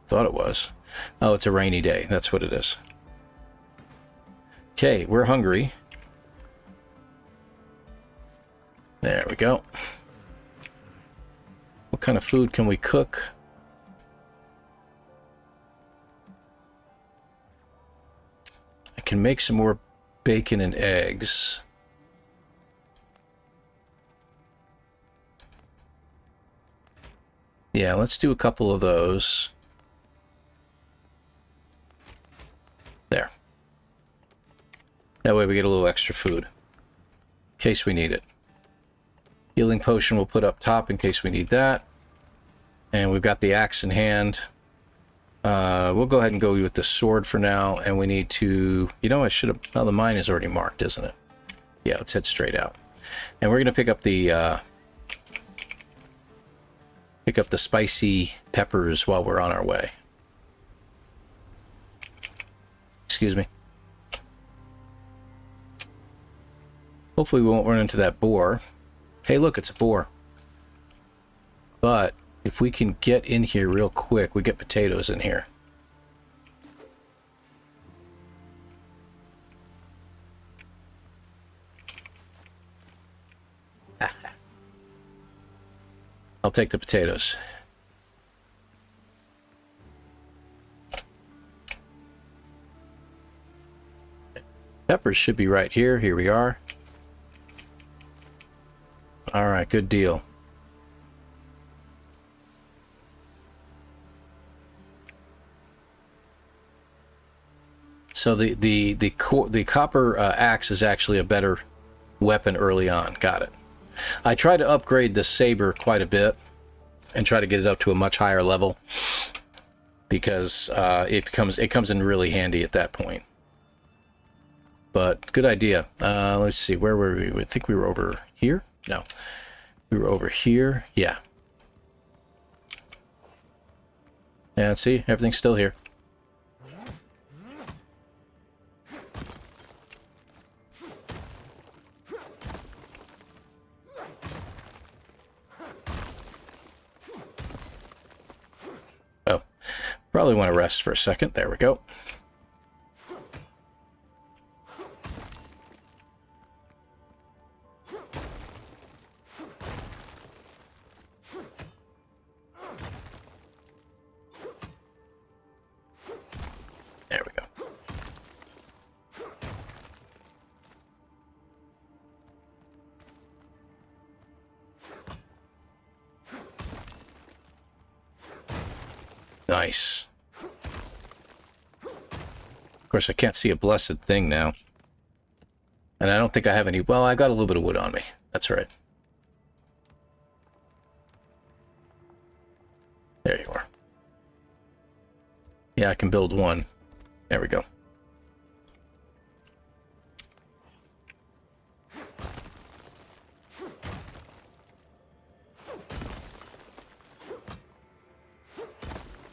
Thought it was. Oh, it's a rainy day. That's what it is. Okay, we're hungry. There we go. What kind of food can we cook? I can make some more bacon and eggs. Yeah, let's do a couple of those. There. That way we get a little extra food. In case we need it. Healing potion we'll put up top in case we need that. And we've got the axe in hand. We'll go ahead and go with the sword for now, and we need to... You know, I should have... Oh, the mine is already marked, isn't it? Yeah, let's head straight out. And we're going to pick up the spicy peppers while we're on our way. Excuse me. Hopefully we won't run into that boar. Hey, look, it's a boar. But if we can get in here real quick, we get potatoes in here. I'll take the potatoes. Peppers should be right here. Here we are. All right, good deal. So the copper axe is actually a better weapon early on. Got it. I try to upgrade the saber quite a bit and try to get it up to a much higher level because it comes in really handy at that point. But good idea. Let's see, where were we? I think we were over here. No, we were over here. Yeah. Yeah. See, everything's still here. Oh, probably want to rest for a second. There we go. There we go. Nice. Of course, I can't see a blessed thing now. And I don't think I have any... Well, I got a little bit of wood on me. That's right. There you are. Yeah, I can build one. There we go.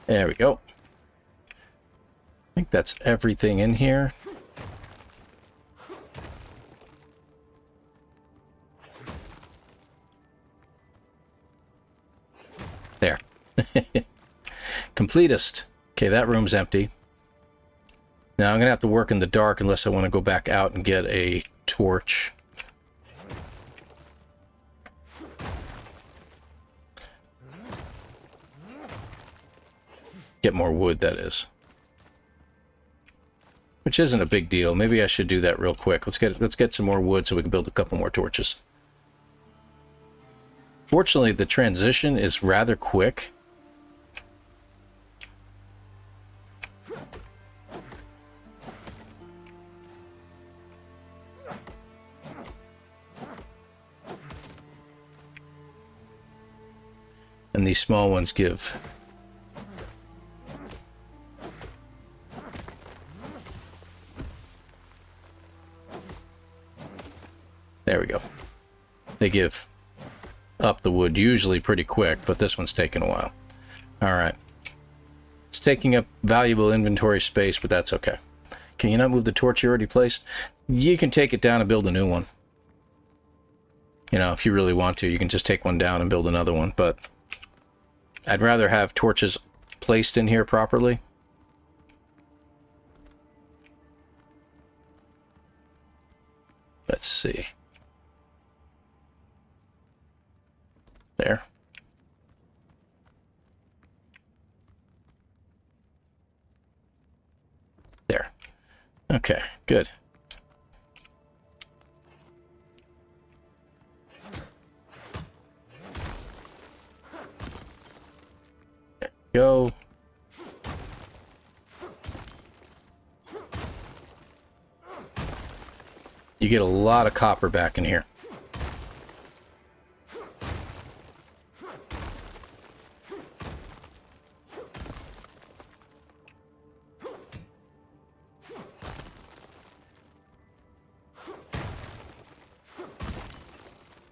There we go. I think that's everything in here. There. Completest. Okay, that room's empty. Now I'm going to have to work in the dark unless I want to go back out and get a torch. Get more wood, that is. Which isn't a big deal. Maybe I should do that real quick. Let's get some more wood so we can build a couple more torches. Fortunately, the transition is rather quick. And these small ones give. There we go. They give up the wood usually pretty quick, but this one's taking a while. All right. It's taking up valuable inventory space, but that's okay. Can you not move the torch you already placed? You can take it down and build a new one. You know, if you really want to, you can just take one down and build another one, but I'd rather have torches placed in here properly. Let's see. There. There. Okay, good. There we go. You get a lot of copper back in here.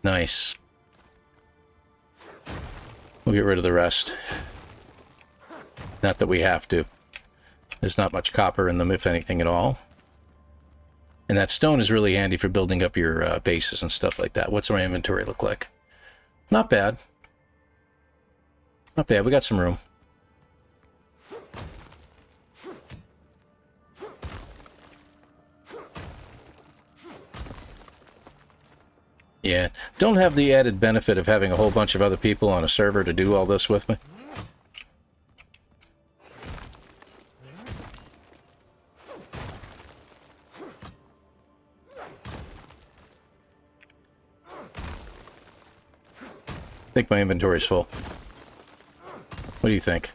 Nice. We'll get rid of the rest. Not that we have to. There's not much copper in them, if anything at all. And that stone is really handy for building up your bases and stuff like that. What's our inventory look like? Not bad. Not bad. We got some room. Yeah, don't have the added benefit of having a whole bunch of other people on a server to do all this with me. I think my inventory's full. What do you think?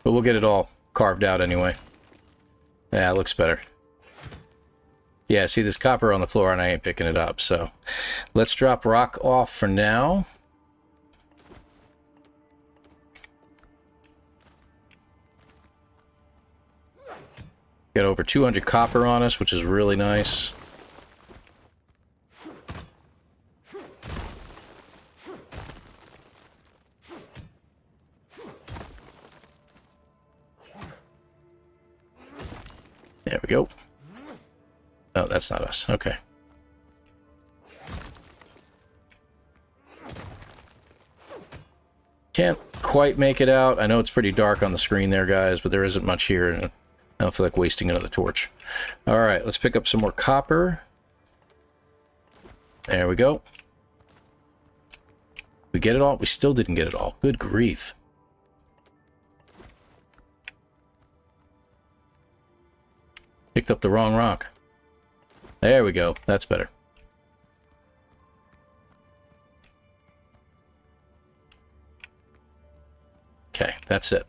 But we'll get it all carved out anyway. Yeah, it looks better. Yeah, see, there's copper on the floor and I ain't picking it up, so let's drop rock off for now. Got over 200 copper on us, which is really nice. There we go. Oh, that's not us. Okay. Can't quite make it out. I know it's pretty dark on the screen there, guys, but there isn't much here. I don't feel like wasting another torch. All right, let's pick up some more copper. There we go. We get it all? We still didn't get it all. Good grief. Picked up the wrong rock. There we go. That's better. Okay, that's it.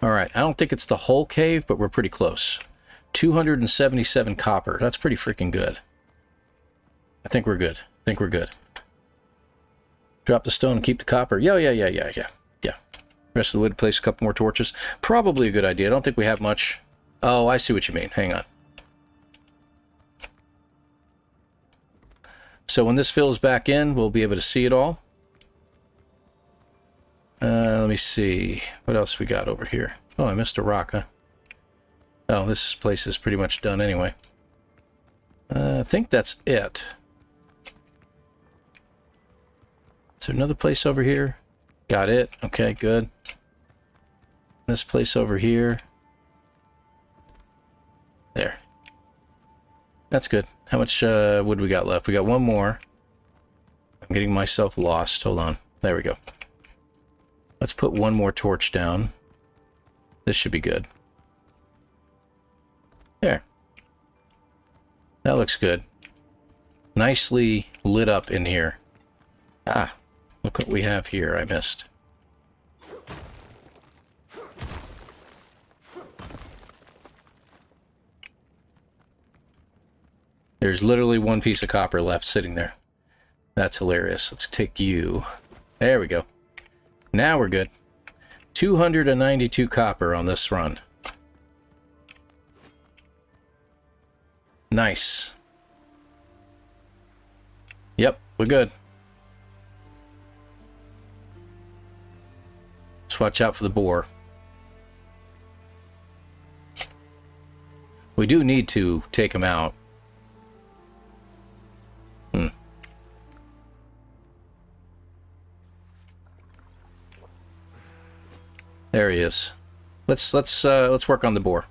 All right, I don't think it's the whole cave, but we're pretty close. 277 copper. That's pretty freaking good. I think we're good. I think we're good. Drop the stone and keep the copper. Yeah. Rest of the wood, place a couple more torches. Probably a good idea. I don't think we have much. Oh, I see what you mean. Hang on. So when this fills back in, we'll be able to see it all. Let me see. What else we got over here? Oh, I missed a rock, huh? Oh, this place is pretty much done anyway. I think that's it. Is there another place over here? Got it. Okay, good. This place over here. There. That's good. How much wood we got left? We got one more. I'm getting myself lost. Hold on. There we go. Let's put one more torch down. This should be good. There. That looks good. Nicely lit up in here. Ah, look what we have here. I missed. There's literally one piece of copper left sitting there. That's hilarious. Let's take you. There we go. Now we're good. 292 copper on this run. Nice. Yep, we're good. Just watch out for the boar. We do need to take him out. There he is. Let's work on the boar.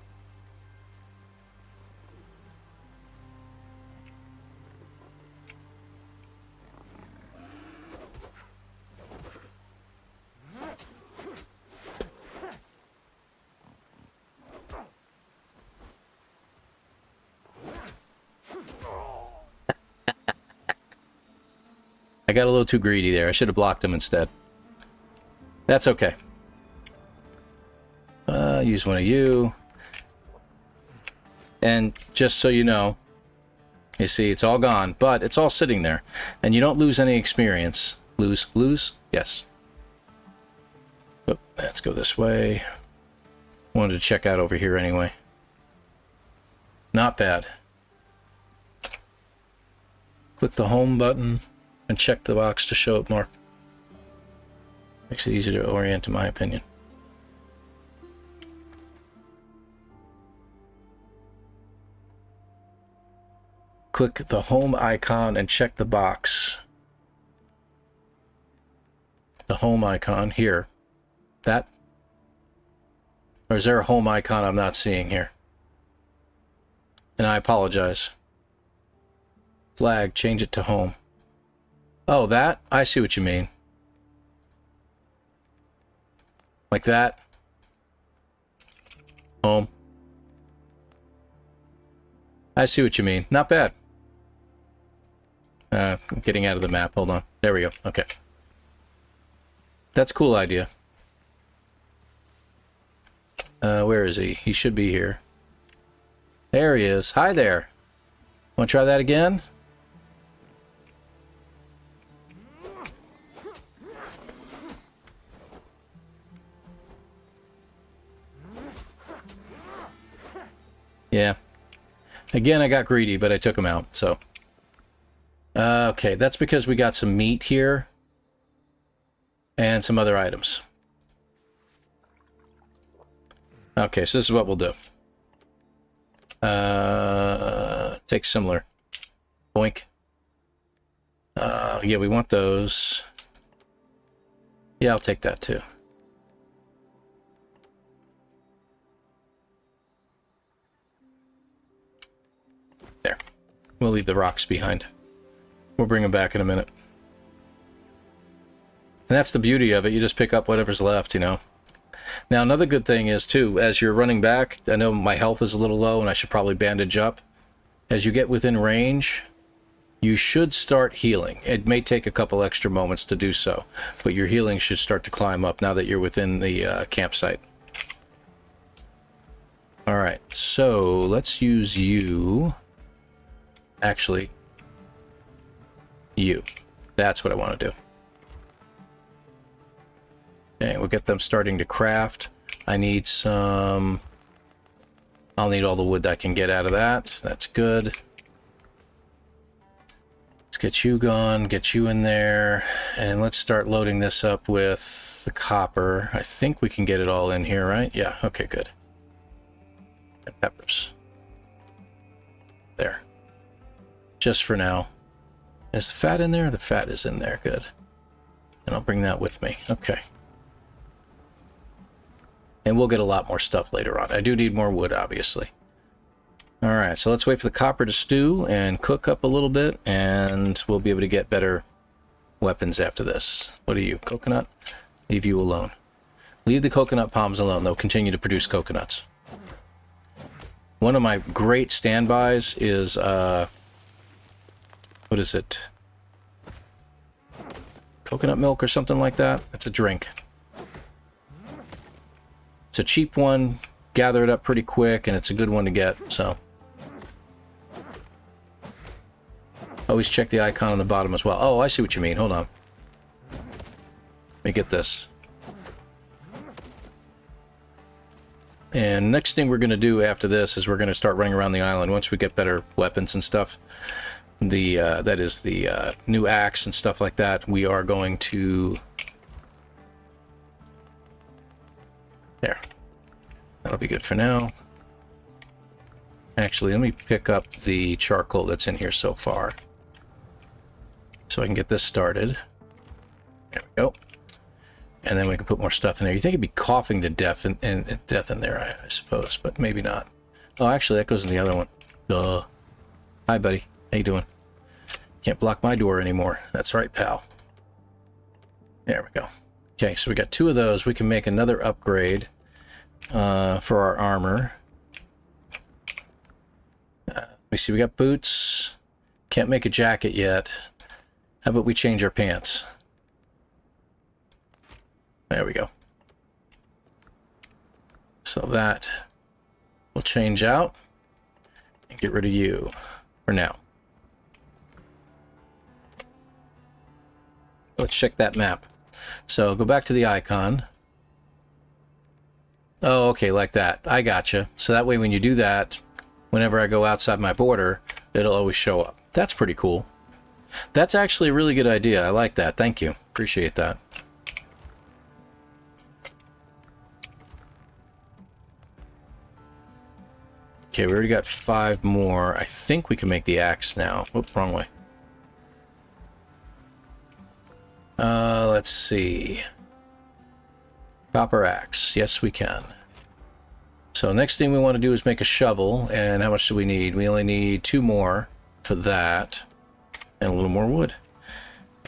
I got a little too greedy there. I should have blocked him instead. That's okay. Use one of you. And just so you know, You see, it's all gone, but it's all sitting there. And you don't lose any experience. Lose? Yes. Oh, let's go this way. Wanted to check out over here anyway. Not bad. Click the home button and check the box to show up mark. Makes it easier to orient, in my opinion. Click the home icon and check the box. The home icon here. That? Or is there a home icon I'm not seeing here? And I apologize. Flag, change it to home. Oh, that? I see what you mean. Like that. Home. I see what you mean. Not bad. I'm getting out of the map. Hold on. There we go. Okay. That's a cool idea. Where is he? He should be here. There he is. Hi there. Want to try that again? Yeah. Again, I got greedy, but I took him out, so. Okay, that's because we got some meat here. And some other items. Okay, so this is what we'll do. Take similar. Boink. Yeah, we want those. Yeah, I'll take that too. There. We'll leave the rocks behind. We'll bring them back in a minute. And that's the beauty of it. You just pick up whatever's left, you know. Now, another good thing is, too, as you're running back, I know my health is a little low and I should probably bandage up. As you get within range, you should start healing. It may take a couple extra moments to do so, but your healing should start to climb up now that you're within the campsite. All right, so let's use you. Actually, you. That's what I want to do. Okay, we'll get them starting to craft. I need some... I'll need all the wood I can get out of that. That's good. Let's get you gone, get you in there, and let's start loading this up with the copper. I think we can get it all in here, right? Yeah, okay, good. And peppers. There. Just for now. Is the fat in there? The fat is in there, good. And I'll bring that with me. Okay. And we'll get a lot more stuff later on. I do need more wood, obviously. Alright, so let's wait for the copper to stew and cook up a little bit, and we'll be able to get better weapons after this. What are you, coconut? Leave you alone. Leave the coconut palms alone. They'll continue to produce coconuts. One of my great standbys is, what is it? Coconut milk or something like that? It's a drink. It's a cheap one, gather it up pretty quick, and it's a good one to get, so. Always check the icon on the bottom as well. Oh, I see what you mean. Hold on. Let me get this. And next thing we're going to do after this is we're going to start running around the island once we get better weapons and stuff. That is the new axe and stuff like that. We are going to... There. That'll be good for now. Actually, let me pick up the charcoal that's in here so far. So I can get this started. There we go. And then we can put more stuff in there. You think it'd be coughing to death in there, I suppose, but maybe not. Oh, actually, that goes in the other one. Duh. Hi, buddy. How you doing? Can't block my door anymore. That's right, pal. There we go. Okay, so we got 2 of those. We can make another upgrade for our armor. We see we got boots. Can't make a jacket yet. How about we change our pants? There we go. So that will change out and get rid of you for now. let's check that map. So go back to the icon. Oh, okay, like that. I gotcha. So that way when you do that, whenever I go outside my border, it'll always show up. That's pretty cool. That's actually a really good idea. I like that. Thank you. Appreciate that. Okay, we already got 5 more. I think we can make the axe now. Whoop, wrong way. Let's see. Copper axe. Yes, we can. So next thing we want to do is make a shovel. And how much do we need? We only need 2 more for that. And a little more wood.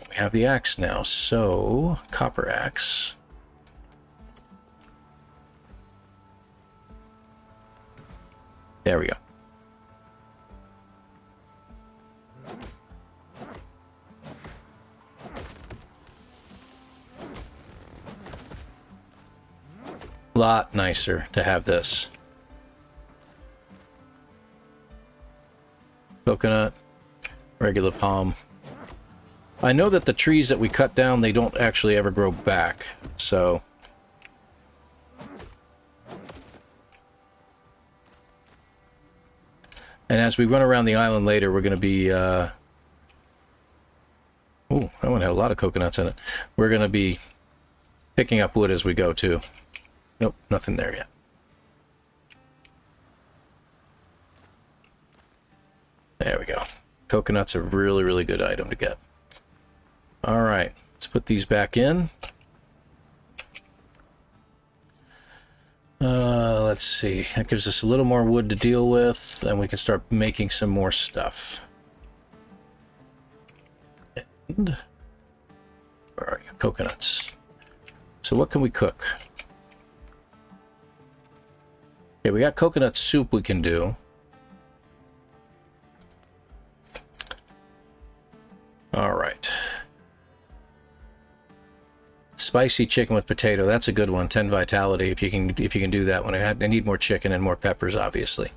We have the axe now. So, copper axe. There we go. Lot nicer to have this. Coconut, regular palm. I know that the trees that we cut down, they don't actually ever grow back, so... And as we run around the island later, we're going to be... Ooh, that one had a lot of coconuts in it. We're going to be picking up wood as we go, too. Nope, nothing there yet. There we go. Coconut's a really, really good item to get. Alright, let's put these back in. Let's see. That gives us a little more wood to deal with, and we can start making some more stuff. And where are you? Coconuts. So what can we cook? Okay, we got coconut soup we can do. Alright. Spicy chicken with potato, that's a good one. 10 vitality if you can do that one. I need more chicken and more peppers, obviously.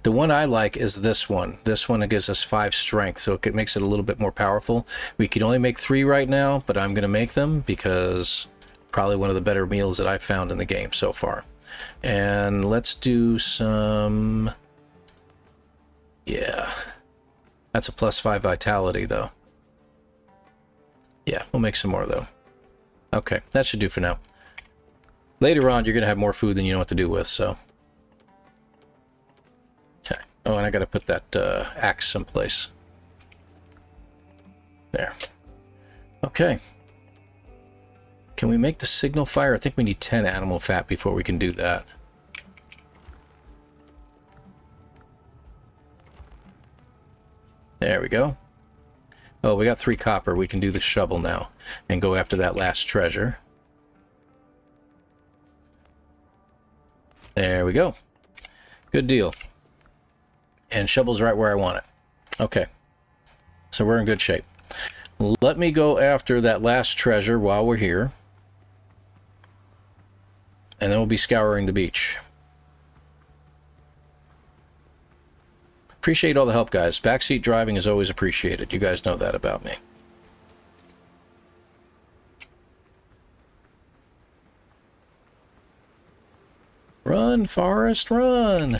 The one I like is this one. This one gives us 5 strength, so it makes it a little bit more powerful. We can only make 3 right now, but I'm going to make them because probably one of the better meals that I've found in the game so far. And let's do some... Yeah. That's a +5 vitality, though. Yeah, we'll make some more, though. Okay, that should do for now. Later on, you're going to have more food than you know what to do with, so... Okay. Oh, and I got to put that axe someplace. There. Okay. Can we make the signal fire? I think we need 10 animal fat before we can do that. There we go. Oh, we got 3 copper. We can do the shovel now and go after that last treasure. There we go. Good deal. And shovel's right where I want it. Okay. So we're in good shape. Let me go after that last treasure while we're here. And then we'll be scouring the beach. Appreciate all the help, guys. Backseat driving is always appreciated. You guys know that about me. Run, Forrest, run!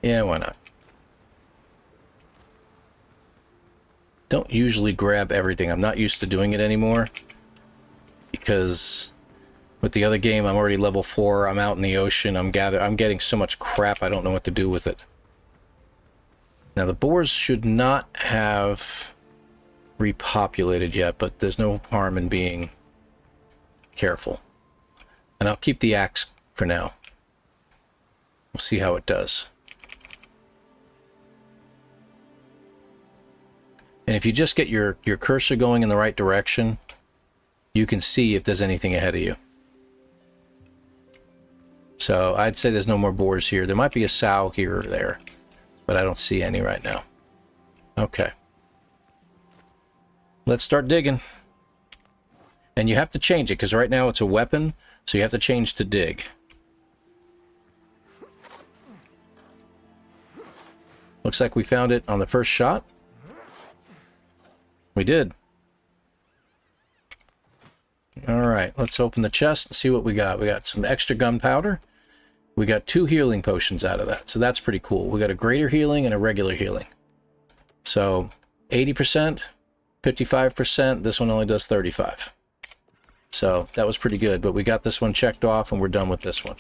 Yeah, why not? Don't usually grab everything. I'm not used to doing it anymore. Because... with the other game, I'm already level 4. I'm out in the ocean. I'm getting so much crap, I don't know what to do with it. Now, the boars should not have repopulated yet, but there's no harm in being careful. And I'll keep the axe for now. We'll see how it does. And if you just get your cursor going in the right direction, you can see if there's anything ahead of you. So I'd say there's no more boars here. There might be a sow here or there, but I don't see any right now. Okay. Let's start digging. And you have to change it, because right now it's a weapon, so you have to change to dig. Looks like we found it on the first shot. We did. All right, let's open the chest and see what we got. We got some extra gunpowder. We got 2 healing potions out of that, so that's pretty cool. We got a greater healing and a regular healing. So 80%, 55%. This one only does 35. So that was pretty good, but we got this one checked off and we're done with this one.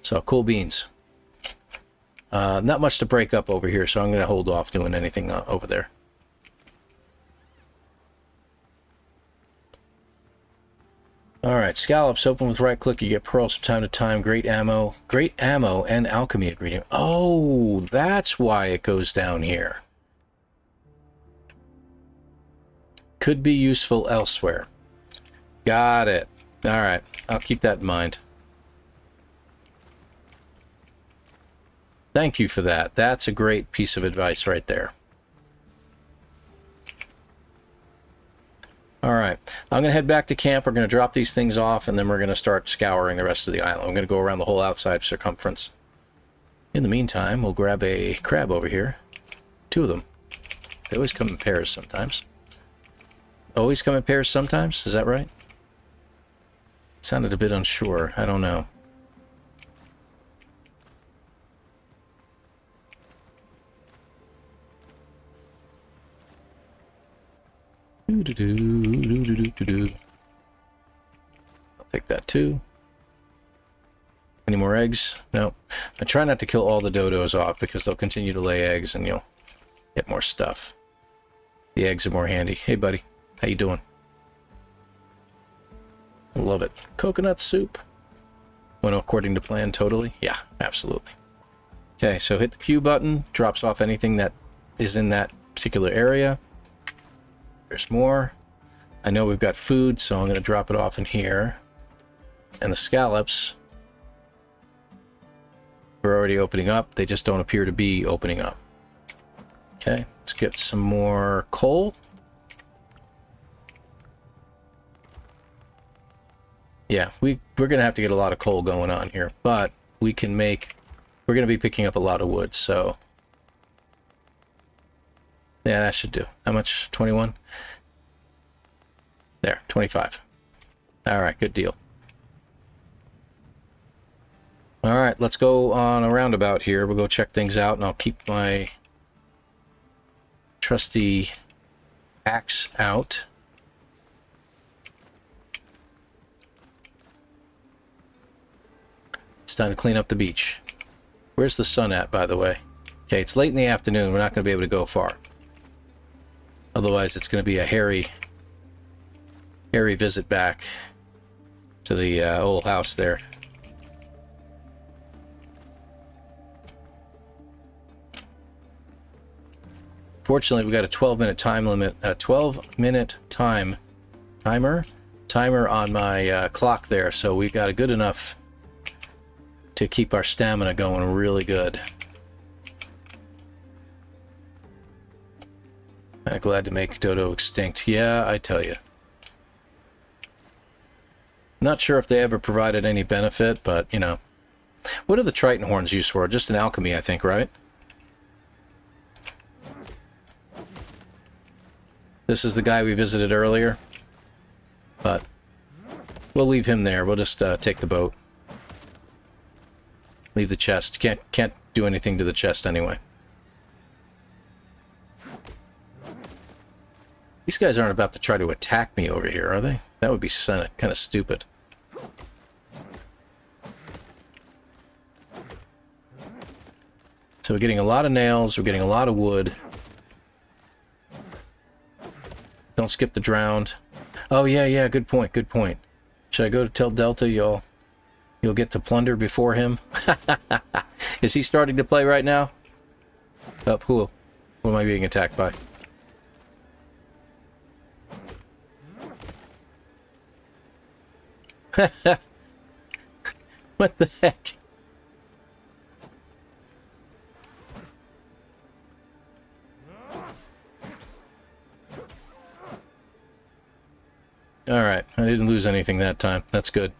So cool beans. Not much to break up over here, so I'm going to hold off doing anything over there. Alright, scallops, open with right click, you get pearls from time to time, great ammo and alchemy ingredient. Oh, that's why it goes down here. Could be useful elsewhere. Got it. Alright, I'll keep that in mind. Thank you for that. That's a great piece of advice right there. Alright, I'm going to head back to camp. We're going to drop these things off, and then we're going to start scouring the rest of the island. I'm going to go around the whole outside circumference. In the meantime, we'll grab a crab over here. 2 of them. They always come in pairs sometimes. Always come in pairs sometimes? Is that right? It sounded a bit unsure. I don't know. I'll take that too. Any more eggs? No. I try not to kill all the dodos off because they'll continue to lay eggs and you'll get more stuff. The eggs are more handy. Hey buddy, how you doing? I love it. Coconut soup. Went according to plan totally? Yeah, absolutely. Okay, so hit the Q button, drops off anything that is in that particular area. There's more. I know we've got food, so I'm going to drop it off in here. And the scallops, we're already opening up. They just don't appear to be opening up. Okay, let's get some more coal. Yeah, we're going to have to get a lot of coal going on here, but we can make... We're going to be picking up a lot of wood, so... Yeah, that should do. How much? 21? There, 25. Alright, good deal. Alright, let's go on a roundabout here. We'll go check things out, and I'll keep my trusty axe out. It's time to clean up the beach. Where's the sun at, by the way? Okay, it's late in the afternoon. We're not going to be able to go far. Otherwise, it's going to be a hairy visit back to the old house there. Fortunately, we got a 12-minute time limit, a 12-minute timer on my clock there, so we've got a good enough to keep our stamina going really good. I'm glad to make Dodo extinct. Yeah, I tell you. Not sure if they ever provided any benefit, but, you know. What are the Triton horns used for? Just an alchemy, I think, right? This is the guy we visited earlier. But we'll leave him there. We'll just take the boat. Leave the chest. Can't do anything to the chest anyway. These guys aren't about to try to attack me over here, are they? That would be kind of stupid. So we're getting a lot of nails, we're getting a lot of wood. Don't skip the drowned. Oh, yeah, good point, good point. Should I go to tell Delta you'll get to plunder before him? Is he starting to play right now? Oh, cool. What am I being attacked by? What the heck? Alright, I didn't lose anything that time. That's good.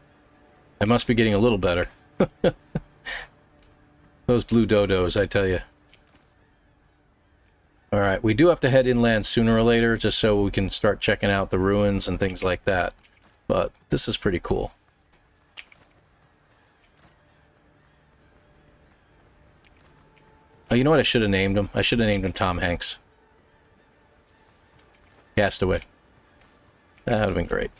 I must be getting a little better. Those blue dodos, I tell you. All right, we do have to head inland sooner or later just so we can start checking out the ruins and things like that. But this is pretty cool. Oh, you know what I should have named him? I should have named him Tom Hanks. Castaway. That would have been great.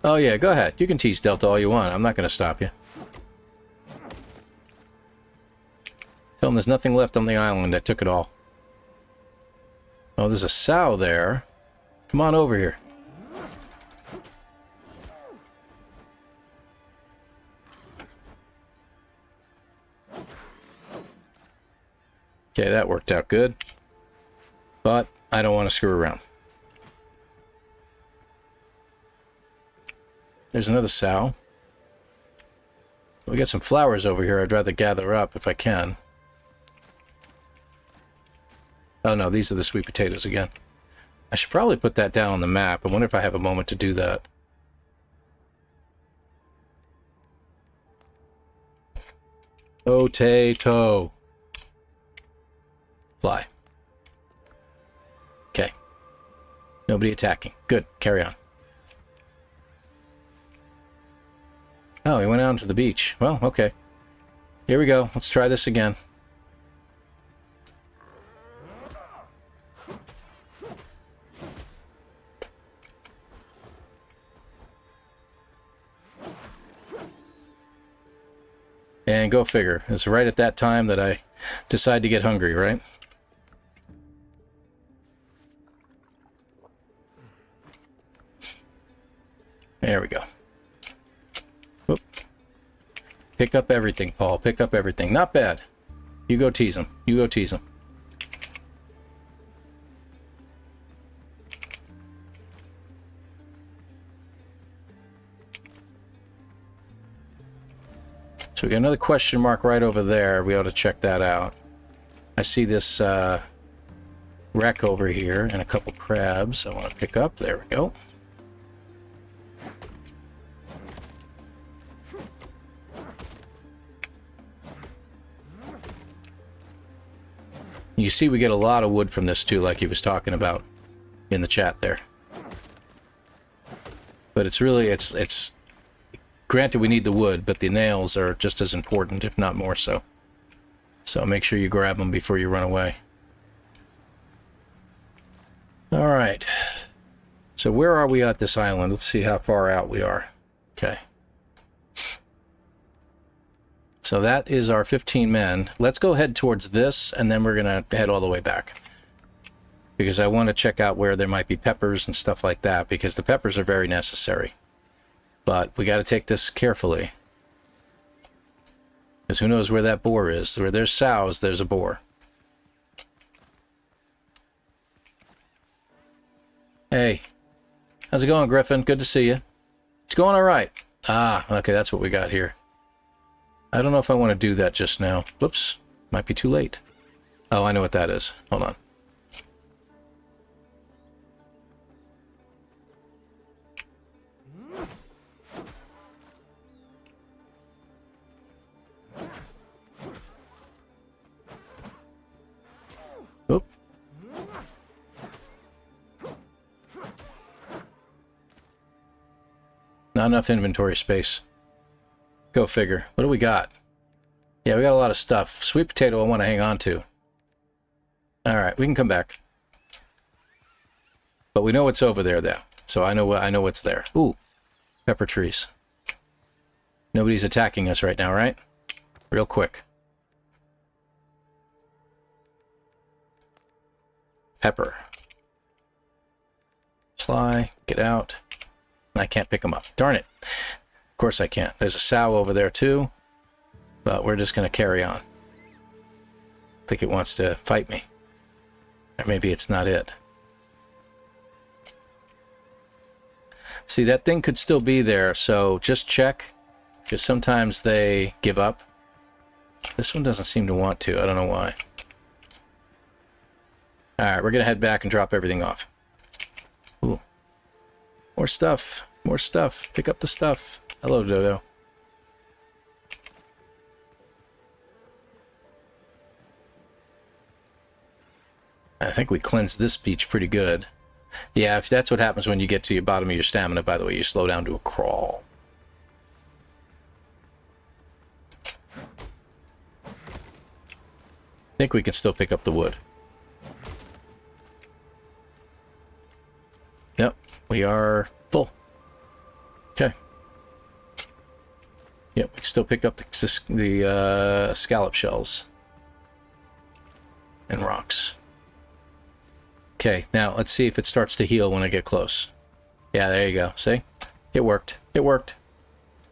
Oh yeah, go ahead. You can tease Delta all you want. I'm not going to stop you. Tell him there's nothing left on the island. I took it all. Oh, there's a sow there. Come on over here. Okay, that worked out good. But I don't want to screw around. There's another sow. We got some flowers over here I'd rather gather up if I can. Oh no, these are the sweet potatoes again. I should probably put that down on the map. I wonder if I have a moment to do that. Potato. Fly. Okay. Nobody attacking. Good. Carry on. Oh, he went out to the beach. Well, okay. Here we go. Let's try this again. And go figure. It's right at that time that I decide to get hungry, right? There we go. Whoop. Pick up everything, Paul. Pick up everything. Not bad. You go tease him. You go tease him. So we got another question mark right over there. We ought to check that out. I see this wreck over here and a couple crabs I want to pick up. There we go. You see we get a lot of wood from this too, like he was talking about in the chat there. But it's really, it's granted we need the wood, but the nails are just as important, if not more so. So make sure you grab them before you run away. Alright. So where are we at this island? Let's see how far out we are. Okay. So that is our 15 men. Let's go head towards this, and then we're going to head all the way back. Because I want to check out where there might be peppers and stuff like that, because the peppers are very necessary. But we got to take this carefully. Because who knows where that boar is. Where there's sows, there's a boar. Hey. How's it going, Griffin? Good to see you. It's going all right. Ah, okay, that's what we got here. I don't know if I want to do that just now. Whoops. Might be too late. Oh, I know what that is. Hold on. Oop. Not enough inventory space. Go figure. What do we got? Yeah, we got a lot of stuff. Sweet potato I want to hang on to. Alright, we can come back. But we know what's over there, though. So I know what's there. Ooh, pepper trees. Nobody's attacking us right now, right? Real quick. Pepper. Fly, get out. And I can't pick them up. Darn it. Of course I can't. There's a sow over there too. But we're just going to carry on. I think it wants to fight me. Or maybe it's not it. See, that thing could still be there, so just check. Because sometimes they give up. This one doesn't seem to want to. I don't know why. Alright, we're going to head back and drop everything off. Ooh. More stuff. More stuff. Pick up the stuff. Hello, Dodo. I think we cleansed this beach pretty good. Yeah, if that's what happens when you get to the bottom of your stamina, by the way, you slow down to a crawl. I think we can still pick up the wood. Yep, we are full. Okay. Yep, we can still pick up the scallop shells and rocks. Okay, now let's see if it starts to heal when I get close. Yeah, there you go. See? It worked. It worked.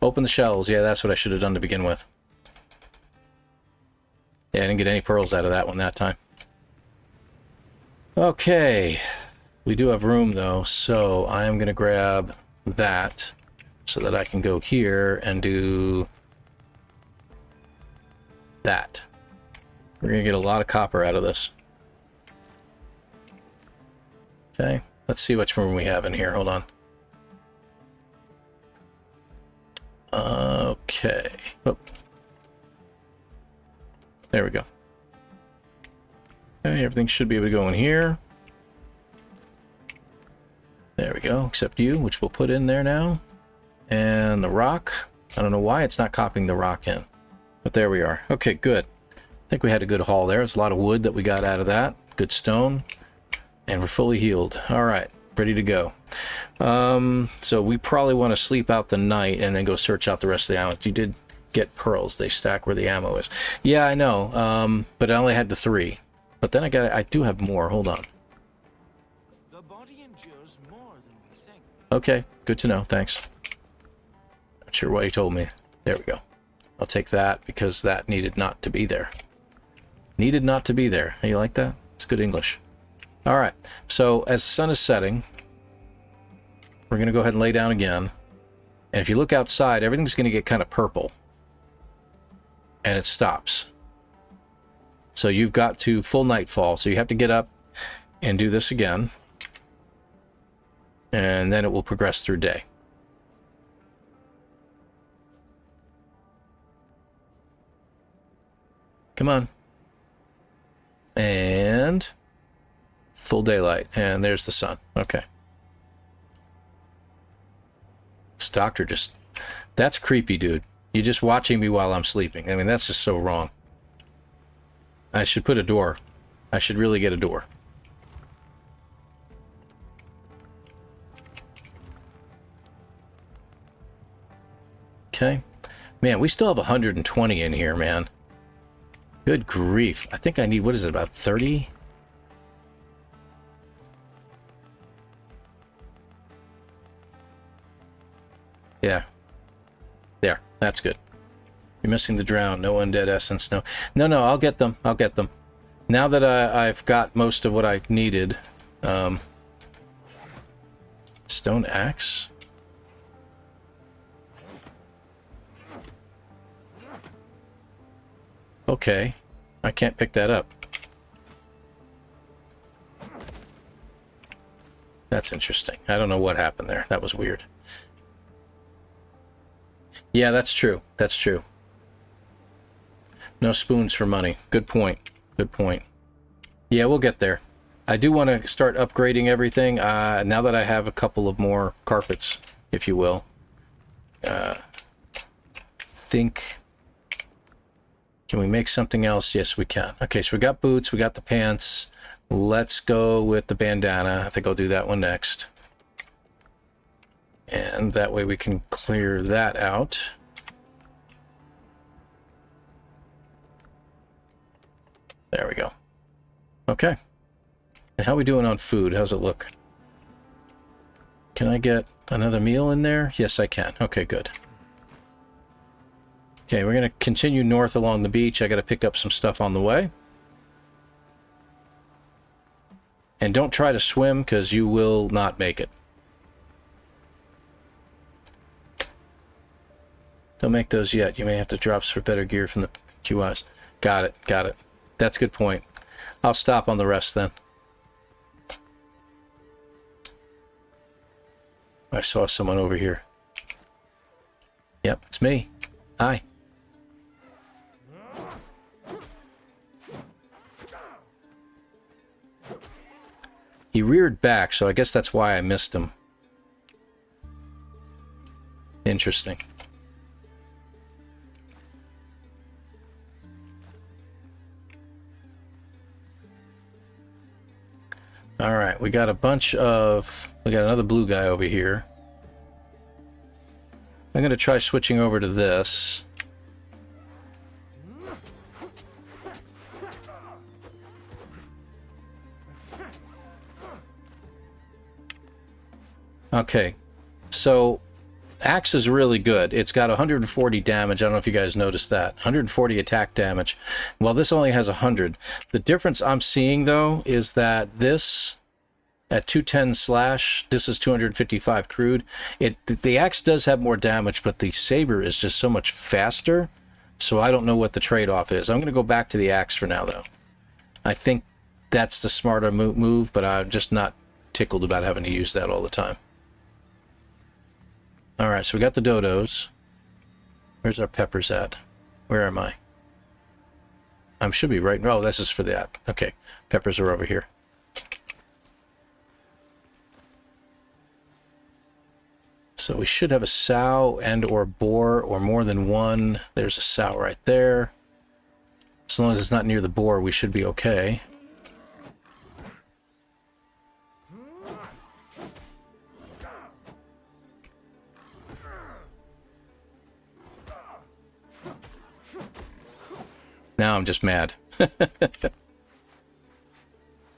Open the shells. Yeah, that's what I should have done to begin with. Yeah, I didn't get any pearls out of that one that time. Okay. We do have room, though, so I am going to grab that so that I can go here and do that. We're going to get a lot of copper out of this. Okay, let's see which room we have in here. Hold on. Okay. Oh. There we go. Okay, everything should be able to go in here. There we go, except you, which we'll put in there now. And the rock. I don't know why it's not copying the rock in. But there we are. Okay, good. I think we had a good haul there. There's a lot of wood that we got out of that. Good stone. And we're fully healed. All right, ready to go. So we probably want to sleep out the night and then go search out the rest of the island. You did get pearls. They stack where the ammo is. Yeah, I know. But I only had the 3. But then I do have more. Hold on. The body endures more than we think. Okay, good to know. Thanks. Not sure what he told me. There we go. I'll take that because that needed not to be there. Needed not to be there. You like that? It's good English. All right, so as the sun is setting, we're going to go ahead and lay down again. And if you look outside, everything's going to get kind of purple. And it stops. So you've got to full nightfall. So you have to get up and do this again. And then it will progress through day. Come on. And full daylight. And there's the sun. Okay. This doctor just... That's creepy, dude. You're just watching me while I'm sleeping. I mean, that's just so wrong. I should put a door. I should really get a door. Okay. Man, we still have 120 in here, man. Good grief. I think I need, what is it, about 30? Yeah. There. That's good. You're missing the drown. No undead essence. No. No, I'll get them. I'll get them. Now that I've got most of what I needed. Stone axe. Okay. I can't pick that up. That's interesting. I don't know what happened there. That was weird. Yeah, that's true. That's true. No spoons for money. Good point. Good point. Yeah, we'll get there. I do want to start upgrading everything. Now that I have a couple of more carpets, if you will. Think... Can we make something else? Yes, we can. Okay, so we got boots, we got the pants. Let's go with the bandana. I think I'll do that one next. And that way we can clear that out. There we go. Okay. And how are we doing on food? How's it look? Can I get another meal in there? Yes, I can. Okay, good. Okay, we're going to continue north along the beach. I got to pick up some stuff on the way. And don't try to swim because you will not make it. Don't make those yet. You may have to drop for better gear from the QIs. Got it, got it. That's a good point. I'll stop on the rest then. I saw someone over here. Yep, it's me. Hi. He reared back, so I guess that's why I missed him. Interesting. All right, we got another blue guy over here. I'm going to try switching over to this. Okay, so axe is really good. It's got 140 damage. I don't know if you guys noticed that. 140 attack damage. Well, this only has 100. The difference I'm seeing, though, is that this, at 210 slash, this is 255 crude. The axe does have more damage, but the saber is just so much faster, so I don't know what the trade-off is. I'm going to go back to the axe for now, though. I think that's the smarter move, but I'm just not tickled about having to use that all the time. Alright, so we got the dodos. Where's our peppers at? Where am I? I should be right. Oh, this is for that. Okay, peppers are over here. So we should have a sow and or boar or more than one. There's a sow right there. As long as it's not near the boar, we should be okay. Now I'm just mad. Because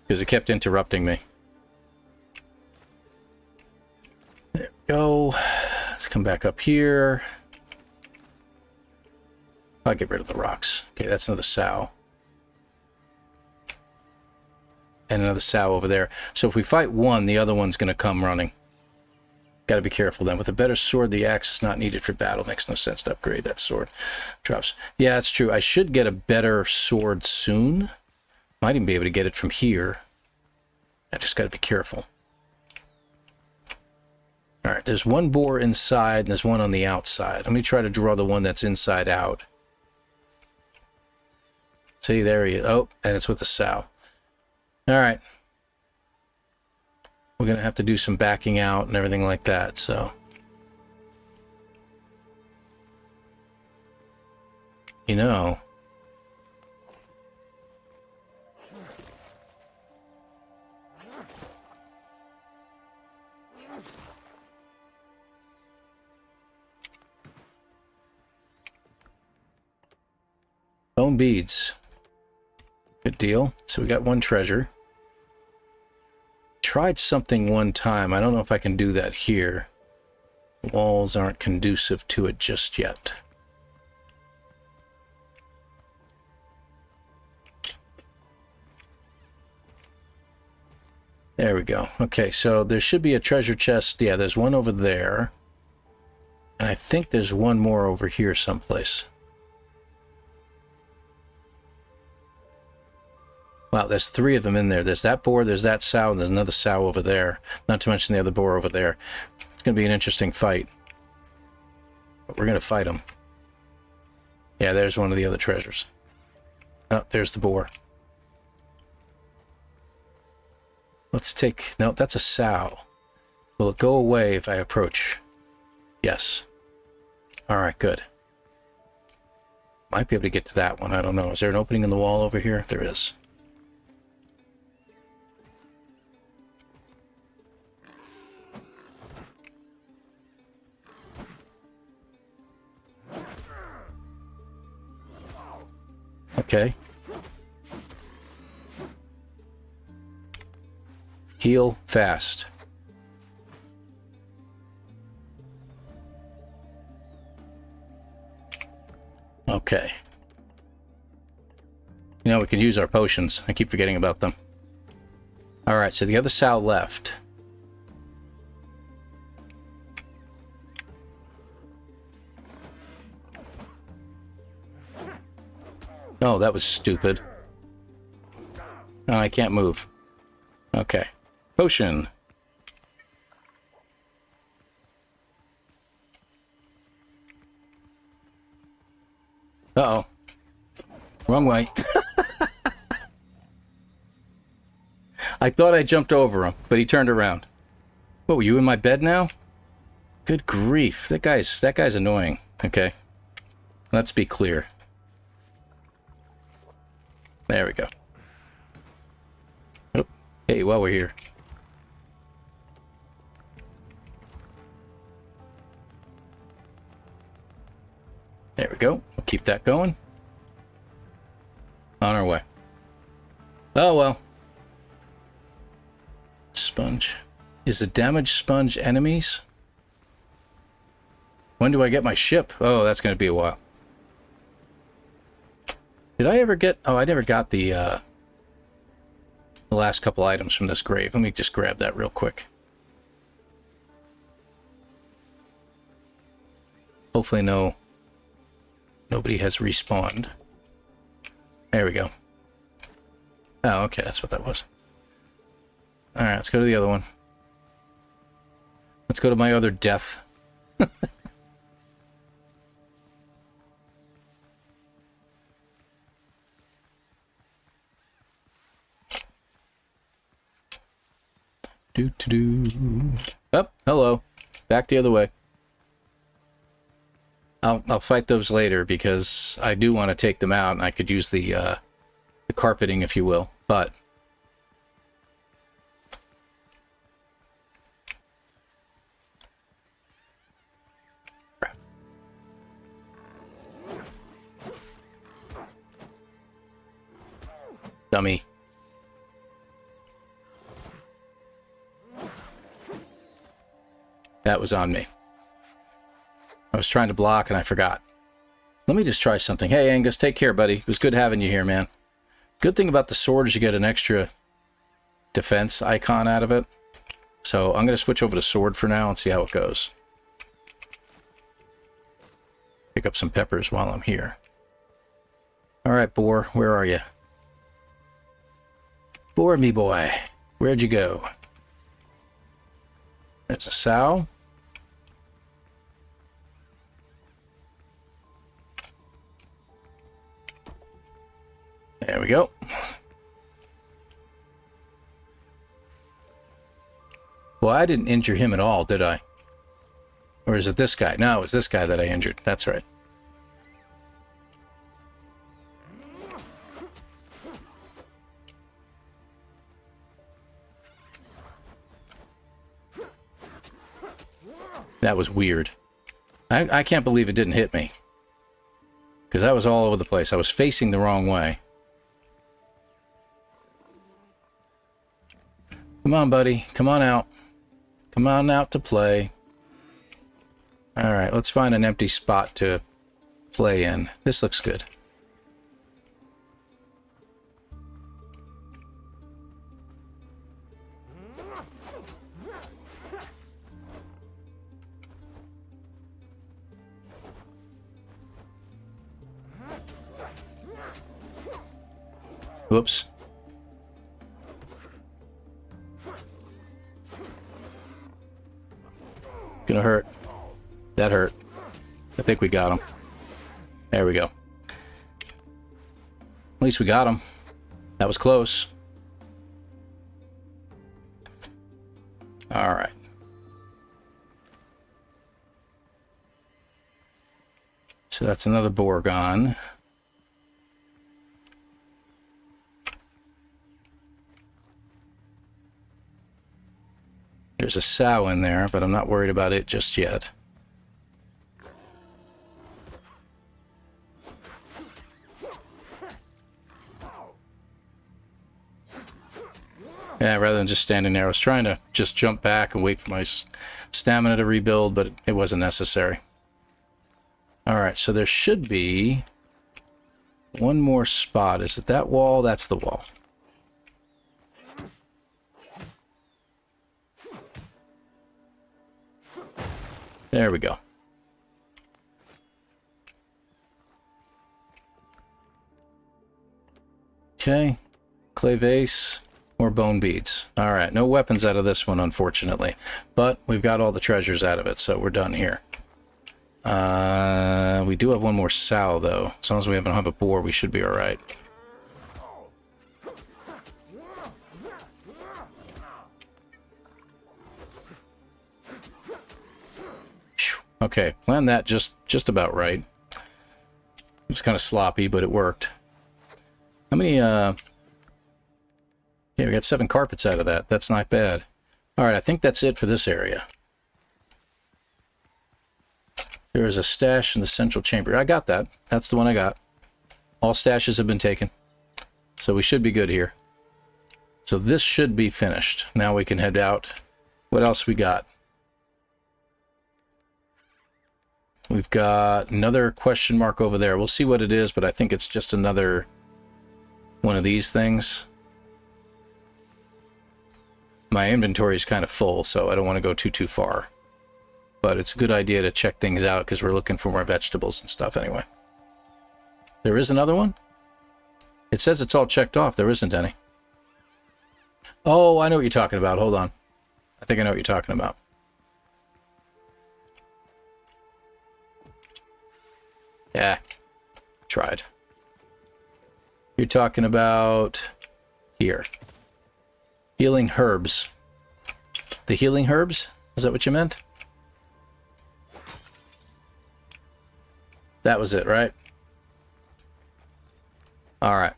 it kept interrupting me. There we go. Let's come back up here. I'll get rid of the rocks. Okay, that's another sow. And another sow over there. So if we fight one, the other one's going to come running. Got to be careful then. With a better sword, the axe is not needed for battle. Makes no sense to upgrade that sword. Drops. Yeah, that's true. I should get a better sword soon. Might even be able to get it from here. I just got to be careful. Alright, there's one boar inside and there's one on the outside. Let me try to draw the one that's inside out. See, there he is. Oh, and it's with the sow. Alright. We're going to have to do some backing out and everything like that, so. You know. Bone beads. Good deal. So we got one treasure. Tried something one time. I don't know if I can do that here. The walls aren't conducive to it just yet. There we go. Okay, so there should be a treasure chest. Yeah, there's one over there. And I think there's one more over here someplace. Wow, there's three of them in there. There's that boar, there's that sow, and there's another sow over there. Not to mention the other boar over there. It's going to be an interesting fight. But we're going to fight them. Yeah, there's one of the other treasures. Oh, there's the boar. Let's take... No, that's a sow. Will it go away if I approach? Yes. Alright, good. Might be able to get to that one. I don't know. Is there an opening in the wall over here? There is. Okay. Heal fast. Okay. You know, we could use our potions. I keep forgetting about them. Alright, so the other sow left. Oh, that was stupid. Oh, I can't move. Okay. Potion. Uh-oh. Wrong way. I thought I jumped over him, but he turned around. What, were you in my bed now? Good grief. That guy's annoying. Okay. Let's be clear. There we go. Oh, hey, while we're here. There we go. We'll keep that going. On our way. Oh, well. Sponge. Is the damaged sponge enemies? When do I get my ship? Oh, that's going to be a while. Did I ever get... Oh, I never got the last couple items from this grave. Let me just grab that real quick. Hopefully nobody has respawned. There we go. Oh, okay, that's what that was. Alright, let's go to the other one. Let's go to my other death. Oh, hello. Back the other way. I'll fight those later because I do want to take them out, and I could use the carpeting, if you will. But dummy. That was on me. I was trying to block and I forgot. Let me just try something. Hey, Angus, take care, buddy. It was good having you here, man. Good thing about the sword is you get an extra defense icon out of it. So I'm going to switch over to sword for now and see how it goes. Pick up some peppers while I'm here. All right, boar, where are you? Boar me, boy. Where'd you go? There's a sow. There we go. Well, I didn't injure him at all, did I? Or is it this guy? No, it was this guy that I injured. That's right. That was weird. I can't believe it didn't hit me. Because I was all over the place. I was facing the wrong way. Come on, buddy. Come on out. Come on out to play. Alright, let's find an empty spot to play in. This looks good. Whoops. It's gonna hurt. That hurt. I think we got him. There we go. At least we got him. That was close. All right. So that's another boar gone. There's a sow in there, but I'm not worried about it just yet. Yeah, rather than just standing there, I was trying to just jump back and wait for my stamina to rebuild, but it wasn't necessary. Alright, so there should be one more spot. Is it that wall? That's the wall. There we go. Okay. Clay vase or bone beads. Alright, no weapons out of this one, unfortunately. But we've got all the treasures out of it, so we're done here. We do have one more sow, though. As long as we don't have a boar, we should be alright. Okay, planned that just about right. It was kind of sloppy, but it worked. How many, yeah, we got 7 carpets out of that. That's not bad. All right, I think that's it for this area. There is a stash in the central chamber. I got that. That's the one I got. All stashes have been taken. So we should be good here. So this should be finished. Now we can head out. What else we got? We've got another question mark over there. We'll see what it is, but I think it's just another one of these things. My inventory is kind of full, so I don't want to go too far. But it's a good idea to check things out because we're looking for more vegetables and stuff anyway. There is another one? It says it's all checked off. There isn't any. Oh, I know what you're talking about. Hold on. I think I know what you're talking about. Yeah, tried. You're talking about here. Healing herbs. The healing herbs? Is that what you meant? That was it, right? All right.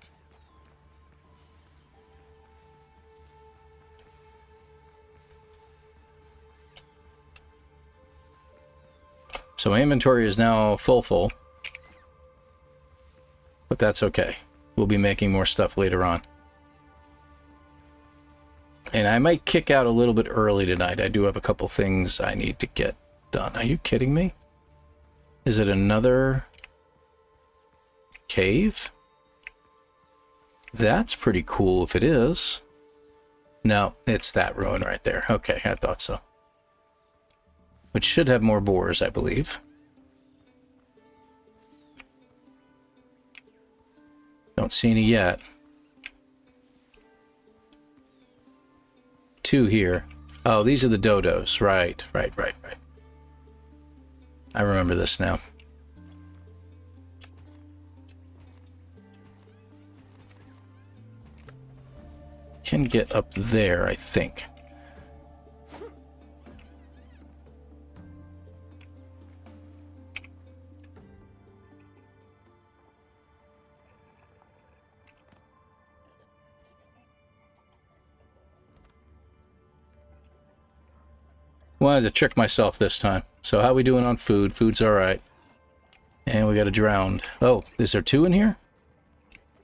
So my inventory is now full. But that's okay. We'll be making more stuff later on. And I might kick out a little bit early tonight. I do have a couple things I need to get done. Are you kidding me? Is it another cave? That's pretty cool if it is. No, it's that ruin right there. Okay, I thought so. Which should have more boars, I believe. Don't see any yet. 2 here. Oh, these are the dodos. Right. I remember this now. Can get up there, I think. Wanted to trick myself this time. So how we doing on food? Food's all right. And we got a drowned. Oh, is there 2 in here?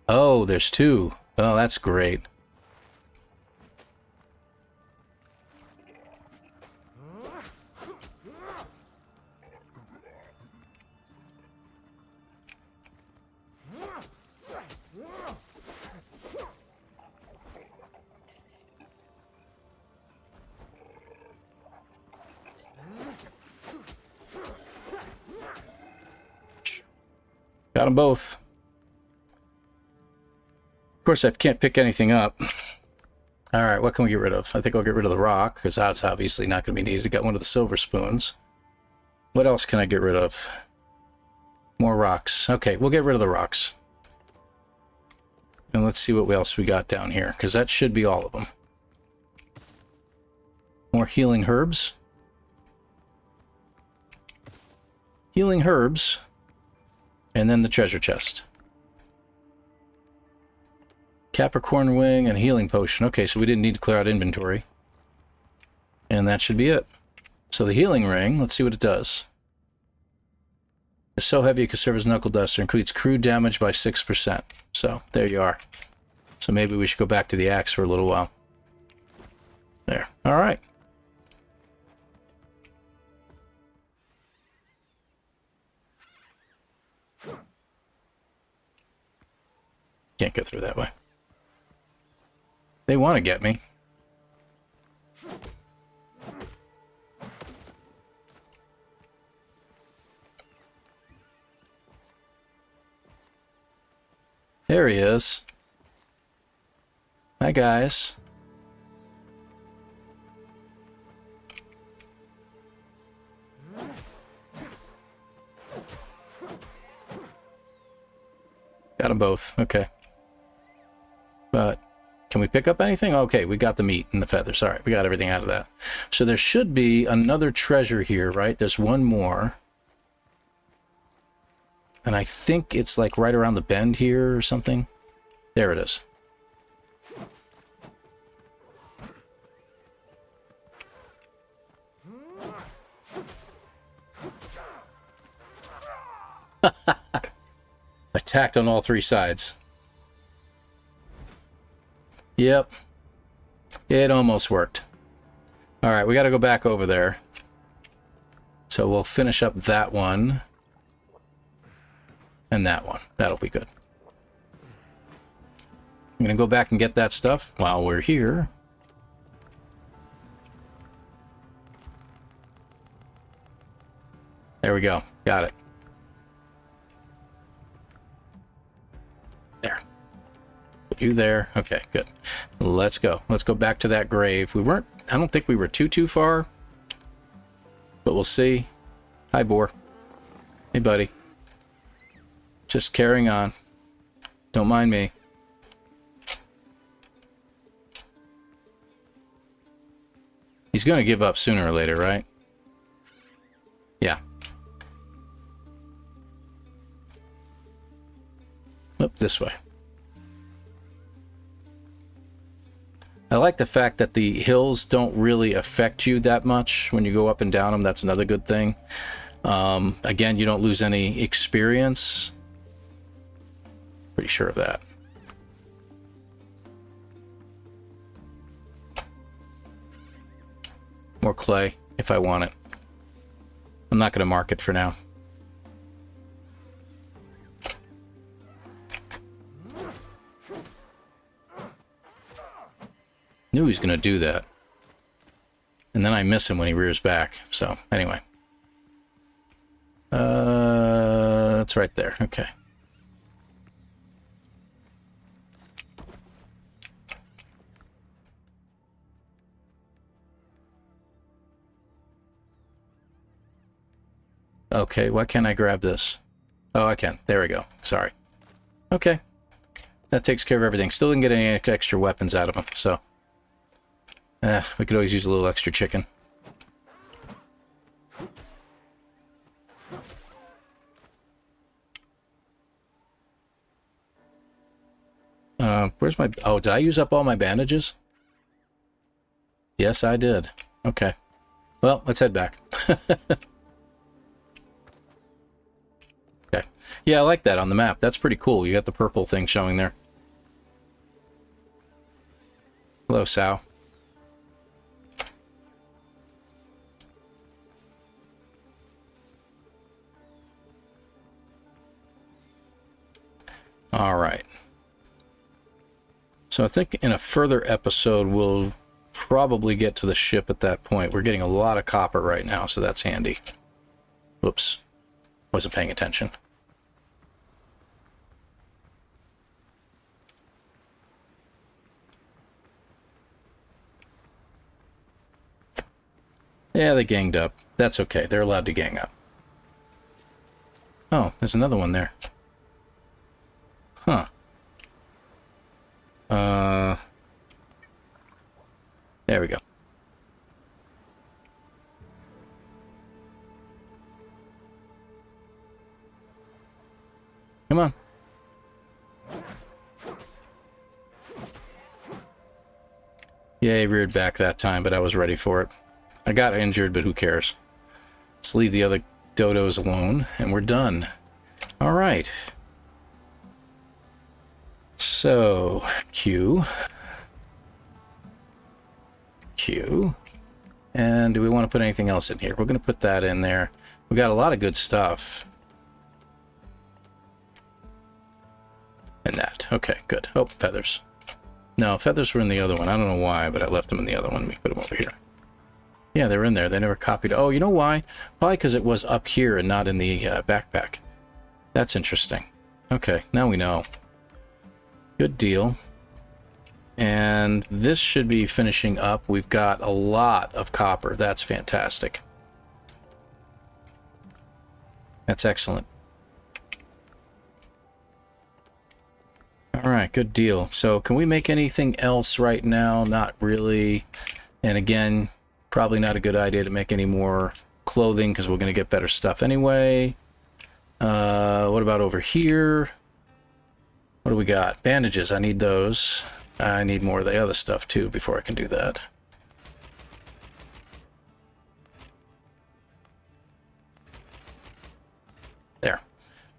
Oh, there's 2. Oh, that's great. Got them both. Of course, I can't pick anything up. All right, what can we get rid of? I think I'll get rid of the rock, because that's obviously not going to be needed. I got one of the silver spoons. What else can I get rid of? More rocks. Okay, we'll get rid of the rocks. And let's see what else we got down here, because that should be all of them. More healing herbs. Healing herbs. And then the treasure chest. Capricorn wing and healing potion. Okay, so we didn't need to clear out inventory. And that should be it. So the healing ring, let's see what it does. It's so heavy it can serve as knuckle duster. Increases crew damage by 6%. So there you are. So maybe we should go back to the axe for a little while. There. All right. Can't go through that way. They want to get me. There he is. Hi, guys. Got them both. Okay. But Can we pick up anything? Okay, we got the meat and the feathers. All right, we got everything out of that. So there should be another treasure here, right? There's one more. And I think it's like right around the bend here or something. There it is. Attacked on all three sides. Yep. It almost worked. All right, we got to go back over there. So we'll finish up that one. And that one. That'll be good. I'm going to go back and get that stuff while we're here. There we go. Got it. There. Put you there. Okay, good. Let's go. Let's go back to that grave. We weren't... I don't think we were too far. But we'll see. Hi, boar. Hey, buddy. Just carrying on. Don't mind me. He's going to give up sooner or later, right? Yeah. Up this way. I like the fact that the hills don't really affect you that much when you go up and down them. That's another good thing. Again, you don't lose any experience. Pretty sure of that. More clay, if I want it. I'm not going to mark it for now. Knew he was going to do that. And then I miss him when he rears back. So, anyway. It's right there. Okay. Okay, why can't I grab this? Oh, I can. There we go. Sorry. Okay. That takes care of everything. Still didn't get any extra weapons out of him, so... we could always use a little extra chicken. Where's my... Oh, did I use up all my bandages? Yes, I did. Okay. Well, let's head back. Okay. Yeah, I like that on the map. That's pretty cool. You got the purple thing showing there. Hello, Sow. All right. So I think in a further episode, we'll probably get to the ship at that point. We're getting a lot of copper right now, so that's handy. Whoops. Wasn't paying attention. Yeah, they ganged up. That's okay. They're allowed to gang up. Oh, there's another one there. Huh. There we go. Come on. Yeah, he reared back that time, but I was ready for it. I got injured, but who cares? Let's leave the other dodos alone, and we're done. All right. So, Q. And do we want to put anything else in here? We're going to put that in there. We got a lot of good stuff. And that. Okay, good. Oh, feathers. No, feathers were in the other one. I don't know why, but I left them in the other one. Let me put them over here. Yeah, they're in there. They never copied. Oh, you know why? Probably because it was up here and not in the backpack. That's interesting. Okay, now we know. Good deal. And this should be finishing up. We've got a lot of copper. That's fantastic. That's excellent. All All right, good deal. So can we make anything else right now? Not really. And again, probably not a good idea to make any more clothing because we're going to get better stuff anyway. What about over here? What do we got? Bandages. I need those. I need more of the other stuff too before I can do that. There.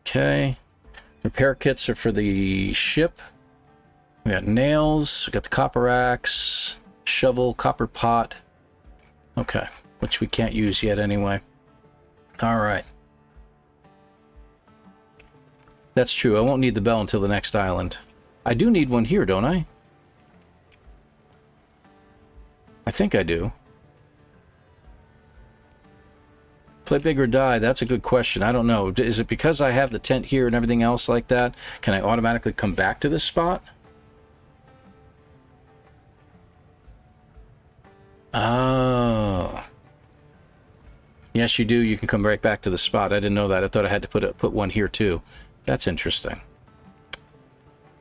Okay. Repair kits are for the ship. We got nails. We got the copper axe, shovel, copper pot. Okay. Which we can't use yet anyway. All right. That's true. I won't need the bell until the next island. I do need one here, don't I? I think I do. Play big or die? That's a good question. I don't know. Is it because I have the tent here and everything else like that? Can I automatically come back to this spot? Oh. Yes, you do. You can come right back to the spot. I didn't know that. I thought I had to put one here too. That's interesting.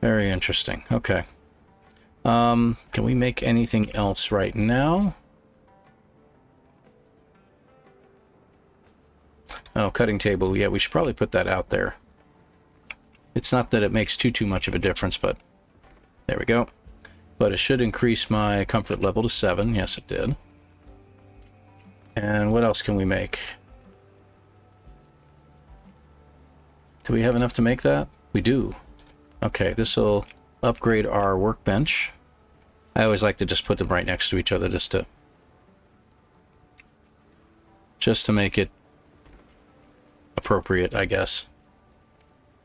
Very interesting. Okay. Can we make anything else right now? Oh, cutting table. Yeah, we should probably put that out there. It's not that it makes too much of a difference, but there we go. But it should increase my comfort level to 7. Yes, it did. And what else can we make? Do we have enough to make that? We do. Okay, this will upgrade our workbench. I always like to just put them right next to each other just to make it appropriate, I guess.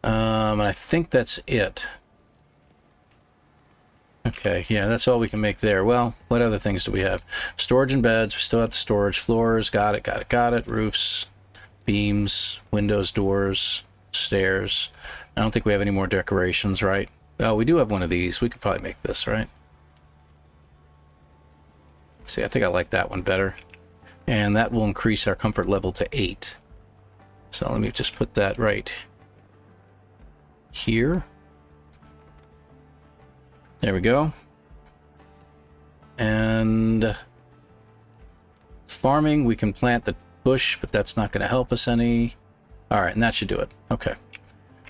And I think that's it. Okay, yeah, that's all we can make there. Well, what other things do we have? Storage and beds. We still have the storage. Floors. Got it. Roofs. Beams. Windows, doors. Stairs. I don't think we have any more decorations, right? Oh, we do have one of these. We could probably make this, right? Let's see, I think I like that one better. And that will increase our comfort level to 8. So let me just put that right here. There we go. And farming, we can plant the bush, but that's not going to help us any. All right, and that should do it. Okay.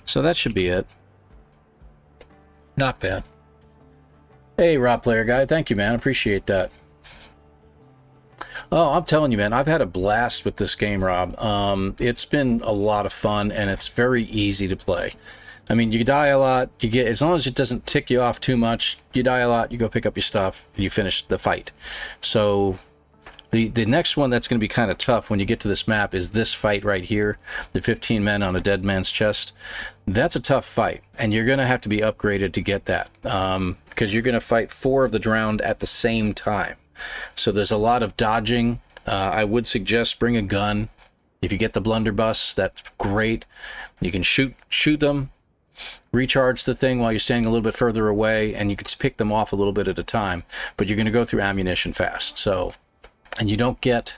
So that should be it. Not bad. Hey, Rob Player Guy. Thank you, man. Appreciate that. Oh, I'm telling you, man, I've had a blast with this game, Rob. It's been a lot of fun, and it's very easy to play. I mean, you die a lot. You get, as long as it doesn't tick you off too much, you die a lot, you go pick up your stuff, and you finish the fight. So the next one that's going to be kind of tough when you get to this map is this fight right here, the 15 men on a dead man's chest. That's a tough fight, and you're going to have to be upgraded to get that, because you're going to fight 4 of the drowned at the same time. So there's a lot of dodging. I would suggest bring a gun. If you get the blunderbuss, that's great. You can shoot them, recharge the thing while you're standing a little bit further away, and you can pick them off a little bit at a time. But you're going to go through ammunition fast. So, and you don't get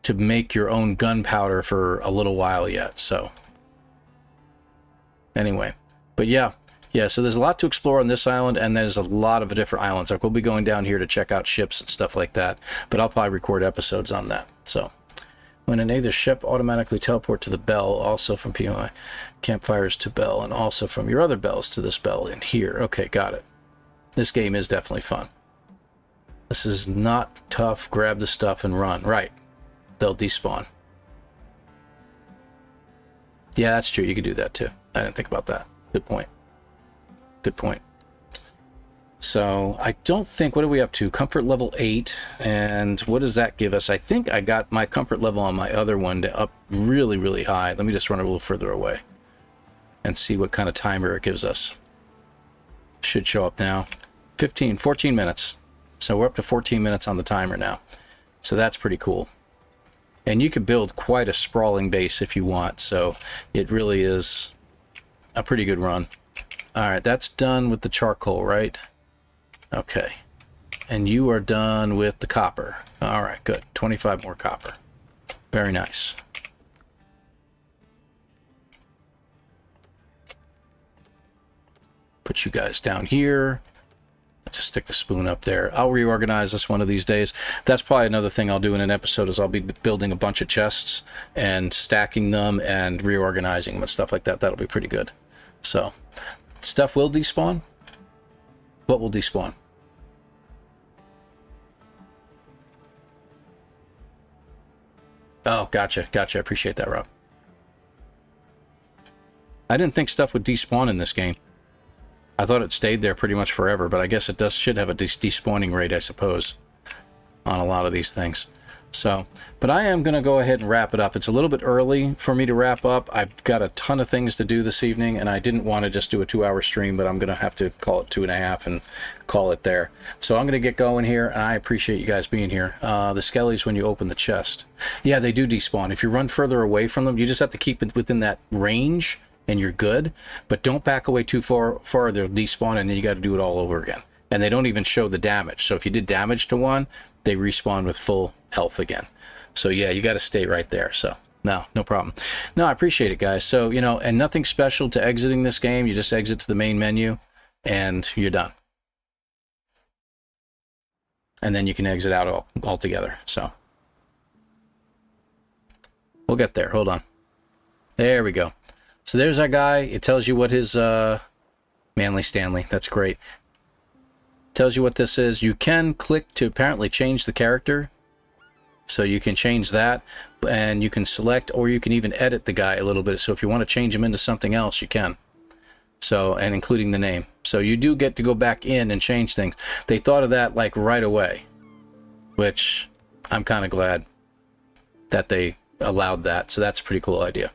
to make your own gunpowder for a little while yet. So, anyway, but yeah. Yeah, so there's a lot to explore on this island, and there's a lot of different islands. Like, we'll be going down here to check out ships and stuff like that, but I'll probably record episodes on that. So, when an either ship automatically teleport to the bell, also from POI campfires to bell, and also from your other bells to this bell in here. Okay, got it. This game is definitely fun. This is not tough. Grab the stuff and run. Right. They'll despawn. Yeah, that's true. You could do that too. I didn't think about that. Good point. Good point. So I don't think, what are we up to? Comfort level 8, and what does that give us? I think I got my comfort level on my other one to up really, really high. Let me just run it a little further away and see what kind of timer it gives us. Should show up now. 14 minutes. So we're up to 14 minutes on the timer now. So that's pretty cool. And you can build quite a sprawling base if you want, so it really is a pretty good run. All right, that's done with the charcoal, right? Okay. And you are done with the copper. All right, good. 25 more copper. Very nice. Put you guys down here. Just stick the spoon up there. I'll reorganize this one of these days. That's probably another thing I'll do in an episode is I'll be building a bunch of chests and stacking them and reorganizing them and stuff like that. That'll be pretty good. So, stuff will despawn. What will despawn? Oh, gotcha. Gotcha. I appreciate that, Rob. I didn't think stuff would despawn in this game. I thought it stayed there pretty much forever, but I guess it should have a despawning rate, I suppose, on a lot of these things. So, but I am going to go ahead and wrap it up. It's a little bit early for me to wrap up. I've got a ton of things to do this evening, and I didn't want to just do a 2-hour stream, but I'm going to have to call it 2.5 and call it there. So I'm going to get going here, and I appreciate you guys being here. The skellies, when you open the chest, yeah, they do despawn. If you run further away from them, you just have to keep it within that range, and you're good, but don't back away too far, they'll despawn, and then you got to do it all over again. And they don't even show the damage. So if you did damage to one, they respawn with full health again. So yeah, you got to stay right there. So no problem. No, I appreciate it, guys. So, you know, and nothing special to exiting this game. You just exit to the main menu, and you're done. And then you can exit out altogether. So we'll get there. Hold on. There we go. So there's our guy. It tells you what his Manly Stanley. That's great. Tells you what this is. You can click to apparently change the character. So you can change that, and you can select, or you can even edit the guy a little bit. So if you want to change him into something else, you can. So, and including the name. So you do get to go back in and change things. They thought of that like right away, which I'm kind of glad that they allowed that. So that's a pretty cool idea.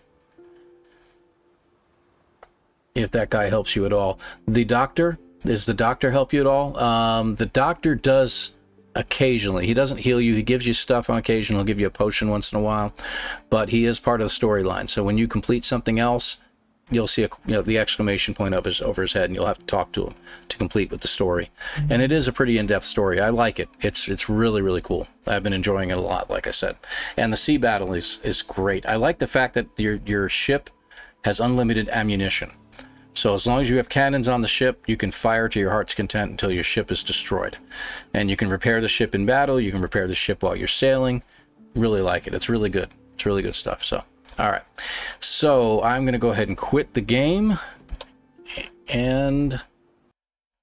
If that guy helps you at all. The doctor, does the doctor help you at all? The doctor does occasionally. He doesn't heal you. He gives you stuff on occasion. He'll give you a potion once in a while, but he is part of the storyline. So when you complete something else, you'll see the exclamation point over his head, and you'll have to talk to him to complete with the story. And it is a pretty in-depth story. I like it. It's really, really cool. I've been enjoying it a lot, like I said. And the sea battle is great. I like the fact that your ship has unlimited ammunition. So as long as you have cannons on the ship, you can fire to your heart's content until your ship is destroyed. And you can repair the ship in battle. You can repair the ship while you're sailing. Really like it. It's really good. It's really good stuff. So, all right. So I'm going to go ahead and quit the game and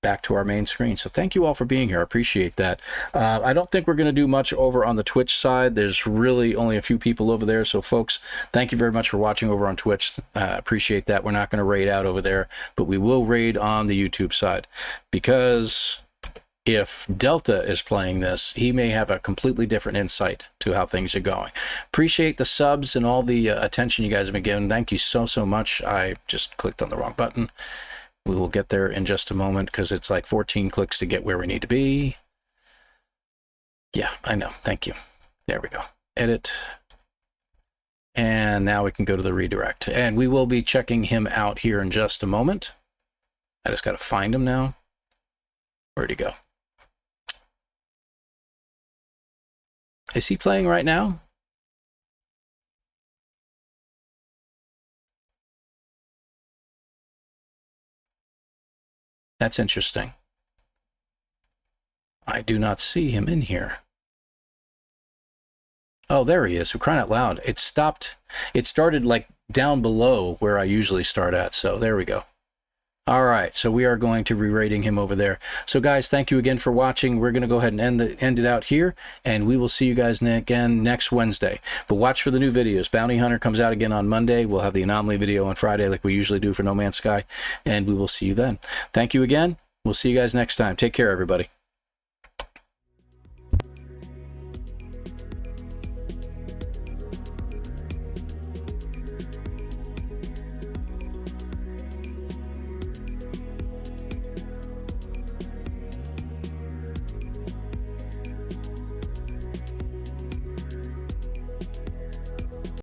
back to our main screen. So thank you all for being here. I appreciate that. I don't think we're going to do much over on the Twitch side. There's really only a few people over there. So folks, thank you very much for watching over on Twitch. Appreciate that. We're not going to raid out over there, but we will raid on the YouTube side, because if Delta is playing this, he may have a completely different insight to how things are going. Appreciate the subs and all the attention you guys have been giving. Thank you so much. I just clicked on the wrong button. We will get there in just a moment, because it's like 14 clicks to get where we need to be. Yeah, I know. Thank you. There we go. Edit. And now we can go to the redirect. And we will be checking him out here in just a moment. I just got to find him now. Where'd he go? Is he playing right now? That's interesting. I do not see him in here. Oh, there he is. We're crying out loud. It stopped. It started like down below where I usually start at. So there we go. All right. So we are going to re-rating him over there. So guys, thank you again for watching. We're going to go ahead and end it out here, and we will see you guys again next Wednesday. But watch for the new videos. Bounty Hunter comes out again on Monday. We'll have the Anomaly video on Friday like we usually do for No Man's Sky, and we will see you then. Thank you again. We'll see you guys next time. Take care, everybody.